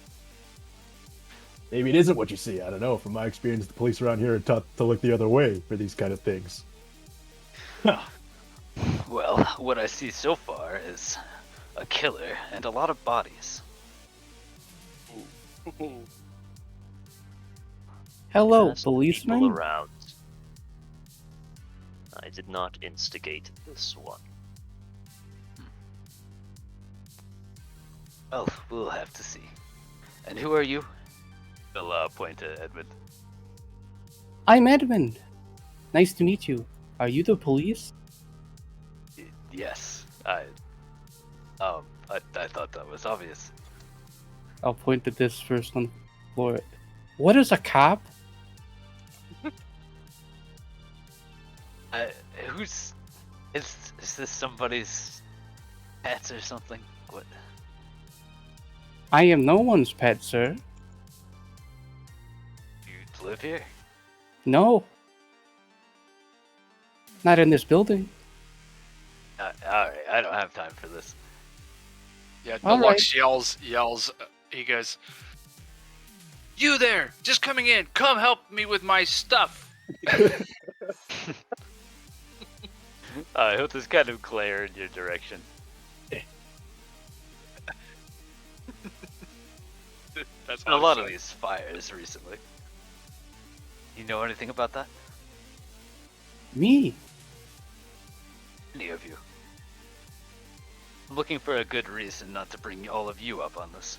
Maybe it isn't what you see. I don't know. From my experience, the police around here are taught to look the other way for these kind of things. Well, what I see so far is a killer and a lot of bodies. hello, There's some people policeman. around. I did not instigate this one. Well, we'll have to see. And who are you? He'll point to Edmund. I'm Edmund. Nice to meet you. Are you the police? Yes, I thought that was obvious. I'll point to this first on the floor. What is a cop? Who's is this somebody's pets or something? What? I am no one's pet, sir. You live here? No. Not in this building. All right, I don't have time for this. Yeah, All Deluxe yells. He goes, "You there? Just coming in. Come help me with my stuff." He'll just kind of glare in your direction. That's Been a lot of these fires recently. You know anything about that? Me? Any of you? I'm looking for a good reason not to bring all of you up on this.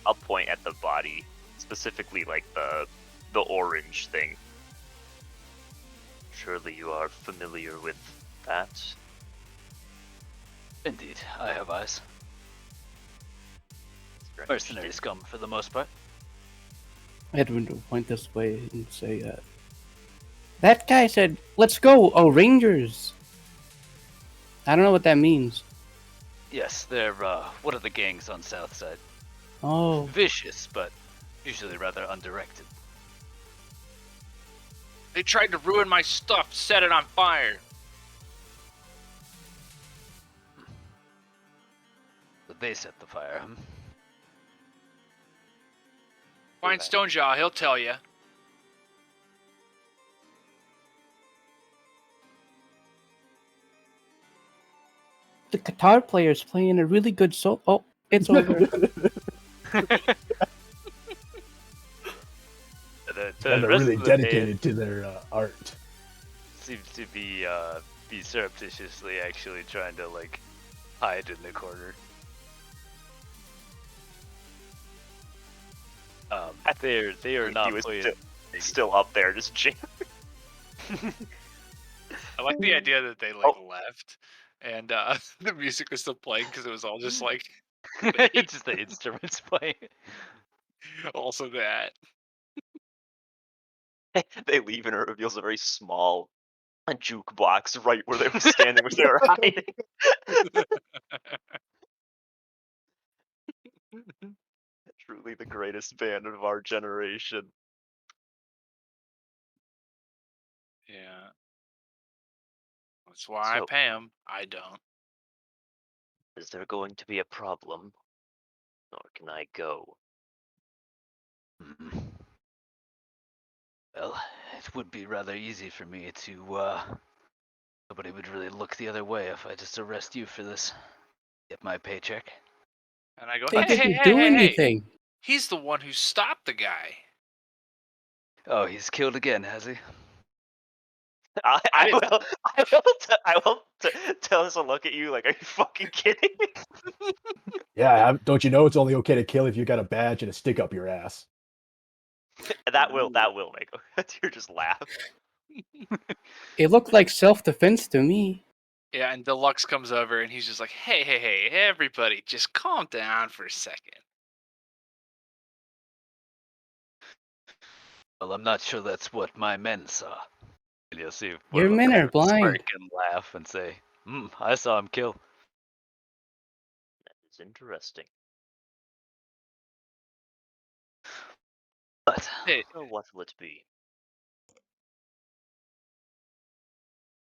I'll point at the body, specifically like the orange thing. Surely you are familiar with that? Indeed, I have eyes. Mercenary scum for the most part. Edwin will point this way and say, that guy said, let's go, oh, Rangers. I don't know what that means. Yes, they're one of the gangs on Southside. Oh, Vicious, but usually rather undirected. They tried to ruin my stuff, set it on fire. But they set the fire. Find Stonejaw, he'll tell you. the guitar player's playing a really good solo. Oh, it's over. And they're really dedicated to their art. Seems to be surreptitiously actually trying to like hide in the corner. They are not He was playing. still up there, just jamming. I like the idea that they left, and the music was still playing because it was all just like It's just the instruments playing. also that. They leave and it reveals a very small jukebox right where they were standing, which they were hiding. Truly the greatest band of our generation. Yeah. That's why I So- pay him. I don't. Is there going to be a problem? Or can I go? Well, it would be rather easy for me to, nobody would really look the other way if I just arrest you for this. Get my paycheck. And I go, They hey, didn't do anything. He's the one who stopped the guy. Oh, he's killed again, has he? I will tell us a look at you like, are you fucking kidding me? Yeah, don't you know it's only okay to kill if you got a badge and a stick up your ass? That will make you just laugh. It looked like self-defense to me. Yeah, and Deluxe comes over and he's just like, hey, everybody, just calm down for a second. Well, I'm not sure that's what my men saw. And you'll see one Your of them men kind are of blind. smirk and laugh and say, I saw him kill. That is interesting. But Hey, So what will it be?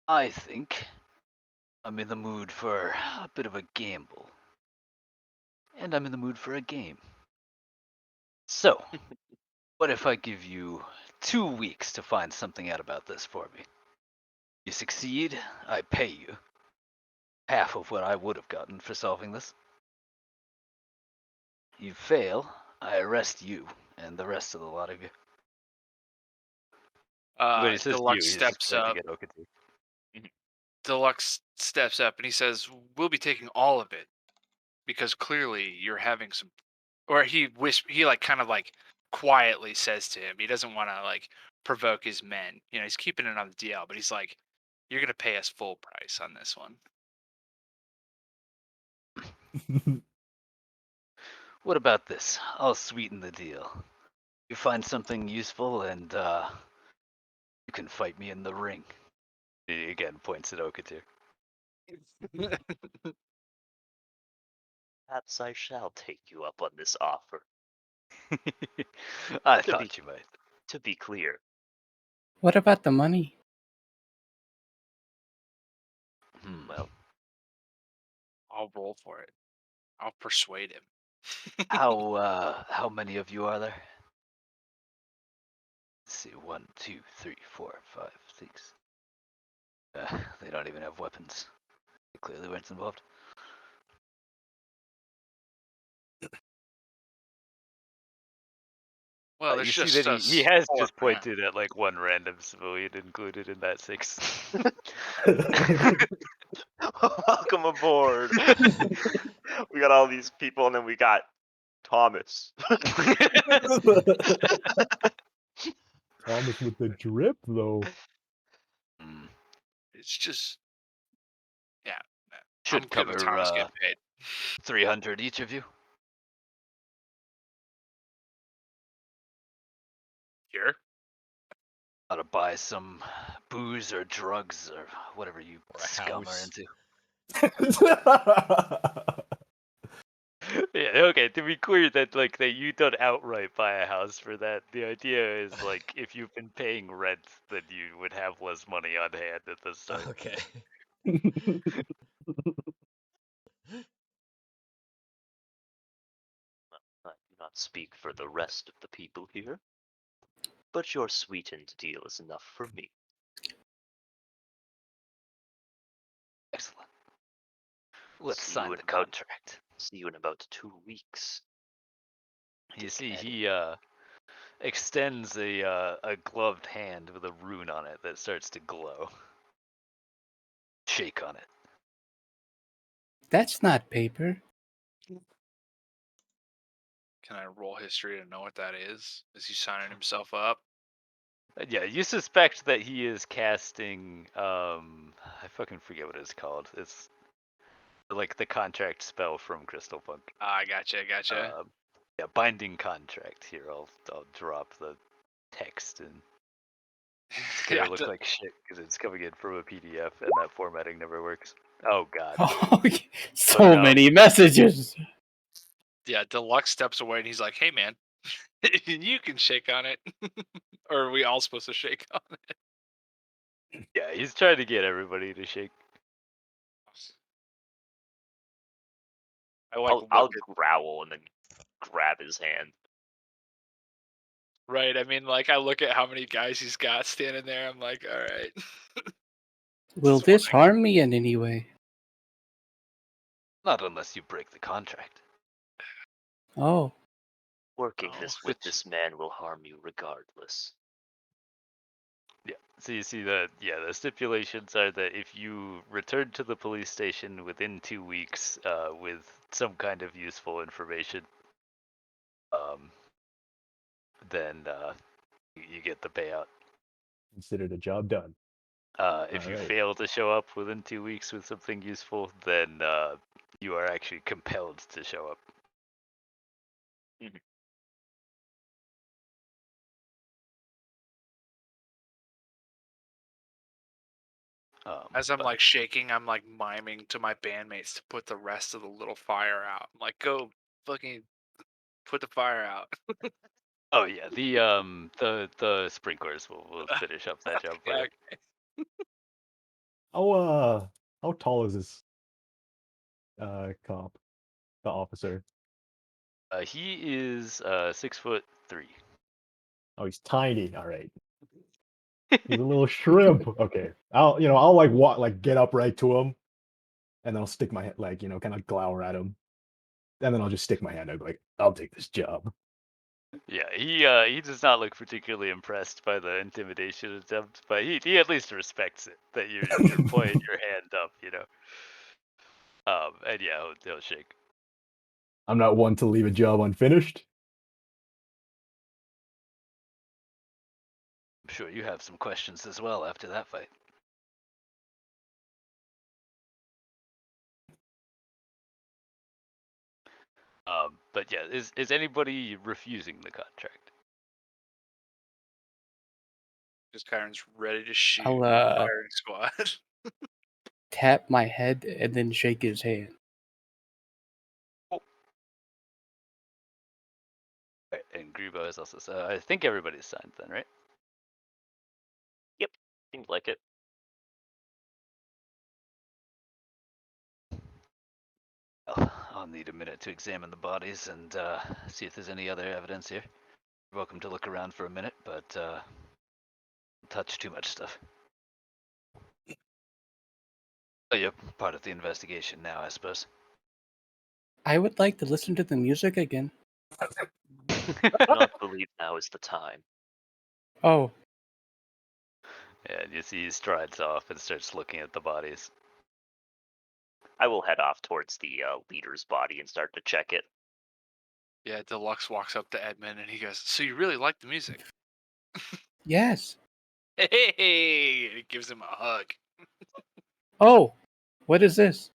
I think I'm in the mood for a bit of a gamble. And I'm in the mood for a game. So, what if I give you 2 weeks to find something out about this for me? You succeed, I pay you half of what I would have gotten for solving this. You fail, I arrest you and the rest of the lot of you. When he says you, Deluxe he's just steps pointing up. at Okati. Deluxe steps up and he says, "We'll be taking all of it because clearly you're having some." Or he like kind of like quietly says to him, he doesn't want to like provoke his men. You know, he's keeping it on the DL, but he's like, "You're gonna pay us full price on this one." What about this? I'll sweeten the deal. You find something useful and you can fight me in the ring. He again points at Okatir. Perhaps I shall take you up on this offer. I To thought you might. To be clear, What about the money? well, I'll roll for it. I'll persuade him. How many of you are there? Let's see, 1, 2, 3, 4, 5, 6. They don't even have weapons. They clearly weren't involved. Well, there's You see just that he us has four just around. pointed at like one random civilian included in that 6. welcome aboard. We got all these people, and then we got Thomas. Thomas with the drip, though. Mm, It's just, yeah. Should I'm good with cover Thomas getting paid. 300 each of you. Here. Ought to buy some booze or drugs or whatever you Or a scum are house. into. Yeah, okay, to be clear that like that you don't outright buy a house for that. The idea is like if you've been paying rent, then you would have less money on hand at the start. Okay. I do not speak for the rest of the people here, but your sweetened deal is enough for me. Excellent. Let's See you sign in the about- contract. See you in about 2 weeks. You see, Dickhead. he extends a gloved hand with a rune on it that starts to glow. Shake on it. That's not paper. Can I roll history to know what that is? Is he signing himself up? Yeah, you suspect that he is casting I fucking forget what it's called. It's like the contract spell from Crystal Punk. I gotcha. Yeah, binding contract. Here, I'll drop the text and it's gonna Yeah, look like shit because it's coming in from a PDF and that formatting never works. Oh god. Oh, so Oh, no. many messages. yeah, Deluxe steps away and he's like, "Hey, man, you can shake on it." Or are we all supposed to shake on it? Yeah, he's trying to get everybody to shake. I like I'll look at, growl and then grab his hand. right. I mean, like I look at how many guys he's got standing there. I'm like, all right. Will This is this what I- harm me in any way? Not unless you break the contract. Oh, Working Oh, with which- this man will harm you regardless. Yeah. So you see the stipulations are that if you return to the police station within 2 weeks with some kind of useful information, then you get the payout. Considered a job done. If you Alright. fail to show up within 2 weeks with something useful, then you are actually compelled to show up. As I'm but- like shaking, I'm like miming to my bandmates to put the rest of the little fire out. I'm like, go fucking put the fire out. Oh yeah, the sprinklers will finish up that job for Yeah, you. How tall is this cop, the officer? He is 6'3". Oh, he's tiny. All right. He's a little shrimp. Okay. I'll like get up right to him, and then I'll stick my head, kind of glower at him, and then I'll just stick my hand out, like, I'll take this job. Yeah, he does not look particularly impressed by the intimidation attempt, but he at least respects it that you're pointing your hand up, and yeah, he'll shake. I'm not one to leave a job unfinished. I'm sure you have some questions as well after that fight. But yeah, is anybody refusing the contract? just Chiron's ready to shoot. I'll Firing squad. tap my head and then shake his hand. Right, and Grebo is also. So I think everybody's signed then, right? Seems like it. Well, I'll need a minute to examine the bodies and see if there's any other evidence here. You're welcome to look around for a minute, but don't touch too much stuff. Oh, you're part of the investigation now, I suppose. I would like to listen to the music again. I do not believe now is the time. Oh, Yeah, you see he strides off and starts looking at the bodies. I will head off towards the leader's body and start to check it. Yeah, Deluxe walks up to Edmund and he goes, "So you really like the music?" yes. Hey! And he gives him a hug. Oh, what is this?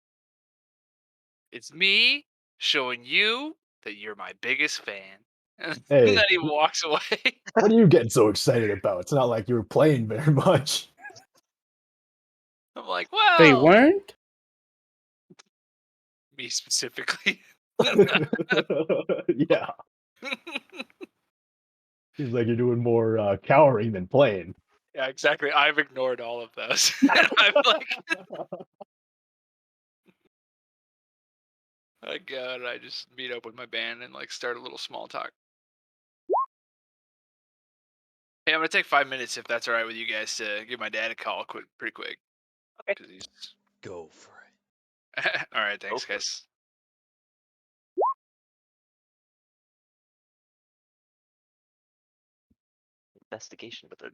It's me showing you that you're my biggest fan. And Hey. then he walks away. What are you getting so excited about? It's not like you were playing very much. I'm like, well, They weren't? me specifically. Yeah. Seems like you're doing more cowering than playing. Yeah, exactly. I've ignored all of those. And I'm like, I go and I just meet up with my band and like start a little small talk. Hey, I'm gonna take 5 minutes if that's all right with you guys to give my dad a call pretty quick. Okay. 'Cause he's... Go for it. all right, thanks, for it. guys. Investigation with a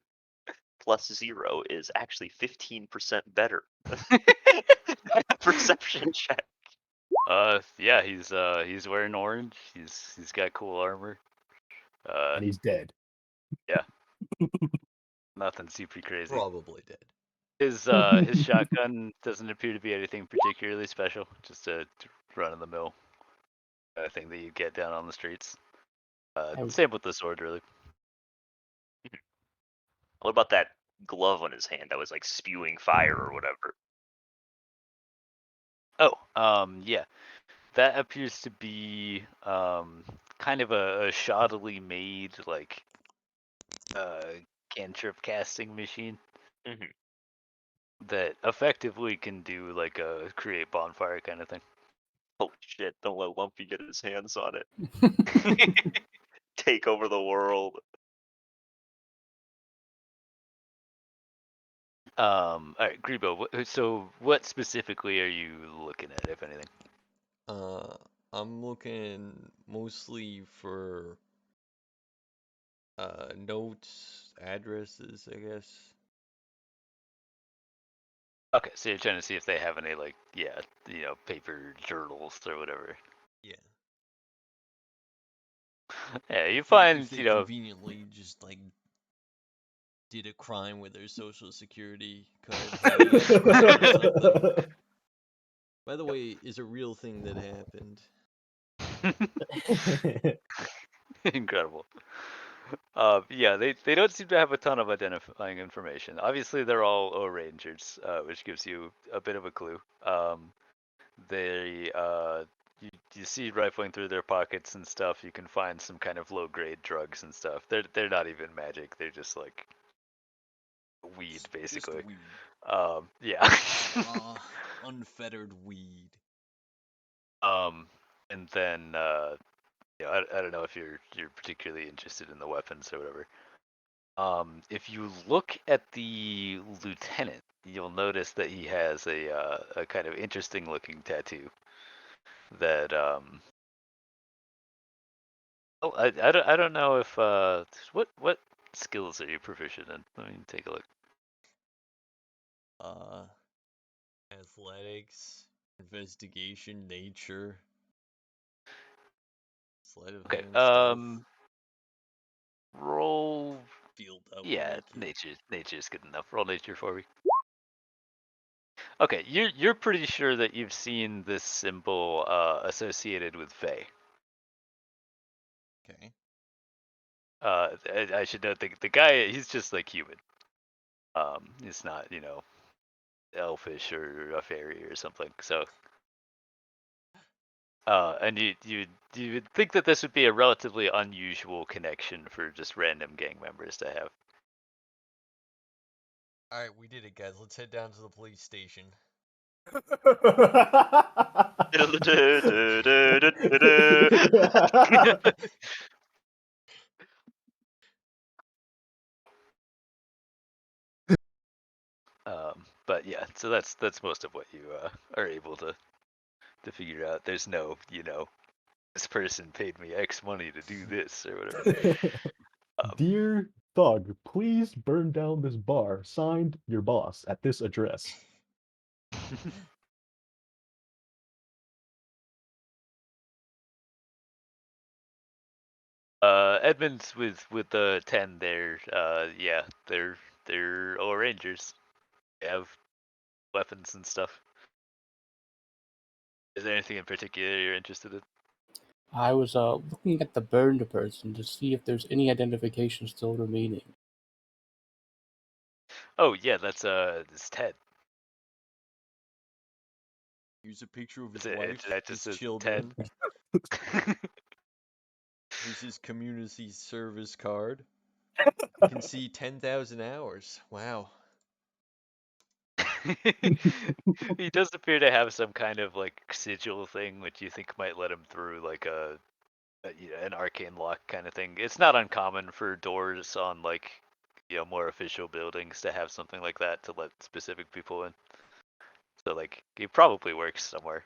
+0 is actually 15% better. Perception check. Yeah, he's wearing orange. He's got cool armor. And he's dead. Nothing super crazy. Probably dead. His shotgun doesn't appear to be anything particularly special. Just a run of the mill thing that you get down on the streets. Same with the sword, really. What about that glove on his hand that was like spewing fire or whatever? Oh, yeah. That appears to be kind of a shoddily made like cantrip casting machine Mhm. that effectively can do like a create bonfire kind of thing. Holy shit, don't let Lumpy get his hands on it. Take over the world. All right, Grebo. So what specifically are you looking at, if anything? I'm looking mostly for notes, addresses, I guess. Okay, so you're trying to see if they have any like, paper journals or whatever. Yeah. Yeah, you If find, they conveniently just like did a crime with their social security card. or something. By the way, is a real thing that happened. Incredible. Yeah, they don't seem to have a ton of identifying information. Obviously, they're all O Rangers, which gives you a bit of a clue. They you see rifling through their pockets and stuff. You can find some kind of low grade drugs and stuff. They're not even magic. They're just like weed, Just basically. weed. Yeah. Unfettered weed. And then I don't know if you're particularly interested in the weapons or whatever. If you look at the lieutenant, you'll notice that he has a kind of interesting looking tattoo that oh, I don't know if what skills are you proficient in? Let me take a look. Athletics, investigation, nature, sleight of Okay. hand, stealth, Roll. field out Yeah, naked. nature's good enough. Roll nature for me. Okay, you're pretty sure that you've seen this symbol associated with Fae. Okay. I should note the guy. He's just like human. He's not elfish or a fairy or something. So, and you would think that this would be a relatively unusual connection for just random gang members to have. Alright, we did it, guys. Let's head down to the police station. But yeah, so that's most of what you are able to figure out. There's no, this person paid me X money to do this or whatever. Dear Thug, please burn down this bar. Signed, your boss at this address. Edmonds with the 10 there. Yeah, they're all Rangers. They have weapons and stuff. Is there anything in particular you're interested in? I was looking at the burned person to see if there's any identification still remaining. Oh yeah, that's it's Ted. Here's a picture of his It wife, that his just says children. Here's his community service card. You can see 10,000 hours. Wow. He does appear to have some kind of like sigil thing, which you think might let him through like an arcane lock kind of thing. It's not uncommon for doors on like more official buildings to have something like that to let specific people in. So like it probably works somewhere,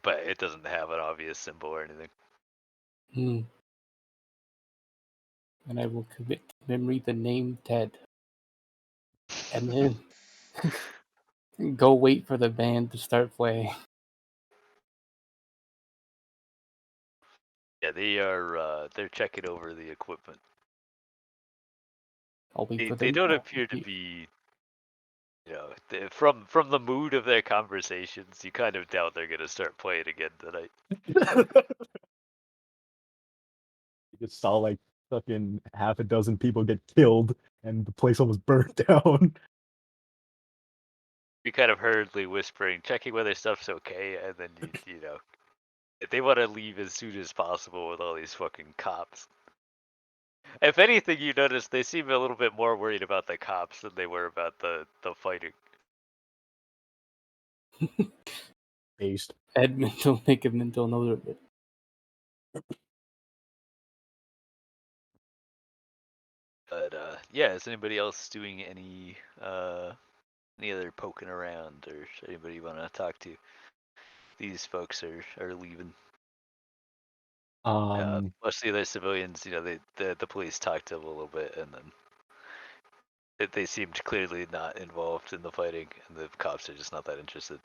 but it doesn't have an obvious symbol or anything. And I will commit to memory the name Ted. And then go wait for the band to start playing. Yeah, they're checking over the equipment. I'll wait for They them. don't appear to be, from the mood of their conversations, you kind of doubt they're gonna start playing again tonight. You just saw like fucking half a dozen people get killed and the place almost burnt down. You kind of hurriedly whispering, checking whether stuff's okay, and then they want to leave as soon as possible with all these fucking cops. If anything, you notice they seem a little bit more worried about the cops than they were about the fighting. Based. Edmund will make a mental note of it. But yeah, is anybody else doing any other poking around, or anybody you want to talk to? These folks are leaving. Most of the other civilians, the police talked to them a little bit, and then they seemed clearly not involved in the fighting, and the cops are just not that interested.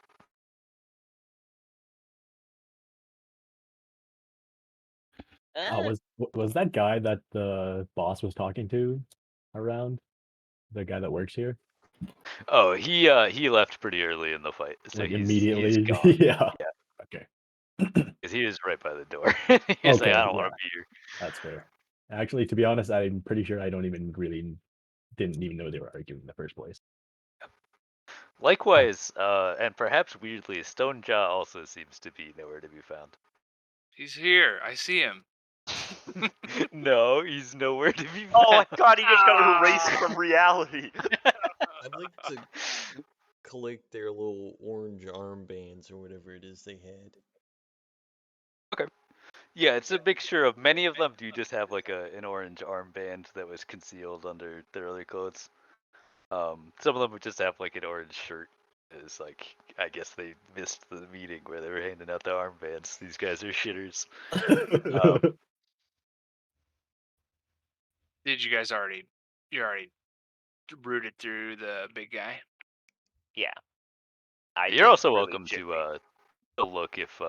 Was that guy that the boss was talking to around? The guy that works here? Oh, he left pretty early in the fight, so Like he's immediately. gone. Yeah. Yeah. Okay. Because he was right by the door. He was like, Okay, I don't want yeah. to be here. That's fair. Actually, to be honest, I'm pretty sure I didn't even know they were arguing in the first place. Likewise, and perhaps weirdly, Stonejaw also seems to be nowhere to be found. He's here. I see him. No, he's nowhere to be found. Oh my god, he just got erased from reality. I'd like to collect their little orange armbands or whatever it is they had. Yeah, it's a mixture of many of them do just have like an orange armband that was concealed under their other clothes. Some of them would just have like an orange shirt. It's like I guess they missed the meeting where they were handing out the armbands. These guys are shitters. Did you guys already? You already rooted through the big guy. Yeah. I You're did also really welcome to look if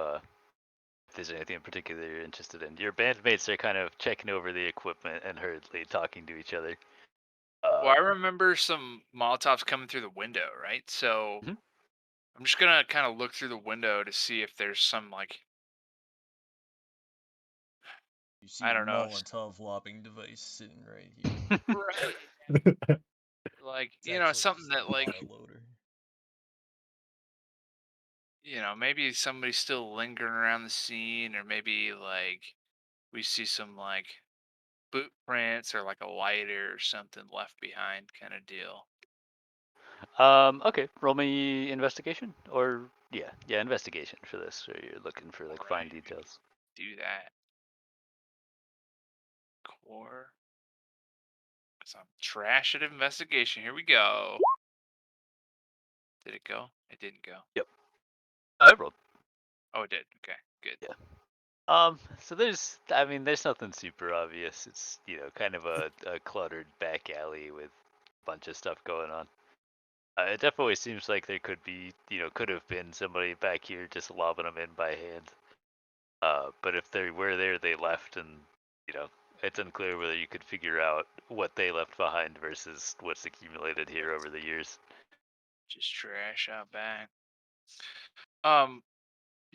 there's anything in particular you're interested in. Your bandmates are kind of checking over the equipment and hurriedly talking to each other. Well, I remember some Molotovs coming through the window, right? So Mhm. I'm just gonna kind of look through the window to see if there's some like You see I a don't know. Molotov lobbing device sitting right here. Right. Like It's you know actually something just a that like file loader. you know maybe somebody's still lingering around the scene, or maybe like we see some like boot prints or like a lighter or something left behind kind of deal. Okay, roll me investigation, or yeah, investigation for this. So you're looking for like fine Alright, details. do that. Core. Cause I'm trash at investigation. Here we go. Did it go? It didn't go. Yep, I rolled. Oh, it did. Okay, good. Yeah. So there's nothing super obvious. It's kind of a cluttered back alley with a bunch of stuff going on. It definitely seems like there could have been somebody back here just lobbing them in by hand. But if they were there, they left, and you know, it's unclear whether you could figure out what they left behind versus what's accumulated here over the years. Just trash out back.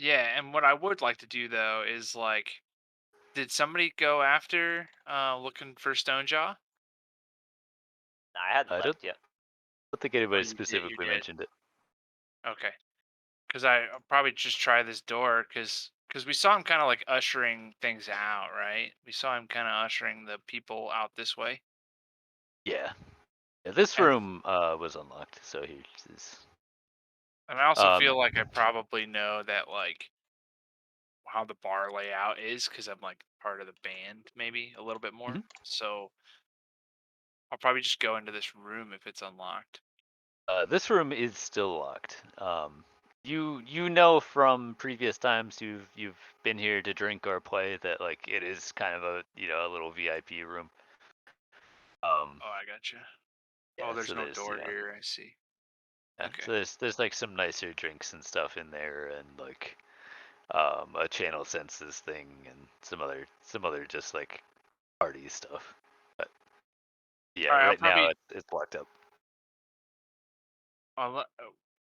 Yeah, and what I would like to do though is like, did somebody go after looking for Stonejaw? I hadn't I left yet. don't think Oh, anybody you specifically did. mentioned it. Okay, because I'll probably just try this door because we saw him kind of like ushering things out, right? We saw him kind of ushering the people out this way. Yeah. This And room was unlocked, so here's this. and I also Um, feel like I probably know that like how the bar layout is because I'm like part of the band maybe a little bit more. Mhm. So I'll probably just go into this room if it's unlocked. This room is still locked. You know from previous times you've been here to drink or play that like it is kind of a little VIP room. Oh, I gotcha. Yeah, Oh, there's so no there's door here. I see. yeah, Okay. so there's like some nicer drinks and stuff in there, and like a channel senses thing, and some other just like party stuff. But yeah, All right. I'll right now probably. it's locked up.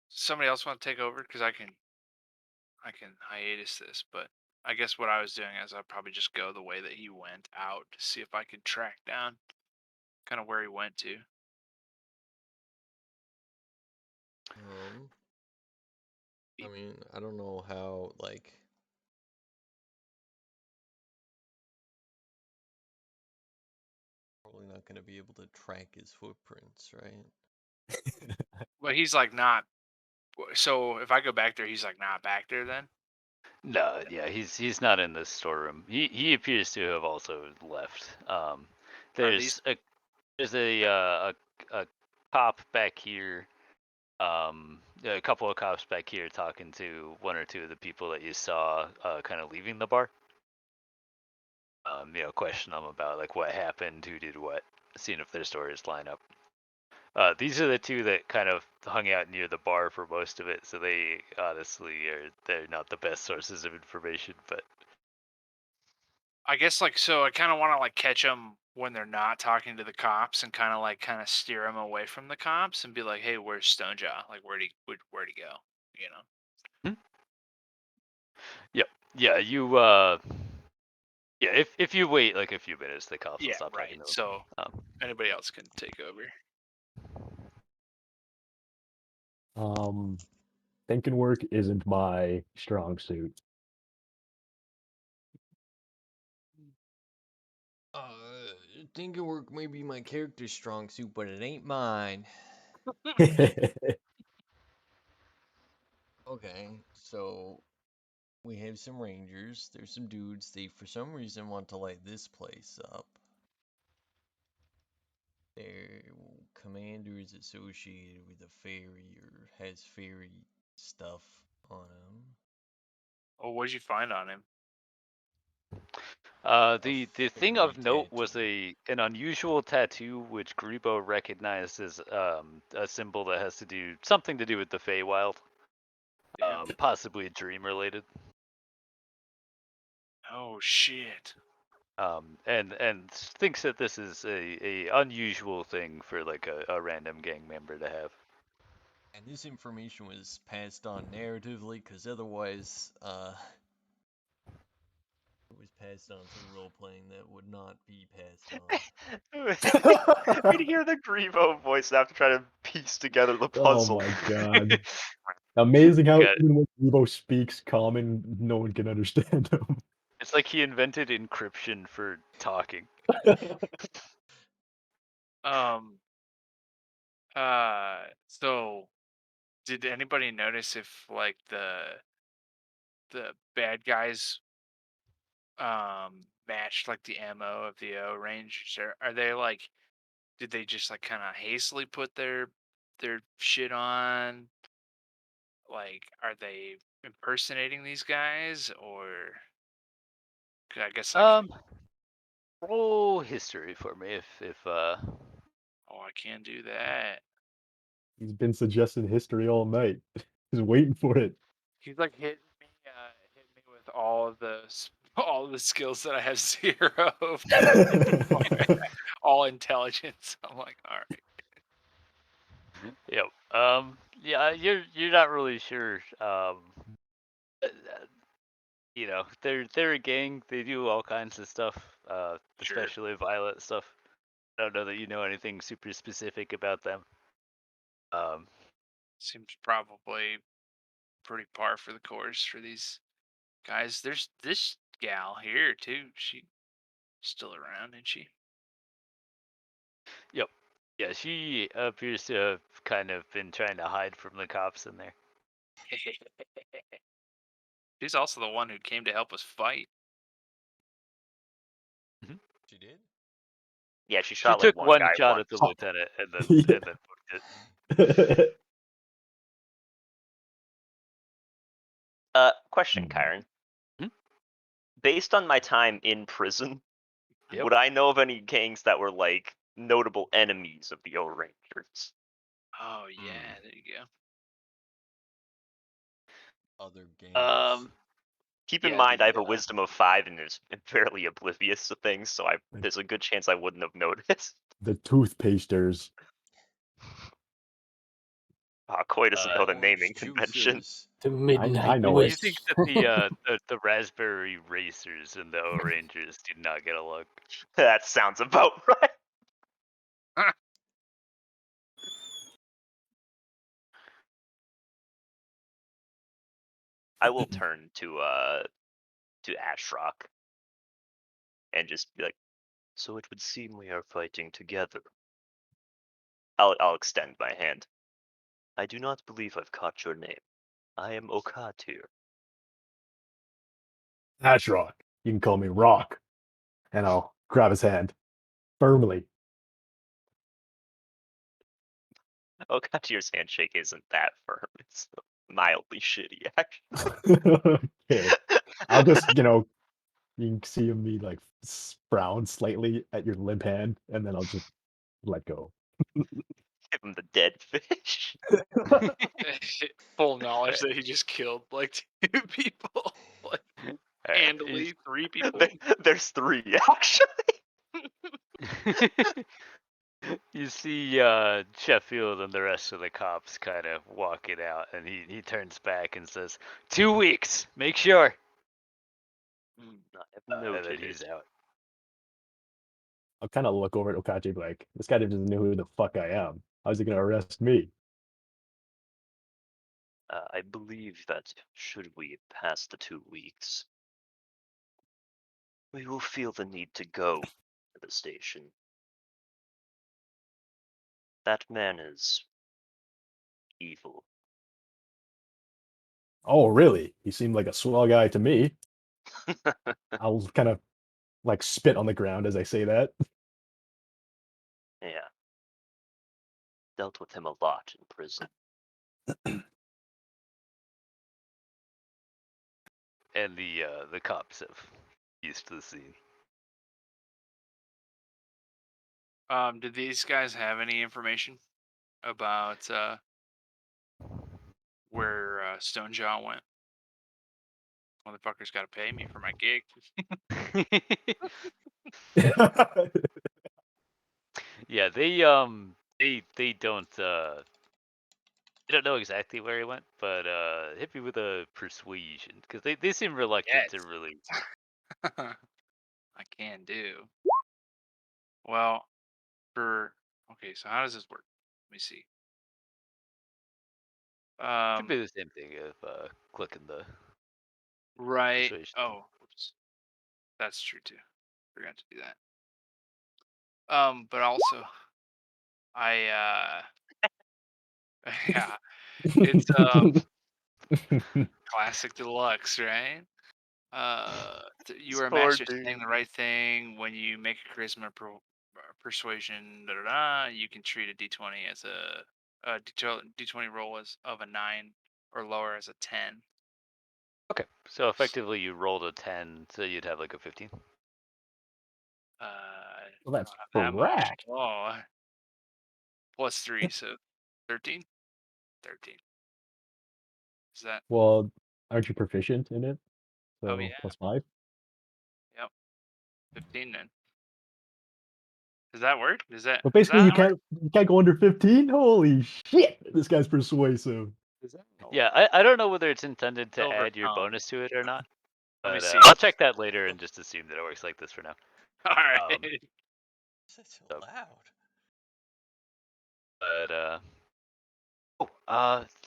Somebody else want to take over because I can hiatus this, but I guess what I was doing is I'd probably just go the way that he went out to see if I could track down kind of where he went to. I mean, I don't know how, like, probably not going to be able to track his footprints, right? But he's like not. So if I go back there, he's like not back there then. No, yeah, he's not in the storeroom. He appears to have also left. Are these? There's a cop back here. A couple of cops back here talking to one or two of the people that you saw kind of leaving the bar. Question them about like what happened, who did what, seeing if their stories line up. These are the two that kind of hung out near the bar for most of it, so they honestly they're not the best sources of information, but I guess like so. I kind of want to like catch them when they're not talking to the cops and kind of steer them away from the cops and be like, "Hey, where's Stonejaw? Like, where'd he go? You know?" Yeah, you yeah, if you wait like a few minutes, the cops will Yeah, stop right. talking to them. So anybody else can take over. Thinking work isn't my strong suit. Thinking work may be my character's strong suit, but it ain't mine. Okay, so we have some rangers. There's some dudes. They, for some reason, want to light this place up. Their commander is associated with a fairy or has fairy stuff on him. Oh, what'd you find on him? The thing fairy of note was tattoo. an unusual tattoo which Grebo recognized as a symbol that has to do something to do with the Feywild, Damn. possibly dream related. Oh shit. And thinks that this is a unusual thing for like a random gang member to have. And this information was passed on narratively, because otherwise, it was passed on through role playing that would not be passed on. We'd hear the Grievo voice and have to try to piece together the Oh puzzle. my god. Amazing how Yeah. even when Evo speaks common, no one can understand him. It's like he invented encryption for talking. Um. So, did anybody notice if like the bad guys matched like the ammo of the O Rangers? Are they like? Did they just like kind of hastily put their shit on? Like, are they impersonating these guys, or 'cause I guess like, Roll history for me if oh, I can't do that. He's been suggesting history all night. He's waiting for it. He's like hitting me with all of all of the skills that I have zero of, all intelligence. I'm like, all right. Yep. Yeah, you're not really sure. Uh, you know, they're a gang. They do all kinds of stuff, Sure. especially violent stuff. I don't know that you know anything super specific about them. Seems probably pretty par for the course for these guys. There's this gal here too. She still around, isn't she? Yep. Yeah, she appears to have kind of been trying to hide from the cops in there. She's also the one who came to help us fight. She did? Yeah, she She shot like took one one guy shot once. at the lieutenant and then Yeah. booked it. Question, Chiron. Hmm? Based on my time in prison, Yep. would I know of any gangs that were like notable enemies of the O Rangers? Oh yeah, there you go. Other games. Keep in Yeah, mind, I have the, a wisdom of 5 and is fairly oblivious to things, so there's a good chance I wouldn't have noticed. The toothpasters. Coy doesn't know the Orange naming convention. juicers. The midnight I know you it. think wish. that the raspberry racers and the O Rangers did not get along? That sounds about right. I will turn to Ashrock and just be like, so it would seem we are fighting together. I'll extend my hand. I do not believe I've caught your name. I am Okatir. That's Rock. You can call me Rock. And I'll grab his hand firmly. Okatir's handshake isn't that firm. It's mildly shitty, actually. Okay. I'll just, you can see me like frown slightly at your limp hand, and then I'll just let go. Give him the dead fish. Full knowledge that he just killed like 2 people, like handily 3 people. There's 3 actually. You see Sheffield and the rest of the cops kind of walking out, and he turns back and says, 2 weeks, make sure. I have And then noted he's it. out. I'll kind of look over at Okachi like, this guy doesn't know who the fuck I am. How's he gonna arrest me? I believe that should we pass the 2 weeks, we will feel the need to go to the station. That man is evil. Oh, really? He seemed like a swell guy to me. I'll kind of like spit on the ground as I say that. Yeah. Dealt with him a lot in prison. And the cops have used to the scene. Did these guys have any information about where Stonejaw went? Motherfucker's got to pay me for my gig. Yeah, they don't know exactly where he went, but hit me with a persuasion because they seem reluctant to Yes. really. I can do. Well, okay, so how does this work? Let me see. Should be the same thing if clicking the Right. persuasion. Oh, oops. That's true too. Forgot to do that. But also, I yeah, it's classic deluxe, right? You This are a poor master at saying dude. the right thing. When you make a charisma persuasion, da, da, da, you can treat a d20 as a d20 roll as of a 9 or lower as a 10. Okay, so effectively you rolled a 10, so you'd have like a 15. Uh, Well, that's don't have that much. crack. Oh, plus 3, so 13. 13. Is that? Well, aren't you proficient in it? Oh So yeah. +5. Yep. 15 then. Does that work? But Does basically, that work? you can't go under 15. Holy shit! This guy's persuasive. Does that? Yeah, I don't know whether it's intended to add your Overcome. bonus to it or not, Let me but see. I'll check that later and just assume that it works like this for now. All right. Is that so So- loud? But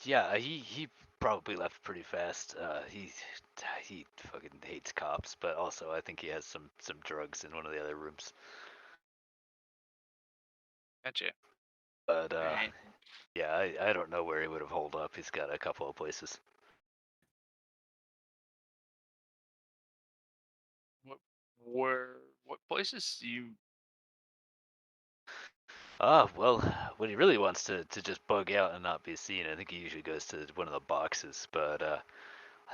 yeah, he probably left pretty fast. He fucking hates cops, but also I think he has some drugs in one of the other rooms. Gotcha. But Alright. yeah, I don't know where he would have holed up. He's got a couple of places. What places you? Well, when he really wants to just bug out and not be seen, I think he usually goes to one of the boxes. But I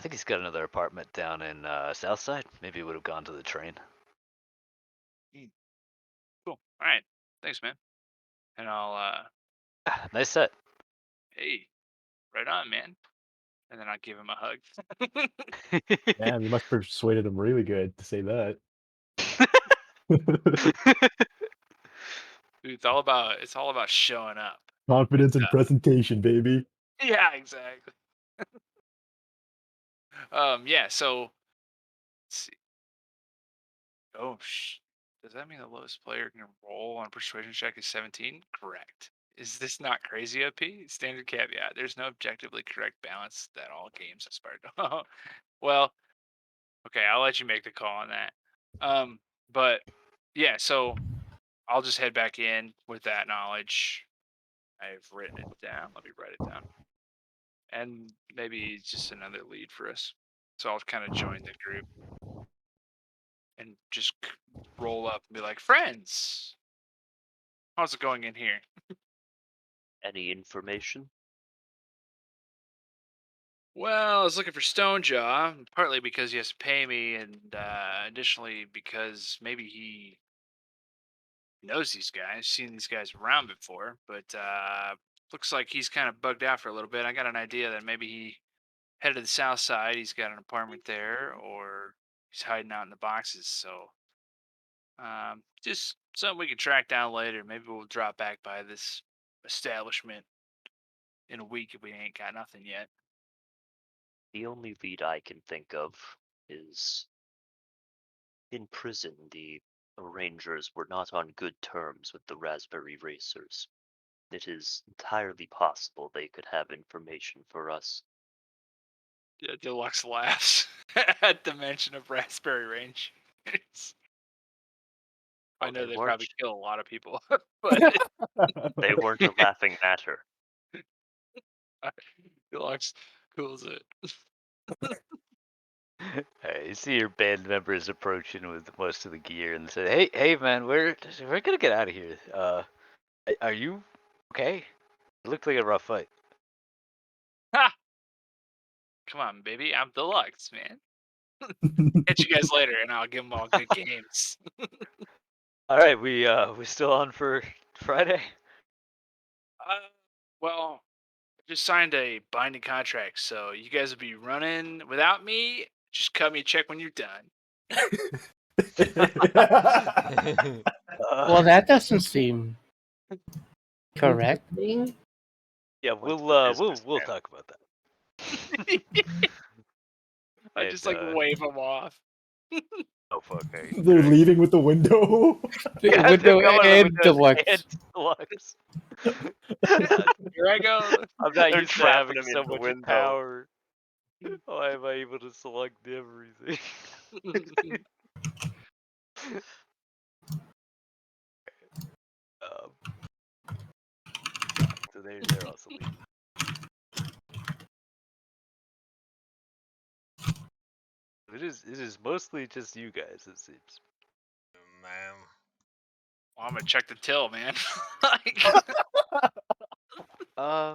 think he's got another apartment down in Southside. Maybe he would have gone to the train. Cool. All right. Thanks, man. And I'll Nice set. hey, right on, man. And then I'll give him a hug. Damn, you must have persuaded him really good to say that. Dude, it's all about showing up. Confidence and presentation, baby. Yeah, exactly. Yeah. So let's see. Oh, does that mean the lowest player can roll on a persuasion check is 17? Correct. Is this not crazy, OP? Standard caveat. There's no objectively correct balance that all games aspire to. Well, okay, I'll let you make the call on that. But yeah, so I'll just head back in with that knowledge. I've written it down. Let me write it down. And maybe it's just another lead for us. So I'll kind of join the group and just roll up and be like, friends, how's it going in here? Any information? Well, I was looking for Stonejaw, partly because he has to pay me, and additionally because maybe he knows these guys, seen these guys around before, but looks like he's kind of bugged out for a little bit. I got an idea that maybe he headed to the south side. He's got an apartment there, or he's hiding out in the boxes. So Just something we can track down later. Maybe we'll drop back by this establishment in a week if we ain't got nothing yet. The only lead I can think of is in prison, the Rangers were not on good terms with the Raspberry Racers. It is entirely possible they could have information for us. Yeah, Deluxe laughs at the mention of Raspberry Range. I Oh, know they they weren't. probably kill a lot of people, but They weren't a laughing matter. Deluxe cools it. Hey, you see your band members approaching with most of the gear and say, "Hey, man, we're gonna get out of here. Are you okay? It looked like a rough fight." Ha! Come on, baby, I'm Deluxe, man. Catch you guys later, and I'll give them all good games. All right, we still on for Friday? Well, I just signed a binding contract, so you guys will be running without me. Just cut me a check when you're done. Well, that doesn't seem correct. Yeah, What's we'll the we'll business we'll plan? talk about that. I And just like wave them off. oh fuck, hey, They're Greg. leaving with the window. The Yeah, window they're going to the and windows Deluxe. and Deluxe. Here I go. I'm not They're used to trapping having him so in the much window. power. Why am I able to select everything? um, so they're also leaving. It is mostly just you guys, it seems. Man. Well, I'm gonna check the till, man. Like,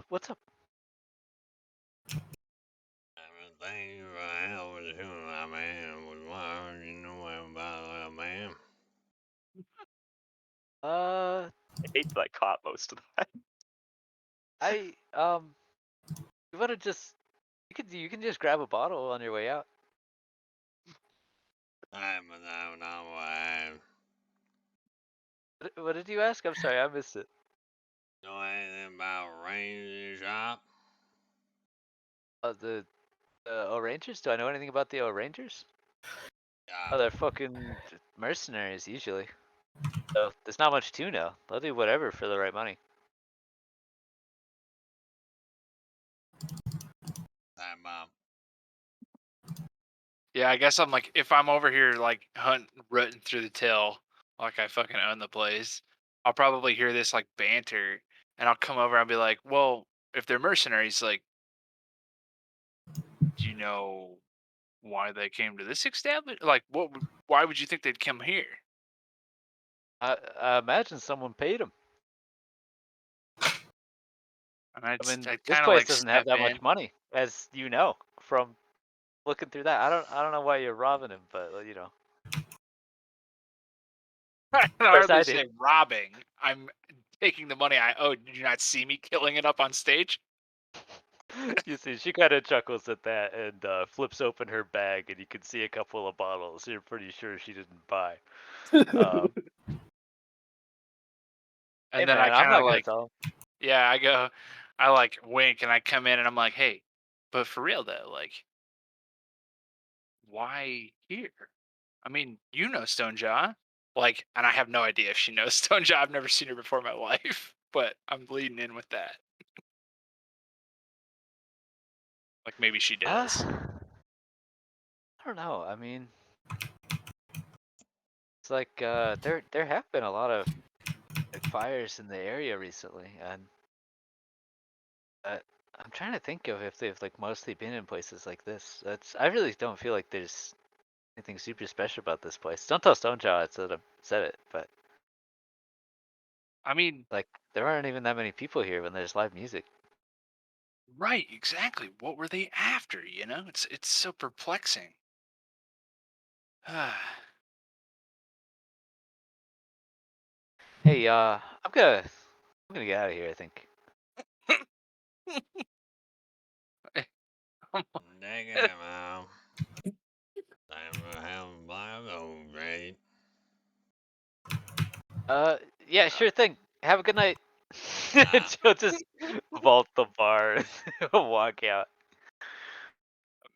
What's up? I hate that I caught most of that. You wanna just you can just grab a bottle on your way out. What did you ask? I'm sorry, I missed it. Know anything about Ranger shop? The O'Rangers? Do I know anything about the O'Rangers? Yeah. Oh, they're fucking mercenaries usually. So there's not much to know. They'll do whatever for the right money. Time bomb. yeah, I guess I'm like, if I'm over here like rooting through the till, like I fucking own the place, I'll probably hear this like banter, and I'll come over and be like, well, if they're mercenaries, like, do you know why they came to this establishment? Like, why would you think they'd come here? I imagine someone paid them. And I I mean, I this kind of place like doesn't have step that in. much money, as you know from looking through that. I don't know why you're robbing him, but you know. I Of course hardly I say did. robbing. I'm taking the money I owe. Did you not see me killing it up on stage? You see, she kind of chuckles at that and flips open her bag, and you can see a couple of bottles. You're pretty sure she didn't buy. Um, And hey then I man, I'm kind of not gonna like, tell him. yeah, I like wink and I come in and I'm like, hey, but for real though, like, why here? I mean, you know Stonejaw. Like, and I have no idea if she knows Stonejaw. I've never seen her before in my life, but I'm leading in with that. Like, maybe she does. I don't know. I mean, it's like there have been a lot of like fires in the area recently, and uh, I'm trying to think of if they've like mostly been in places like this. I really don't feel like there's anything super special about this place. Don't tell Stonejaw I said it, but I mean, like there aren't even that many people here when there's live music. right, exactly. What were they after? You know, it's so perplexing. Hey, I'm gonna get out of here, I think. Negative, Mom. Time to have a bottle, right? Yeah, sure thing. Have a good night. She'll just vault the bar and walk out.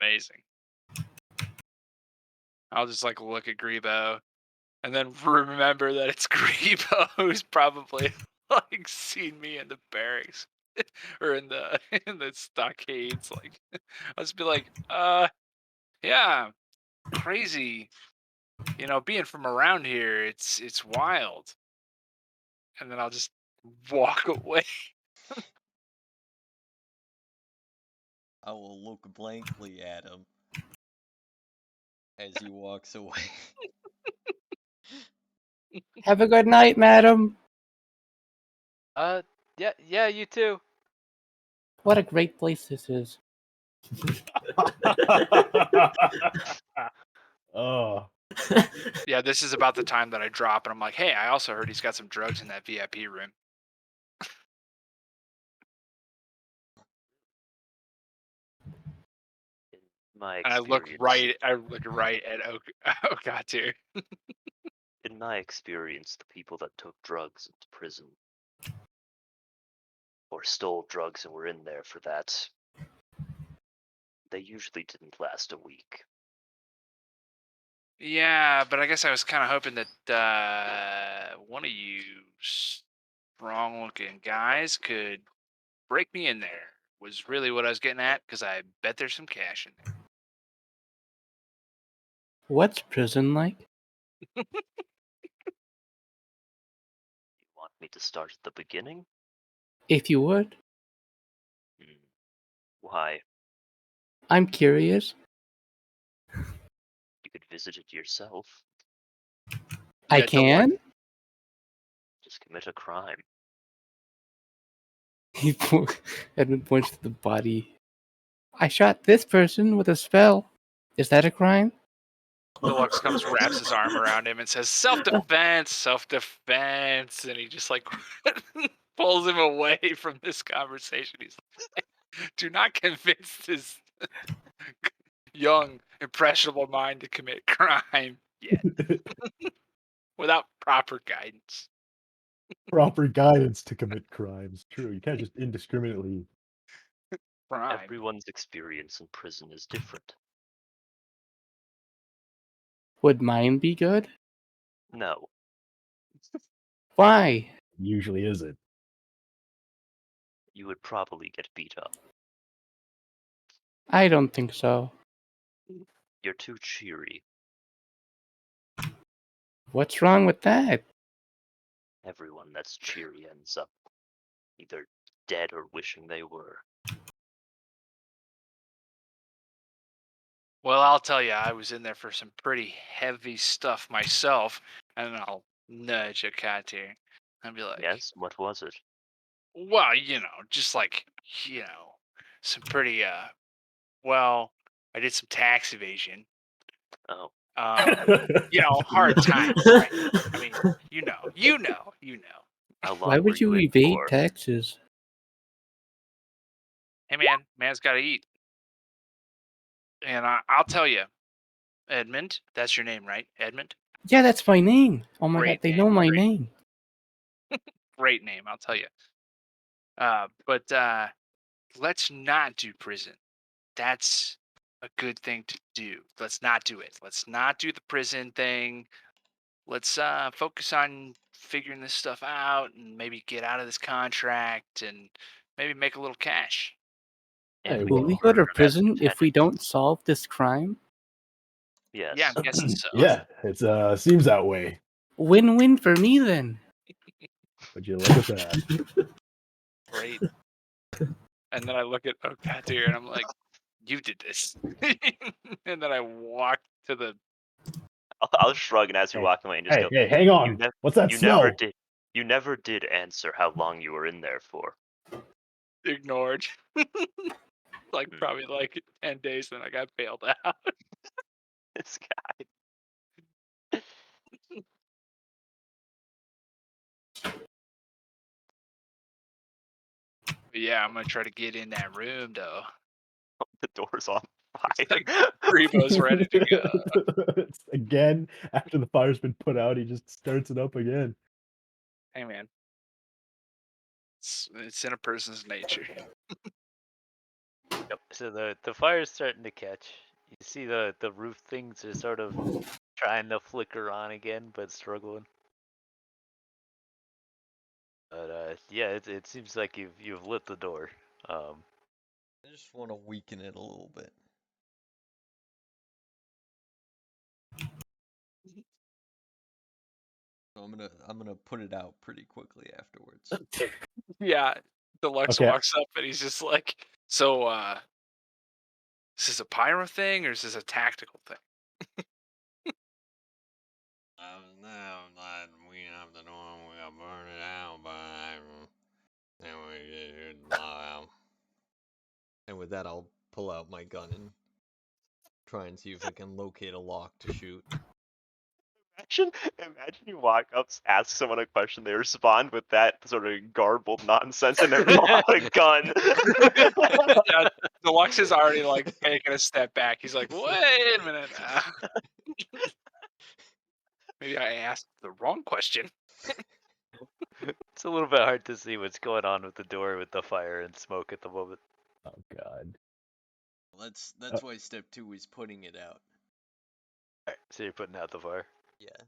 Amazing. I'll just like look at Grebo and then remember that it's Grebo who's probably like seen me in the barracks or in the stockades. Like I'll just be like, yeah, crazy. You know, being from around here, it's wild. And then I'll just walk away. I will look blankly at him as he walks away. Have a good night, madam. Yeah, you too. What a great place this is. Oh, Yeah, this is about the time that I drop, and I'm like, hey, I also heard he's got some drugs in that VIP room. In my And I look experience, right at Okatu. in my experience, the people that took drugs into prison or stole drugs and were in there for that, they usually didn't last a week. Yeah, but I guess I was kind of hoping that one of you strong-looking guys could break me in there. Was really what I was getting at, because I bet there's some cash in there. What's prison like? You want me to start at the beginning? If you would. Why? I'm curious. You could visit it yourself. I Yeah, don't worry. can? Just commit a crime. Edmund points to the body. I shot this person with a spell. Is that a crime? Deluxe comes, wraps his arm around him, and says, "Self-defense, self-defense," and he just like pulls him away from this conversation. He's like, "Do not convince this young, impressionable mind to commit crime yet, without proper guidance." proper guidance to commit crimes. True, you can't just indiscriminately. Crime. Everyone's experience in prison is different. Would mine be good? No, Why? Usually isn't. you would probably get beat up. I don't think so. You're too cheery. What's wrong with that? Everyone that's cheery ends up either dead or wishing they were. Well, I'll tell you, I was in there for some pretty heavy stuff myself, and I'll nudge Akate and be like, Yes, what was it? well, just like, some pretty, well, I did some tax evasion. Oh, Hard times, right? I mean, you know. how long Why were would you in evade for? taxes? Hey, man's got to eat. And I'll tell you, Edmund, that's your name, right? Edmund? Yeah, that's my name. Oh my Great god, they name, know my great. name. Great name, I'll tell you. But let's not do prison. That's a good thing to do. Let's not do it. Let's not do the prison thing. Let's focus on figuring this stuff out and maybe get out of this contract and maybe make a little cash. Hey, And Will we well, go to murder as prison if we lieutenant. don't solve this crime? Yes. Yeah, I'm guessing so. yeah, it's seems that way. Win-win for me then. Would you look at that? Great. And then I look at Okatir and I'm like, you did this. And then I walk to the. I'll shrug, and as we Hey, walk away, and just Hey, go. hey, hang on. nev- What's that You smell? never did. You never did answer how long you were in there for. Ignored. Like probably like 10 days, then I got bailed out. This guy. But yeah, I'm gonna try to get in that room though. The door's on Like fire. Rebo's ready to go. Again, after the fire's been put out, he just starts it up again. Hey, man. It's in a person's nature. Yep. So the fire's starting to catch. You see the roof things are sort of trying to flicker on again, but struggling. But yeah, it seems like you've lit the door. I just want to weaken it a little bit. So I'm gonna put it out pretty quickly afterwards. Yeah. Deluxe Okay. walks up and he's just like, so, is this a pyro thing or is this a tactical thing? Now, like, we have the door, we got burn it out, but then we did blow out. And with that, I'll pull out my gun and try and see if I can locate a lock to shoot. Imagine you walk up, ask someone a question, they respond with that sort of garbled nonsense, and then pull out a gun. Yeah, Deluxe is already like taking a step back. He's like, wait a minute. Maybe I asked the wrong question. It's a little bit hard to see what's going on with the door with the fire and smoke at the moment. Oh God. That's why step 2 is putting it out. Alright, so you're putting out the fire. Yeah.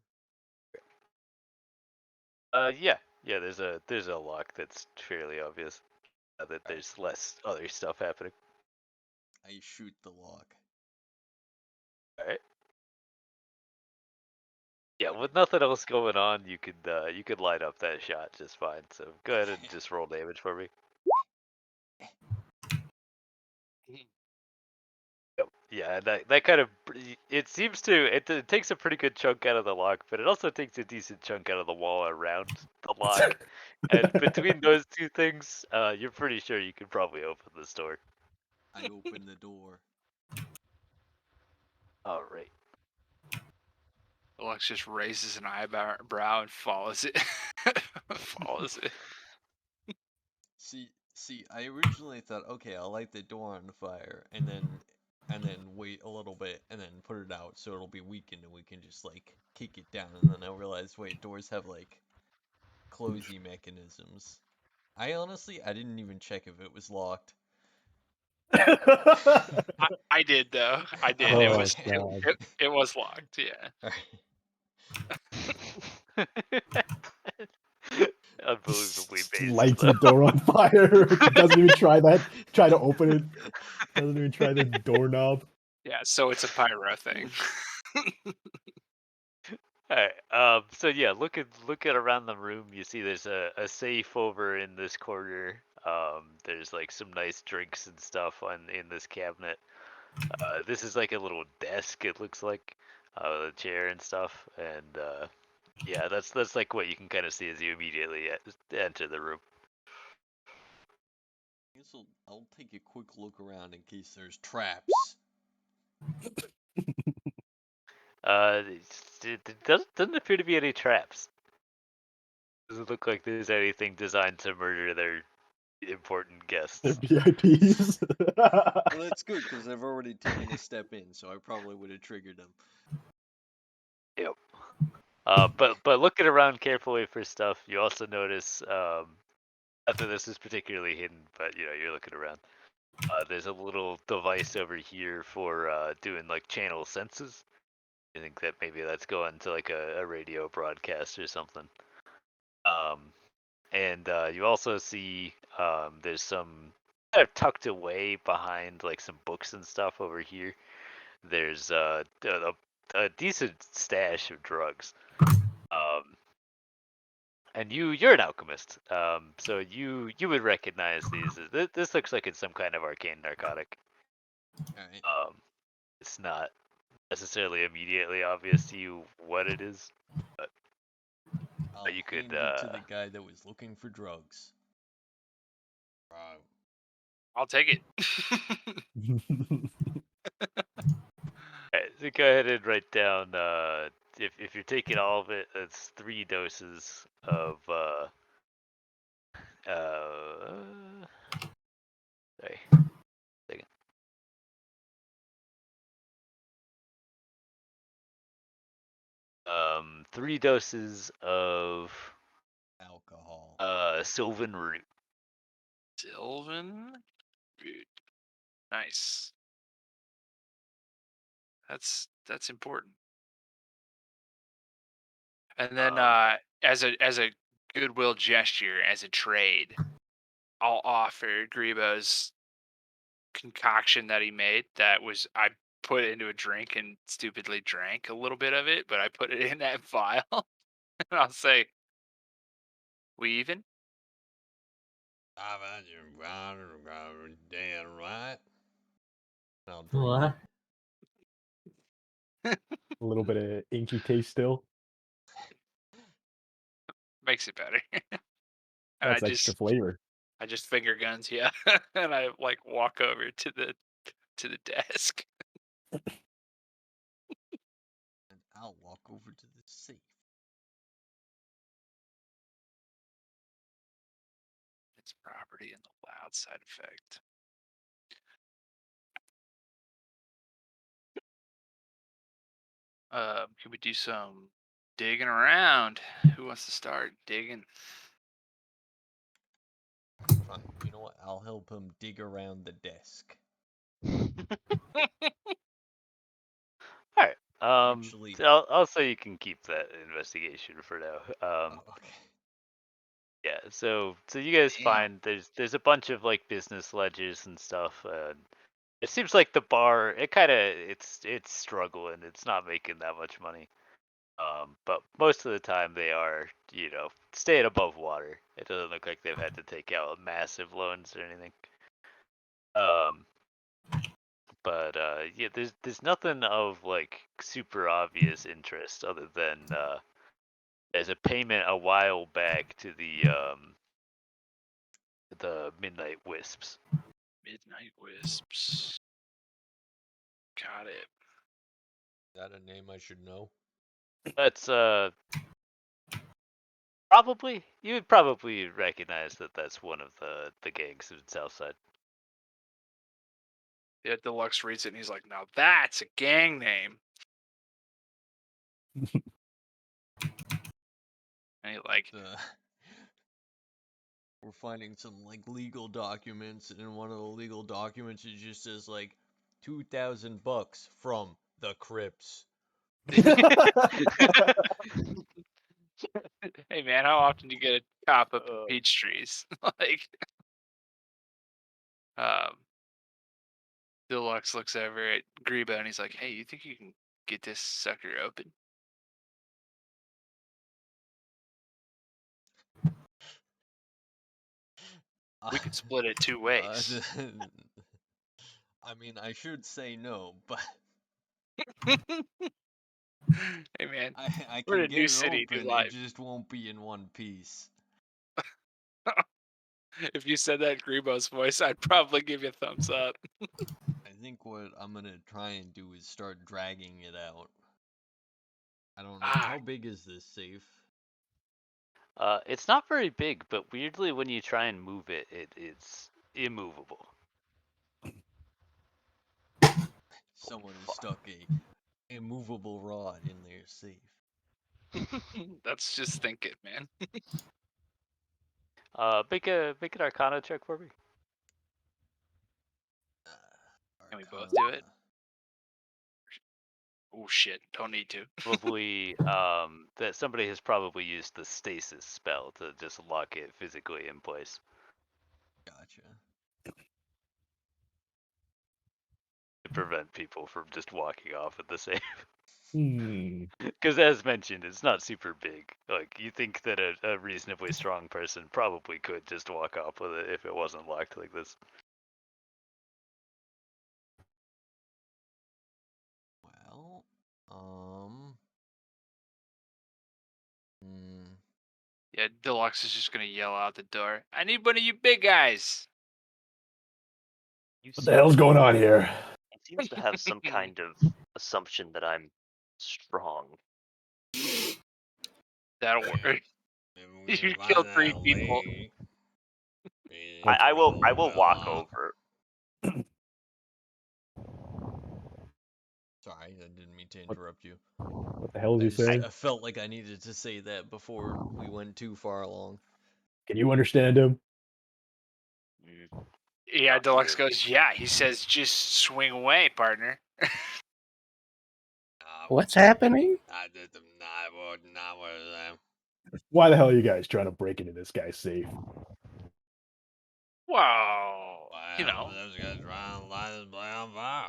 Yeah. There's a lock that's fairly obvious. That there's less other stuff happening. I shoot the lock. All right. Yeah, with nothing else going on, you could light up that shot just fine. So go ahead and just roll damage for me. Yep. Yeah, that kind of it seems to it takes a pretty good chunk out of the lock, but it also takes a decent chunk out of the wall around the lock. And between those two things, you're pretty sure you could probably open this door. I open the door. All right. Deluxe just raises an eyebrow and follows it. Follows it. See, I originally thought, okay, I'll light the door on fire and then wait a little bit and then put it out so it'll be weakened and we can just like kick it down. And then I realized, wait, doors have like closey mechanisms. I didn't even check if it was locked. I did though. I did. Oh, It was locked. Yeah. Unbelievably based. Lights the door on fire. Doesn't even try to open it. Doesn't even try the doorknob. Yeah. So it's a pyro thing. Alright, so yeah, look at around the room. You see there's a safe over in this corner. There's like some nice drinks and stuff in this cabinet. This is like a little desk. It looks like a chair and stuff. And yeah, that's like what you can kind of see as you immediately enter the room. I guess I'll take a quick look around in case there's traps. It doesn't appear to be any traps. Doesn't look like there's anything designed to murder their important guests. They're VIPs. Well, that's good because I've already taken a step in, so I probably would have triggered them. Yep. But looking around carefully for stuff, you also notice after this is particularly hidden, but you know you're looking around. There's a little device over here for doing like channel senses. I think that maybe that's going to like a radio broadcast or something. And you also see there's some kind of tucked away behind like some books and stuff over here. There's a decent stash of drugs. And you're an alchemist, so you would recognize these. This looks like it's some kind of arcane narcotic. Alright. It's not necessarily immediately obvious to you what it is, but I'll you could hand it to the guy that was looking for drugs. Right. I'll take it. Alright, so go ahead and write down if you're taking all of it, that's 3 doses of sorry. Second. Three doses of Sylvan Root. Sylvan root. Nice. That's important. And then as a goodwill gesture, as a trade, I'll offer Grebo's concoction that he made. I put into a drink and stupidly drank a little bit of it, but I put it in that vial, and I'll say, "We even?" I've had your brother, dead right. I'll drink it. What? A little bit of inky taste still. Makes it better. And That's extra flavor. I just finger guns, yeah, and I like walk over to the desk. And I'll walk over to the safe. It's property and the loud side effect. Can we do some digging around? Who wants to start digging? Fine. You know what? I'll help him dig around the desk. Alright. Actually, I'll say you can keep that investigation for now. oh, okay. Yeah, so you guys Damn. find there's a bunch of like business ledgers and stuff. It seems like the bar it's struggling. It's not making that much money. But most of the time they are, staying above water. It doesn't look like they've had to take out massive loans or anything. But yeah, there's nothing of like super obvious interest other than there's a payment a while back to the Midnight Wisps. Midnight Wisps. Got it. Is that a name I should know? That's probably you would probably recognize that that's one of the gangs in Southside. Yeah, Deluxe reads it and he's like, "Now that's a gang name." And he like, We're finding some like legal documents, and in one of the legal documents it just says like $2,000 from the Crips. "Hey man, how often do you get a cop up in Oh. peach trees?" Like, Deluxe looks over at Grebo and he's like, "Hey, you think you can get this sucker open?" We could split it 2 ways. I mean, I should say no, but Hey man, I we're can in a get new it city, new open. It life. just won't be in one piece. If you said that in Grebo's voice, I'd probably give you a thumbs up. I think what I'm gonna try and do is start dragging it out. I don't know. How big is this safe? It's not very big, but weirdly when you try and move it, it's immovable. Someone has fuck. stuck a immovable rod in their safe. That's just thinking, man. Make an Arcana check for me. Can we both do it? Oh shit, don't need to. Probably that somebody has probably used the stasis spell to just lock it physically in place. Gotcha. To prevent people from just walking off at the safe. Hmm. Because as mentioned, it's not super big. Like, you think that a reasonably strong person probably could just walk off with it if it wasn't locked like this. Well, Yeah, Deluxe is just gonna yell out the door, "I need one of you big guys!" You What the hell's going on here? He seems to have some kind of assumption that I'm strong. That'll work. Maybe we You can killed find 3 that people. lady. Maybe I will roll walk up. over. sorry, I didn't mean to interrupt you. What the hell is he saying? I felt like I needed to say that before we went too far along. Can you understand him? Yeah, Not Deluxe really. goes, yeah. He says, just swing away, partner. What's happening? I did them not what is that? Why the hell are you guys trying to break into this guy's safe? Whoa. You Well, know. those guys trying to light this place on fire.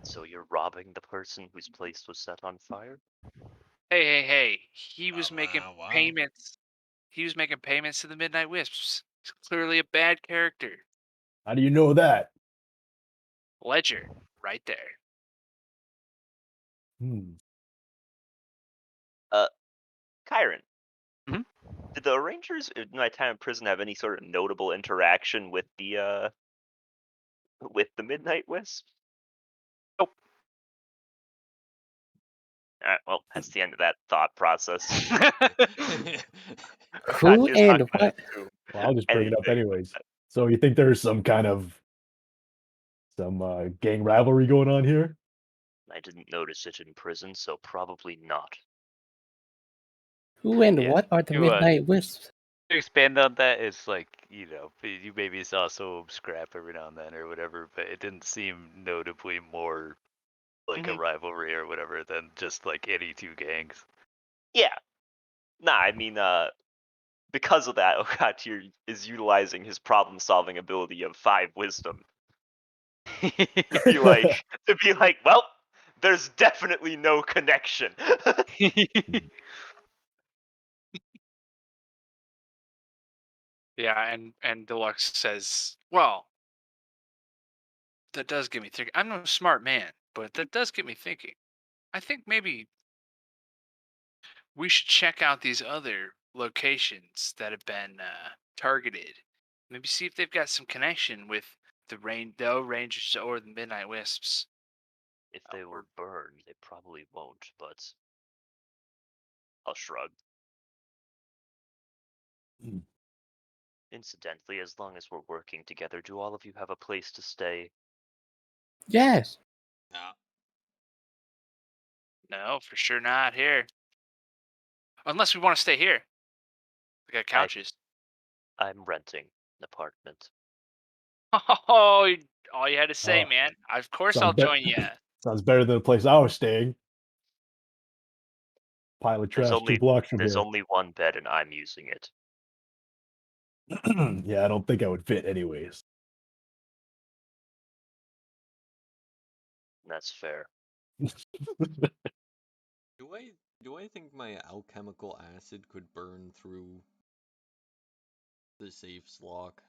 So you're robbing the person whose place was set on fire? Hey. He was Oh, making wow. payments. He was making payments to the Midnight Wisps. He's clearly a bad character. How do you know that? Ledger, right there. Chiron, Mhm. did the Rangers in my time in prison have any sort of notable interaction with the Midnight Wisp? Nope. Alright, well, that's the end of that thought process. Who Katya's and not gonna what? do Well, I'll just bring it up anything. anyways. So you think there's some kind of gang rivalry going on here? I didn't notice it in prison, so probably not. Who and Yeah, what are the you, Midnight Wisps? To expand on that, it's like, you know, you maybe saw some scrap every now and then or whatever, but it didn't seem notably more like a rivalry or whatever than just like any two gangs. Yeah. Nah, I mean, because of that, Okatir is utilizing his problem-solving ability of 5 wisdom to be like, well, there's definitely no connection. Yeah, and Deluxe says, well, that does get me thinking. I'm no smart man, but that does get me thinking. I think maybe we should check out these other locations that have been targeted. Maybe see if they've got some connection with the Rangers or the Midnight Wisps. If they were burned, they probably won't, but I'll shrug. Incidentally, as long as we're working together, do all of you have a place to stay? Yes. No. No, for sure not here. Unless we want to stay here. We got couches. I'm renting an apartment. Oh, all you had to say, Oh, man. Of course sounds I'll be- join you. Sounds better than the place I was staying. Pile of There's trash 2 blocks from there's here. only one bed and I'm using it. Yeah, I don't think I would fit anyways. That's fair. Do I think my alchemical acid could burn through the safe's lock?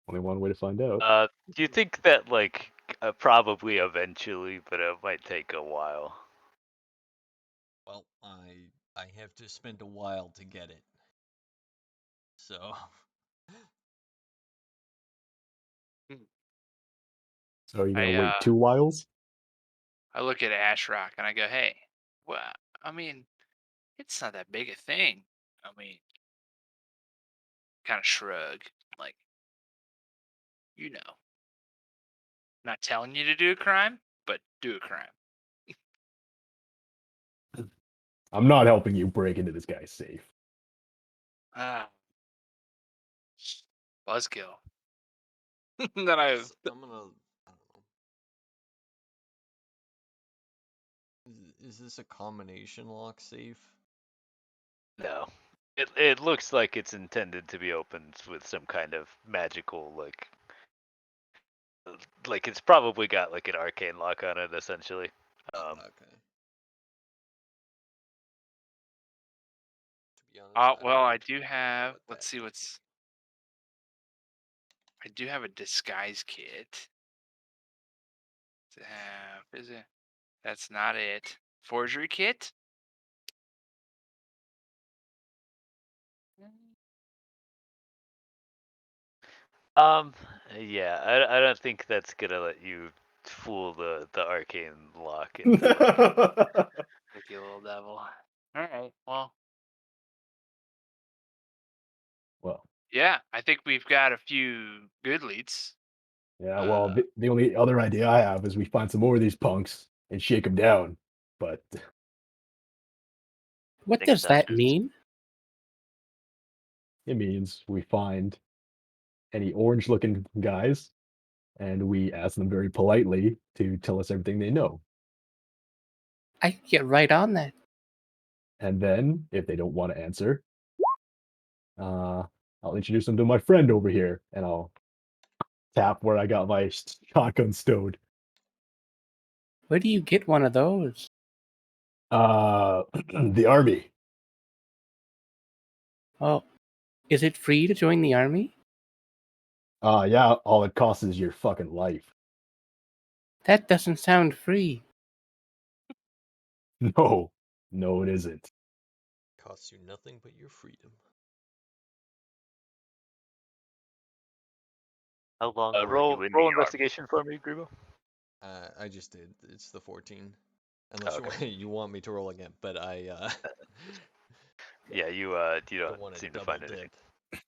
Only one way to find out. Do you think that like probably eventually, but it might take a while? Well, I have to spend a while to get it. So So are you gonna I wait 2 whiles? I look at Ash Rock and I go, hey, well, I mean, it's not that big a thing. I mean, kind of shrug, like, you know, not telling you to do a crime, but do a crime. I'm not helping you break into this guy's safe. Ah, buzzkill. Then I I'm gonna. I don't know. Is this a combination lock safe? No. It looks like it's intended to be opened with some kind of magical like it's probably got like an arcane lock on it essentially. Okay. To be honest, I don't well, know I too do much have. about Let's that see yet. what's. I do have a disguise kit. Is it? That's not it. Forgery kit. Um, yeah, I don't think that's gonna let you fool the arcane lock into like. Tricky little devil. All right. Well, Well, yeah. I think we've got a few good leads. yeah, well, the only other idea I have is we find some more of these punks and shake them down. But What Think does that that's just mean? It means we find any orange-looking guys, and we ask them very politely to tell us everything they know. I can get right on that. And then, if they don't want to answer, I'll introduce them to my friend over here, and I'll tap where I got my shotgun stowed. Where do you get one of those? The army. Oh, is it free to join the army? Yeah, all it costs is your fucking life. That doesn't sound free. No, no, it isn't. Costs you nothing but your freedom. How long were Roll you in roll the investigation for me, Grebo. I just did. It's the 14. Unless Okay. you want me to roll again, but I Yeah, you don't don't want to seem to double find anything. dip.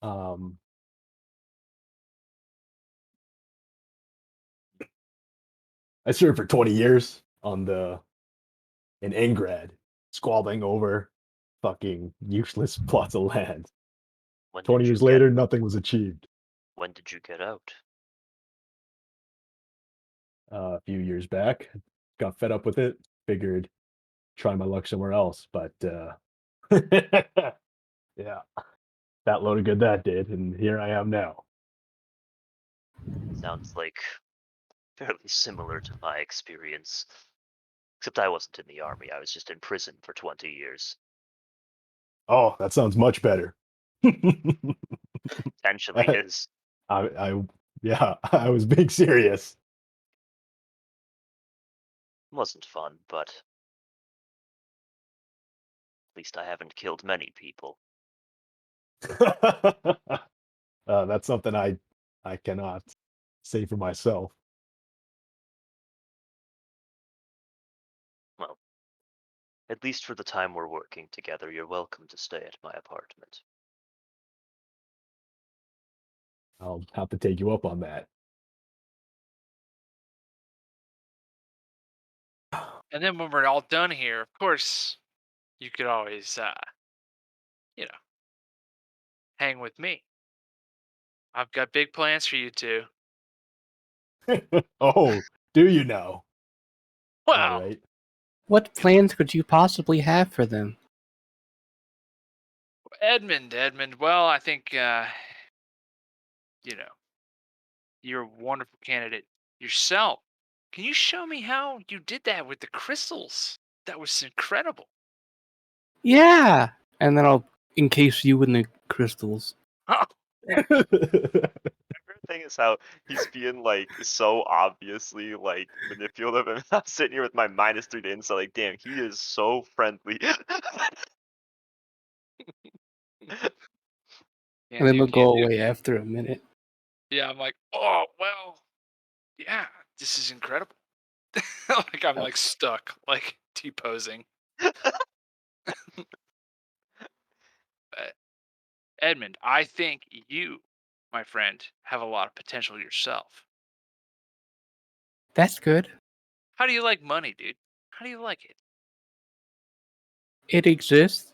Um, I served for 20 years in Ingrad, squabbling over fucking useless plots of land. When 20 did you years get? later, nothing was achieved. When did you get out? A few years back, got fed up with it, figured try my luck somewhere else, but yeah, that loaded good that did, and here I am now. Sounds like fairly similar to my experience. Except I wasn't in the army. I was just in prison for 20 years. Oh, that sounds much better. Potentially is. Yeah, I was being serious. Wasn't fun, but at least I haven't killed many people. That's something I cannot say for myself. Well, at least for the time we're working together, you're welcome to stay at my apartment. I'll have to take you up on that. And then when we're all done here, of course, you could always, hang with me. I've got big plans for you two. Oh, do you know? All Well, right. What plans could you possibly have for them? Edmund. Well, I think, you're a wonderful candidate yourself. Can you show me how you did that with the crystals? That was incredible. Yeah! And then I'll encase you in the crystals. Favorite thing is how he's being like so obviously like manipulative, and I'm sitting here with my -3 to insight, like, damn, he is so friendly. And then they'll go Can't do. away after a minute. Yeah, I'm like, oh well, yeah, this is incredible. Like I'm like stuck, like T-posing. Edmund, I think you, my friend, have a lot of potential yourself. That's good. How do you like money, dude? How do you like it? It exists.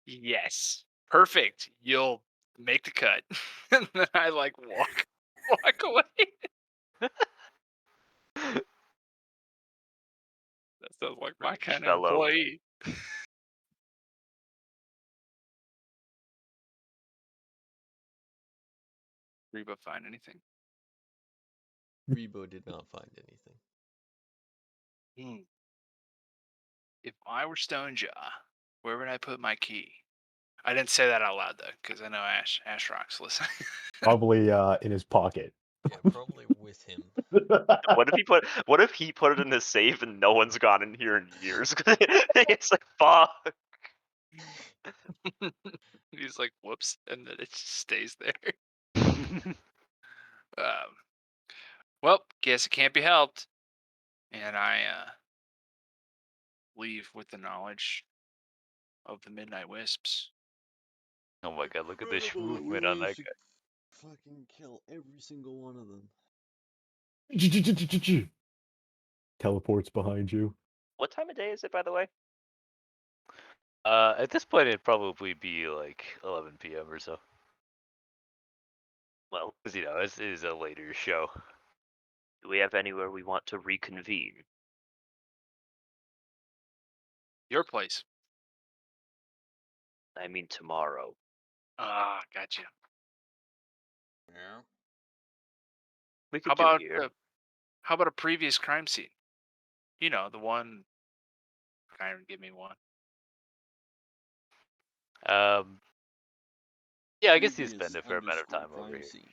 Yes. Perfect. You'll make the cut. And then I like walk away. That sounds like my British kind of fellow. employee. Reba find anything? Rebo did not find anything. If I were Stonejaw, where would I put my key? I didn't say that out loud though, because I know Ash Rock's listening. Probably in his pocket. Yeah, probably with him. What if he put it in his safe and no one's gone in here in years? It's like, fuck. He's like, whoops, and then it just stays there. Well, guess it can't be helped. And I leave with the knowledge of the Midnight Wisps. Oh my god, look at this Incredible, we movement on that managed to guy. fucking kill every single one of them. Teleports behind you. What time of day is it, by the way? At this point, it'd probably be like 11 p.m. or so. Well, Because, it is a later show. do we have anywhere we want to reconvene? Your place. I mean tomorrow. Ah, gotcha. Yeah. We How could do about here. how about a previous crime scene? You know, the one. Kind of give me one. Yeah, I guess you Previous spend a fair amount of underscore time over crime here. scene.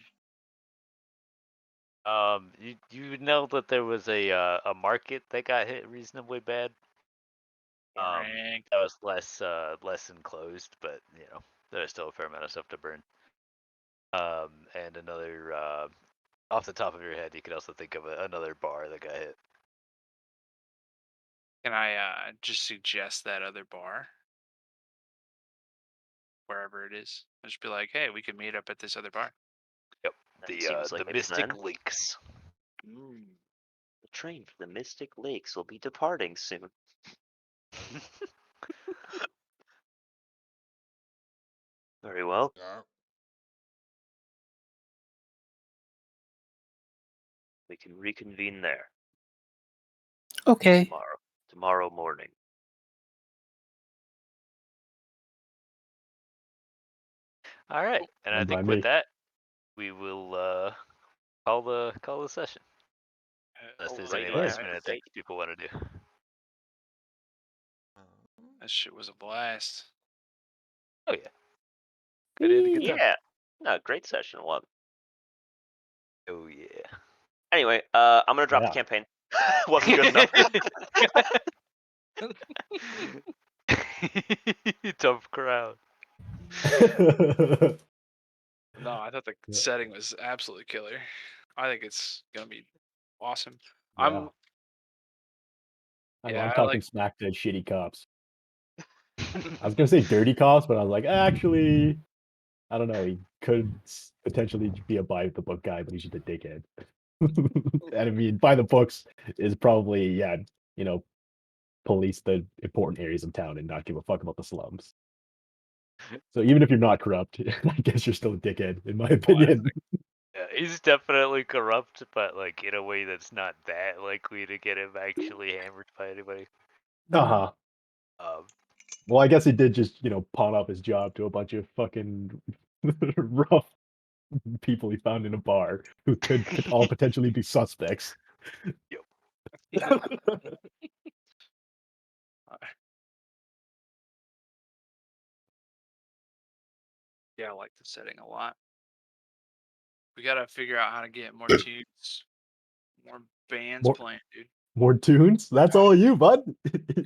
You know that there was a market that got hit reasonably bad. Boring. That was less enclosed, but there's still a fair amount of stuff to burn. And another off the top of your head, you could also think of another bar that got hit. Can I just suggest that other bar? Wherever it is. I'll just be like, hey, we could meet up at this other bar. Yep, That seems like the a Mystic plan. Lakes. The train for the Mystic Lakes will be departing soon. Very well. Yeah. We can reconvene there Okay. tomorrow morning. All right, and I Fine by think with me. that, we will call the session. Unless there's any Alrighty, Sure. last then. minute things people want to do. That shit was a blast. Oh yeah, good had a good time. Yeah. No, great session. Love it. Oh yeah. Anyway, I'm gonna drop the Yeah. campaign. Wasn't good enough. Tough crowd. No, I thought the Yeah. setting was absolutely killer. I think it's gonna be awesome. Yeah. I'm I know, yeah, I'm I talking like smack to shitty cops. I was gonna say dirty cops, but I was like, actually, I don't know. He could potentially be a by the book guy, but he's just a dickhead. And I mean, by the books is probably police the important areas of town and not give a fuck about the slums. So even if you're not corrupt, I guess you're still a dickhead, in my opinion. Yeah, he's definitely corrupt, but like in a way that's not that likely to get him actually hammered by anybody. Uh-huh. Well, I guess he did just, pawn off his job to a bunch of fucking rough people he found in a bar who could all potentially be suspects. yeah, I like the setting a lot. We gotta figure out how to get more tunes, more bands More, playing, dude. more tunes? That's all you, bud.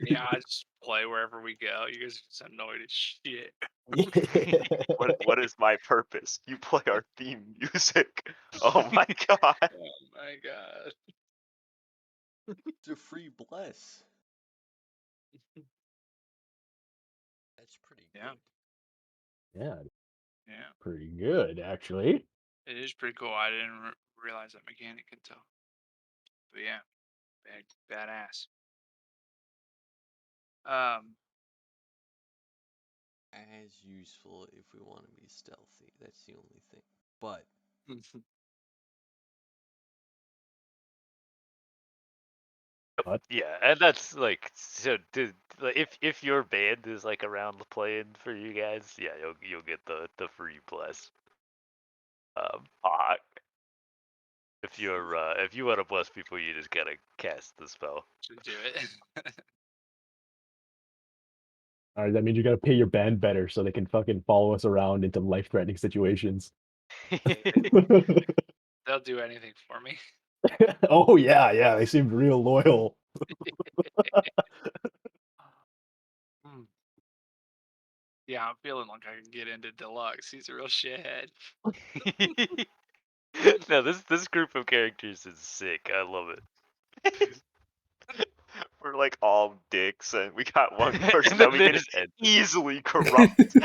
Yeah, I just play wherever we go. You guys are just annoyed as shit. What is my purpose? You play our theme music. Oh my god. Oh my god. It's a free bless. That's pretty Yeah. good. Yeah, Yeah, pretty good, actually. it is pretty cool. I didn't realize that mechanic until. But yeah, badass. As useful if we want to be stealthy. That's the only thing. But But Yeah, and that's like so. If your band is like around playing for you guys, yeah, you'll get the free bless. Fuck. If you want to bless people, you just gotta cast the spell. should do it. all right, that means you gotta pay your band better so they can fucking follow us around into life-threatening situations. They'll do anything for me. Oh yeah, they seemed real loyal. Hmm. Yeah, I'm feeling like I can get into Deluxe. He's a real shithead. No, this group of characters is sick. I love it. We're like all dicks, and we got one And person then that we they can just end it. easily corrupt.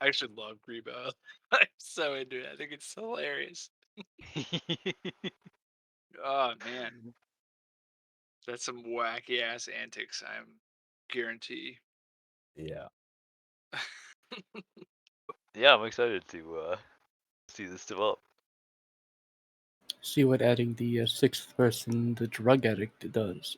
I actually love Grebo. I'm so into it. I think it's hilarious. Oh man. That's some wacky ass antics. I'm guarantee. Yeah. Yeah, I'm excited to see this develop. See what adding the sixth person, the drug addict, does.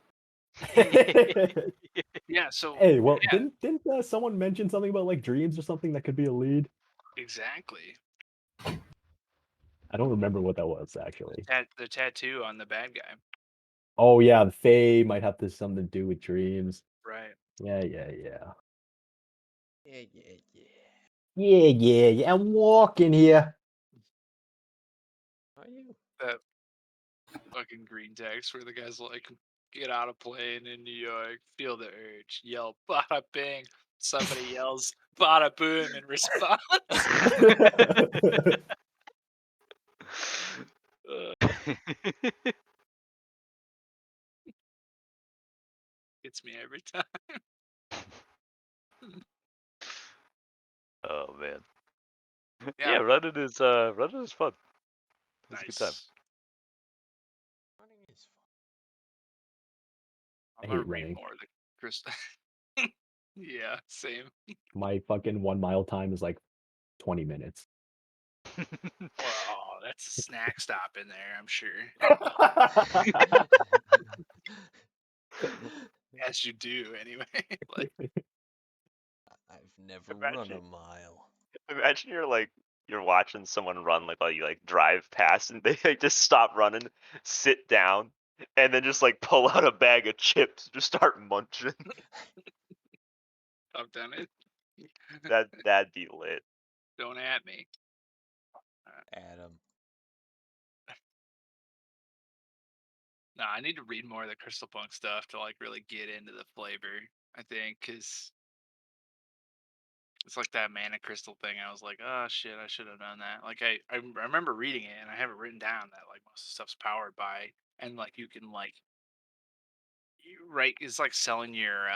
Yeah. So Hey, well, yeah, didn't someone mention something about like dreams or something that could be a lead? exactly. I don't remember what that was actually. The tattoo on the bad guy. Oh yeah, the Fae might have something to do with dreams. Right. Yeah. Yeah, yeah, yeah. Yeah. I'm walking here. Are you? That fucking green text where the guy's like, get out of plane in New York, feel the urge, yell bada bing. Somebody yells bada boom in response. Gets me every time. Oh man. Yeah. Yeah, running is fun. It's a good time. Nice. Running is I'm I gonna hate read running. more of the Crystal. Yeah, same. My fucking 1 mile time is like 20 minutes. Well, that's a snack stop in there, I'm sure. fun. As you do, anyway. Like, I've never run a Imagine, mile. imagine you're watching someone run like while you like drive past and they like just stop running, sit down, and then just like pull out a bag of chips, just start munching. I've done it. That'd be lit. Don't at me. Adam. No, I need to read more of the Crystal Punk stuff to like really get into the flavor. I think because it's like that mana crystal thing. I was like, oh shit, I should have done that. Like I remember reading it and I have it written down that like most of the stuff's powered by and like you can like right it's like selling your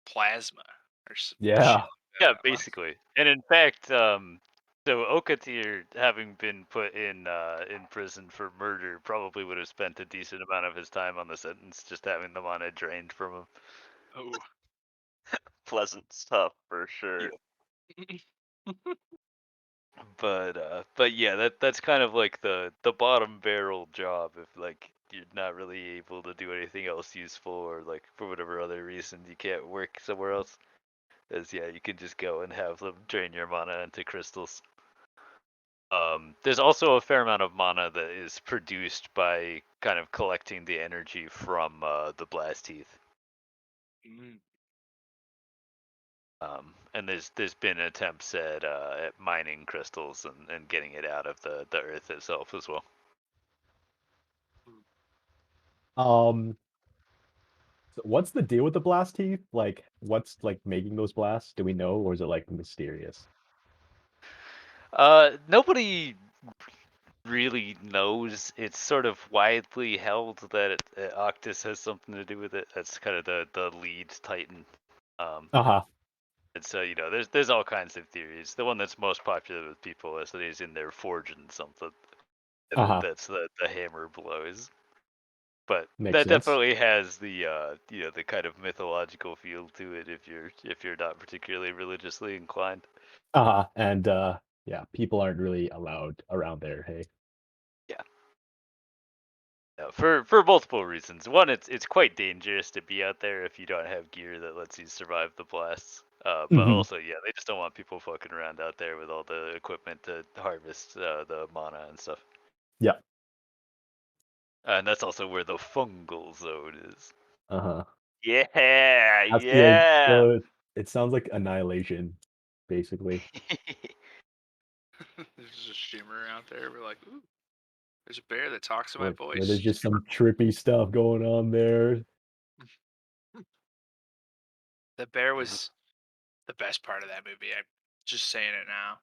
plasma or some shit Yeah. like Yeah, that. basically. And in fact, so Okatir, having been put in prison for murder, probably would have spent a decent amount of his time on the sentence just having the mana drained from him. Oh. Pleasant stuff for sure. But yeah, that's kind of like the bottom barrel job if like you're not really able to do anything else useful or like for whatever other reason you can't work somewhere else. As yeah, you can just go and have them drain your mana into crystals. There's also a fair amount of mana that is produced by kind of collecting the energy from the blast teeth. Mm. And there's been attempts at mining crystals and getting it out of the earth itself as well. So what's the deal with the blast teeth? Like, what's like making those blasts? Do we know, or is it like mysterious? Nobody really knows. It's sort of widely held that Octus has something to do with it. That's kind of the lead Titan. Uh-huh. And so there's all kinds of theories. The one that's most popular with people is that he's in there forging something, and Uh-huh. that's the hammer blows. But Makes that sense. definitely has the the kind of mythological feel to it if you're not particularly religiously inclined. Uh-huh. And yeah, people aren't really allowed around there, hey. Yeah. For multiple reasons. One, it's quite dangerous to be out there if you don't have gear that lets you survive the blasts. But Mhm. also, yeah, they just don't want people fucking around out there with all the equipment to harvest the mana and stuff. Yeah. And that's also where the fungal zone is. Uh-huh. Yeah, So yeah. it sounds like annihilation, basically. There's just a shimmer out there. We're like, ooh, there's a bear that talks in my Where there's voice. just some trippy stuff going on there. The bear was the best part of that movie. I'm just saying it now.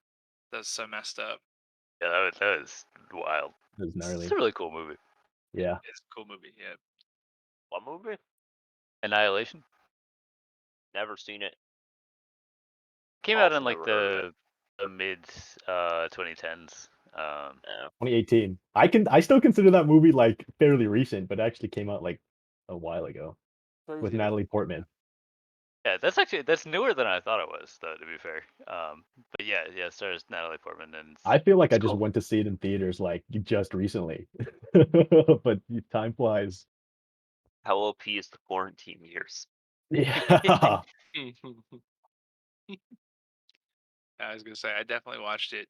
That's so messed up. Yeah, that was wild. It was It's gnarly. a really cool movie. Yeah. It's a cool movie. Yeah. What movie? Annihilation Never seen it. came out Also in like never heard of it. the mid 2010s. Yeah. 2018. I still consider that movie like fairly recent, but it actually came out like a while ago with Crazy. Natalie Portman. Yeah, that's newer than I thought it was, though. To be fair, but yeah, it stars Natalie Portman, and I feel like I it's just cool. went to see it in theaters like just recently, but time flies. How OP is the quarantine years? Yeah. I was gonna say I definitely watched it.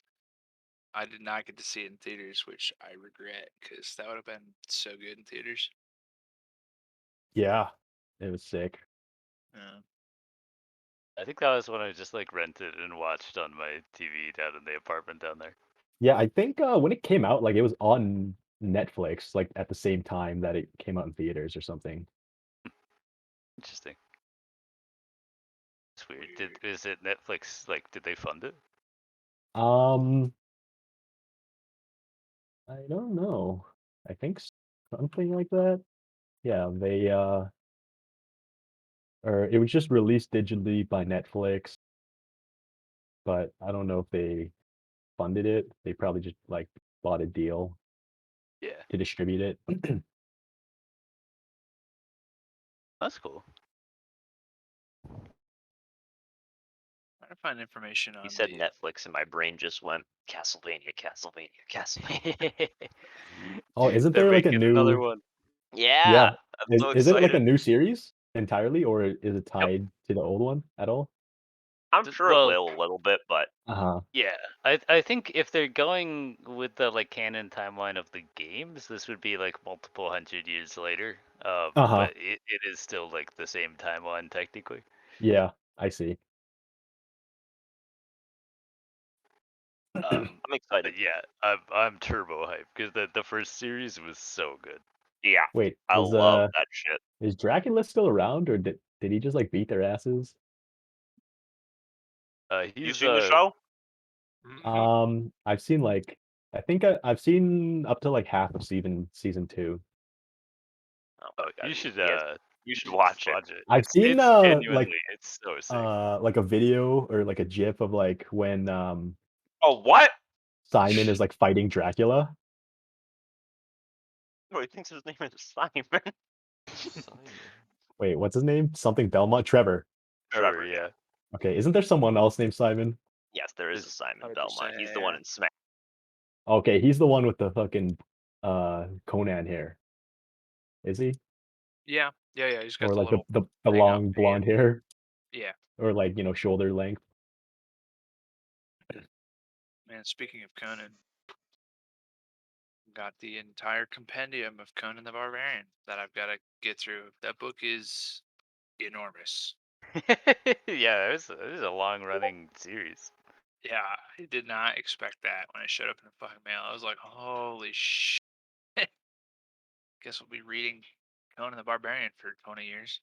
I did not get to see it in theaters, which I regret because that would have been so good in theaters. Yeah, it was sick. Yeah. I think that was when I just like rented and watched on my TV down in the apartment down there. Yeah, I think when it came out, like it was on Netflix, like at the same time that it came out in theaters or something. Interesting. It's weird. Is it Netflix? Like, did they fund it? Um, I don't know. I think something like that. Yeah, they or it was just released digitally by Netflix, but I don't know if they funded it. They probably just like bought a deal Yeah, to distribute it. that's cool. Trying to find information on You said the. Netflix, and my brain just went Castlevania, Castlevania, Castlevania. Oh, isn't They're there like a making another new? one. Yeah, Yeah, I'm is so is it like a excited. new series entirely, or is it Yep. tied to the old one at all? I'm sure it Well, will a little bit, but Uh-huh. yeah, I think if they're going with the like canon timeline of the games, this would be like multiple hundred years later. Uh-huh. But it is still like the same timeline technically. Yeah, I see. Um, I'm excited. but yeah, I'm turbo hyped because the first series was so good. Yeah, Wait, I is love that shit. is Dracula still around, or did he just like beat their asses? You He's seen the show? I've seen like I think I've seen up to like half of season 2. Oh oh, my god, you should you should just watch it. watch it. I've seen It's genuinely it's so sick. like a video or like a GIF of like when Oh, what? Simon is like fighting Dracula. Oh, he thinks his name is Simon. Simon. Wait, what's his name? Something Belmont? Trevor. Trevor, Trevor, yeah. Okay, isn't there someone else named Simon? Yes, there is a Is- Simon 100%, Belmont. He's the one yeah. in Smash. Okay, he's the one with the fucking Conan hair. Is he? Yeah. He's got Or the like little the thing up. long blonde hair, Yeah. or like shoulder length. Man, speaking of Conan, got the entire compendium of Conan the Barbarian that I've got to get through. That book is enormous. yeah, it was a long running series. Yeah, I did not expect that when I showed up in the fucking mail. I was like, holy shit. Guess we'll be reading Conan the Barbarian for 20 years.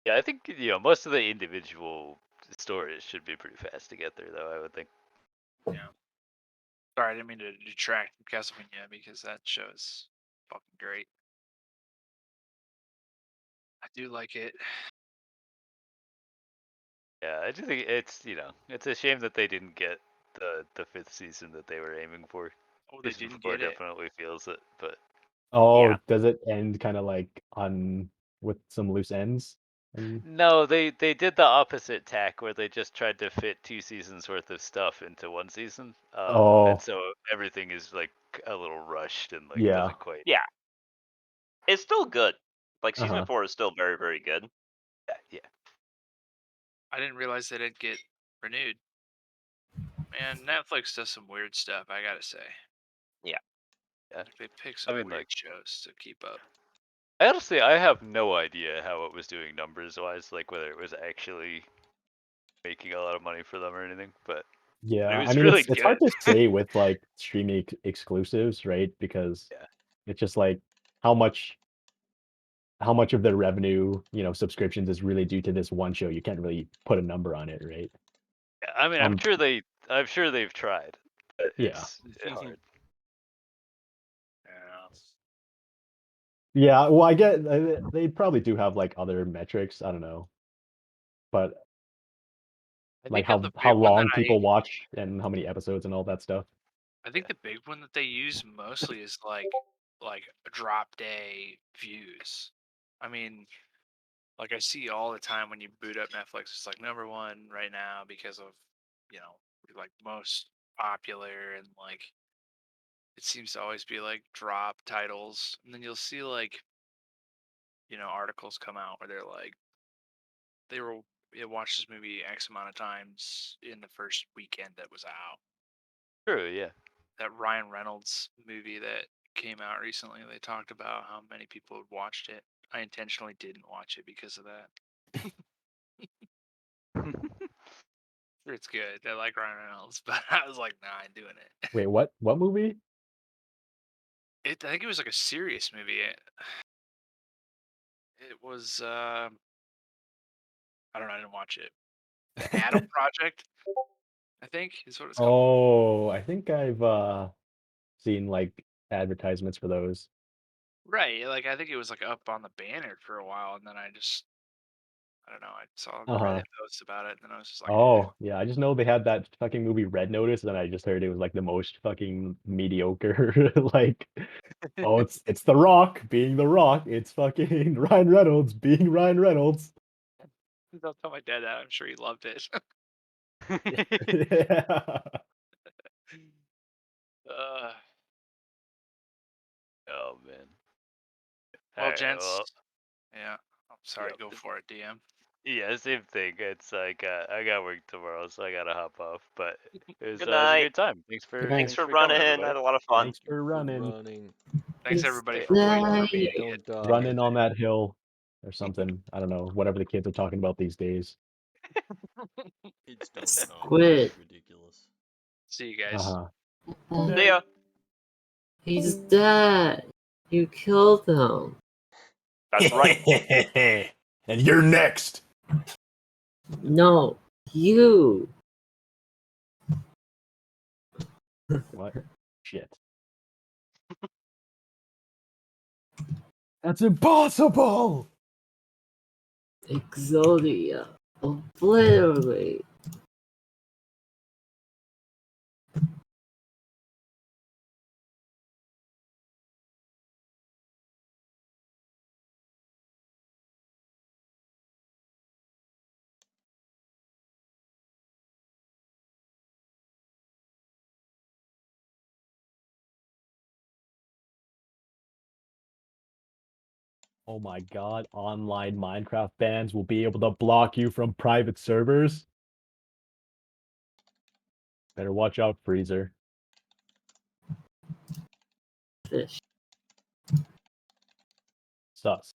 Yeah, I think most of the individual stories should be pretty fast to get through, though. I would think. Yeah. Sorry, I didn't mean to detract from Castlevania because that show is fucking great. I do like it. Yeah, I just think it's a shame that they didn't get the fifth season that they were aiming for. Oh, they Season didn't 4 get it. definitely feels it, but Oh, Yeah. does it end kind of like on with some loose ends? no, they did the opposite tack where they just tried to fit 2 seasons worth of stuff into one season. Oh, And so everything is like a little rushed and like yeah. doesn't quite. Yeah. It's still good. Like season Uh-huh. 4 is still very, very good. Yeah. I didn't realize they didn't get renewed. Man, Netflix does some weird stuff, I gotta say. Yeah. Yeah. Like, they pick some mean, weird like- shows to keep up. I have no idea how it was doing numbers wise, like whether it was actually making a lot of money for them or anything, but Yeah, it I was mean really it's hard good. to say with like streaming exclusives, right? Because Yeah. it's just like how much of their revenue, subscriptions is really due to this one show. You can't really put a number on it, right? Yeah, I mean, Um, I'm sure they've tried, but Yeah. it's hard. Yeah. Yeah, well, I get they probably do have like other metrics. I don't know, but I like think of the how big one that long people watch and how many episodes and all that stuff. I think the big one that they use mostly is like drop day views. I mean, like I see all the time when you boot up Netflix, it's like #1 right now because of, like most popular, and like it seems to always be like drop titles, and then you'll see like articles come out where they're like they watched this movie X amount of times in the first weekend that was out. True, yeah. That Ryan Reynolds movie that came out recently, they talked about how many people had watched it. I intentionally didn't watch it because of that. It's good. I like Ryan Reynolds, but I was like, nah, I ain't doing it. Wait, what? What movie? I think it was like a serious movie. It was I don't know, I didn't watch it. The Adam Project, I think, is what it's called. Oh, I think I've seen like advertisements for those. Right, like I think it was like up on the banner for a while, and then I don't know, I saw Uh-huh. Reddit posts about it, and then I was just like, Oh, yeah, I just know they had that fucking movie Red Notice, and I just heard it was like the most fucking mediocre like oh, it's The Rock being The Rock. It's fucking Ryan Reynolds being Ryan Reynolds. Don't tell my dad that. I'm sure he loved it. Yeah. uh, Oh man. well, Alright, gents, well, yeah. I'm sorry. yep. Go for it, DM. Yeah, same thing. It's like I got work tomorrow, so I gotta hop off. But it was Good a night. good time. Thanks for night. Thanks for coming, running. I everybody. had a lot of fun. Thanks for running. Thanks It's everybody Yeah. for waiting for night. me to Don't get. die. Running on that hill or something. I don't know, whatever the kids are talking about these days. Kids don't talk. Squid. It's ridiculous. See you guys. Uh-huh. See ya. He's dead. You killed him. That's right. And you're next. No, you. What? Shit. That's impossible. Exodia. Obliterate. Oh my god, online Minecraft bans will be able to block you from private servers. Better watch out, Freezer. Fish. Sus.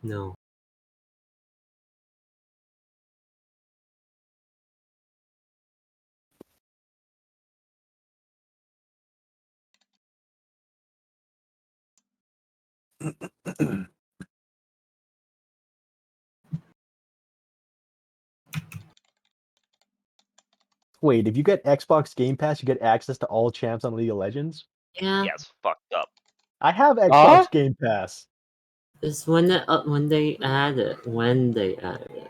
No. Wait, if you get Xbox Game Pass, you get access to all champs on League of Legends? Yeah. Yes, fucked up. I have Xbox Game Pass. It's when they add it. When they add it.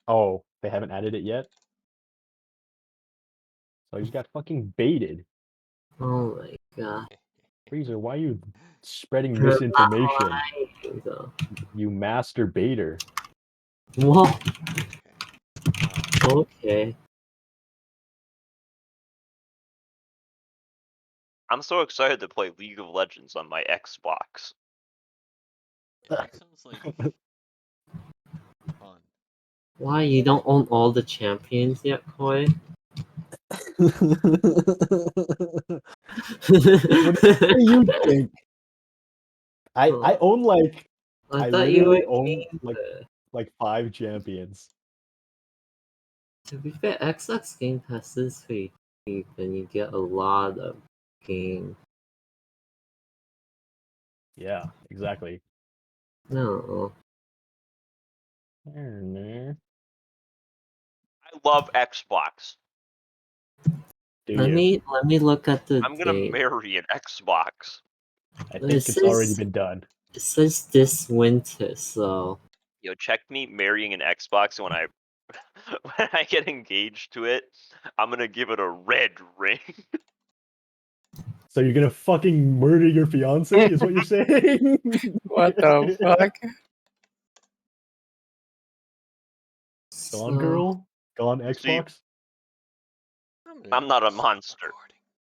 Oh, they haven't added it yet? So I just got fucking baited. Oh my god. Freezer, why are you spreading You're not misinformation? lying, though. You master baiter. What? Okay. I'm so excited to play League of Legends on my Xbox. That sounds like fun. Why, you don't own all the champions yet, Koi? What do you think? I own like I I thought you literally were own gamer. like 5 champions. To be fair, Xbox Game Pass is free cheap and you get a lot of games. Yeah, exactly. No. Do I love Xbox. Let you? me look at the I'm gonna date. marry an Xbox. I It think it's already says- been done. It says this winter, so Yo, check me marrying an Xbox when I when I get engaged to it. I'm gonna give it a red ring. So you're gonna fucking murder your fiance? Is what you're saying? What the fuck? Gone girl? Gone See, Xbox? I'm not a monster.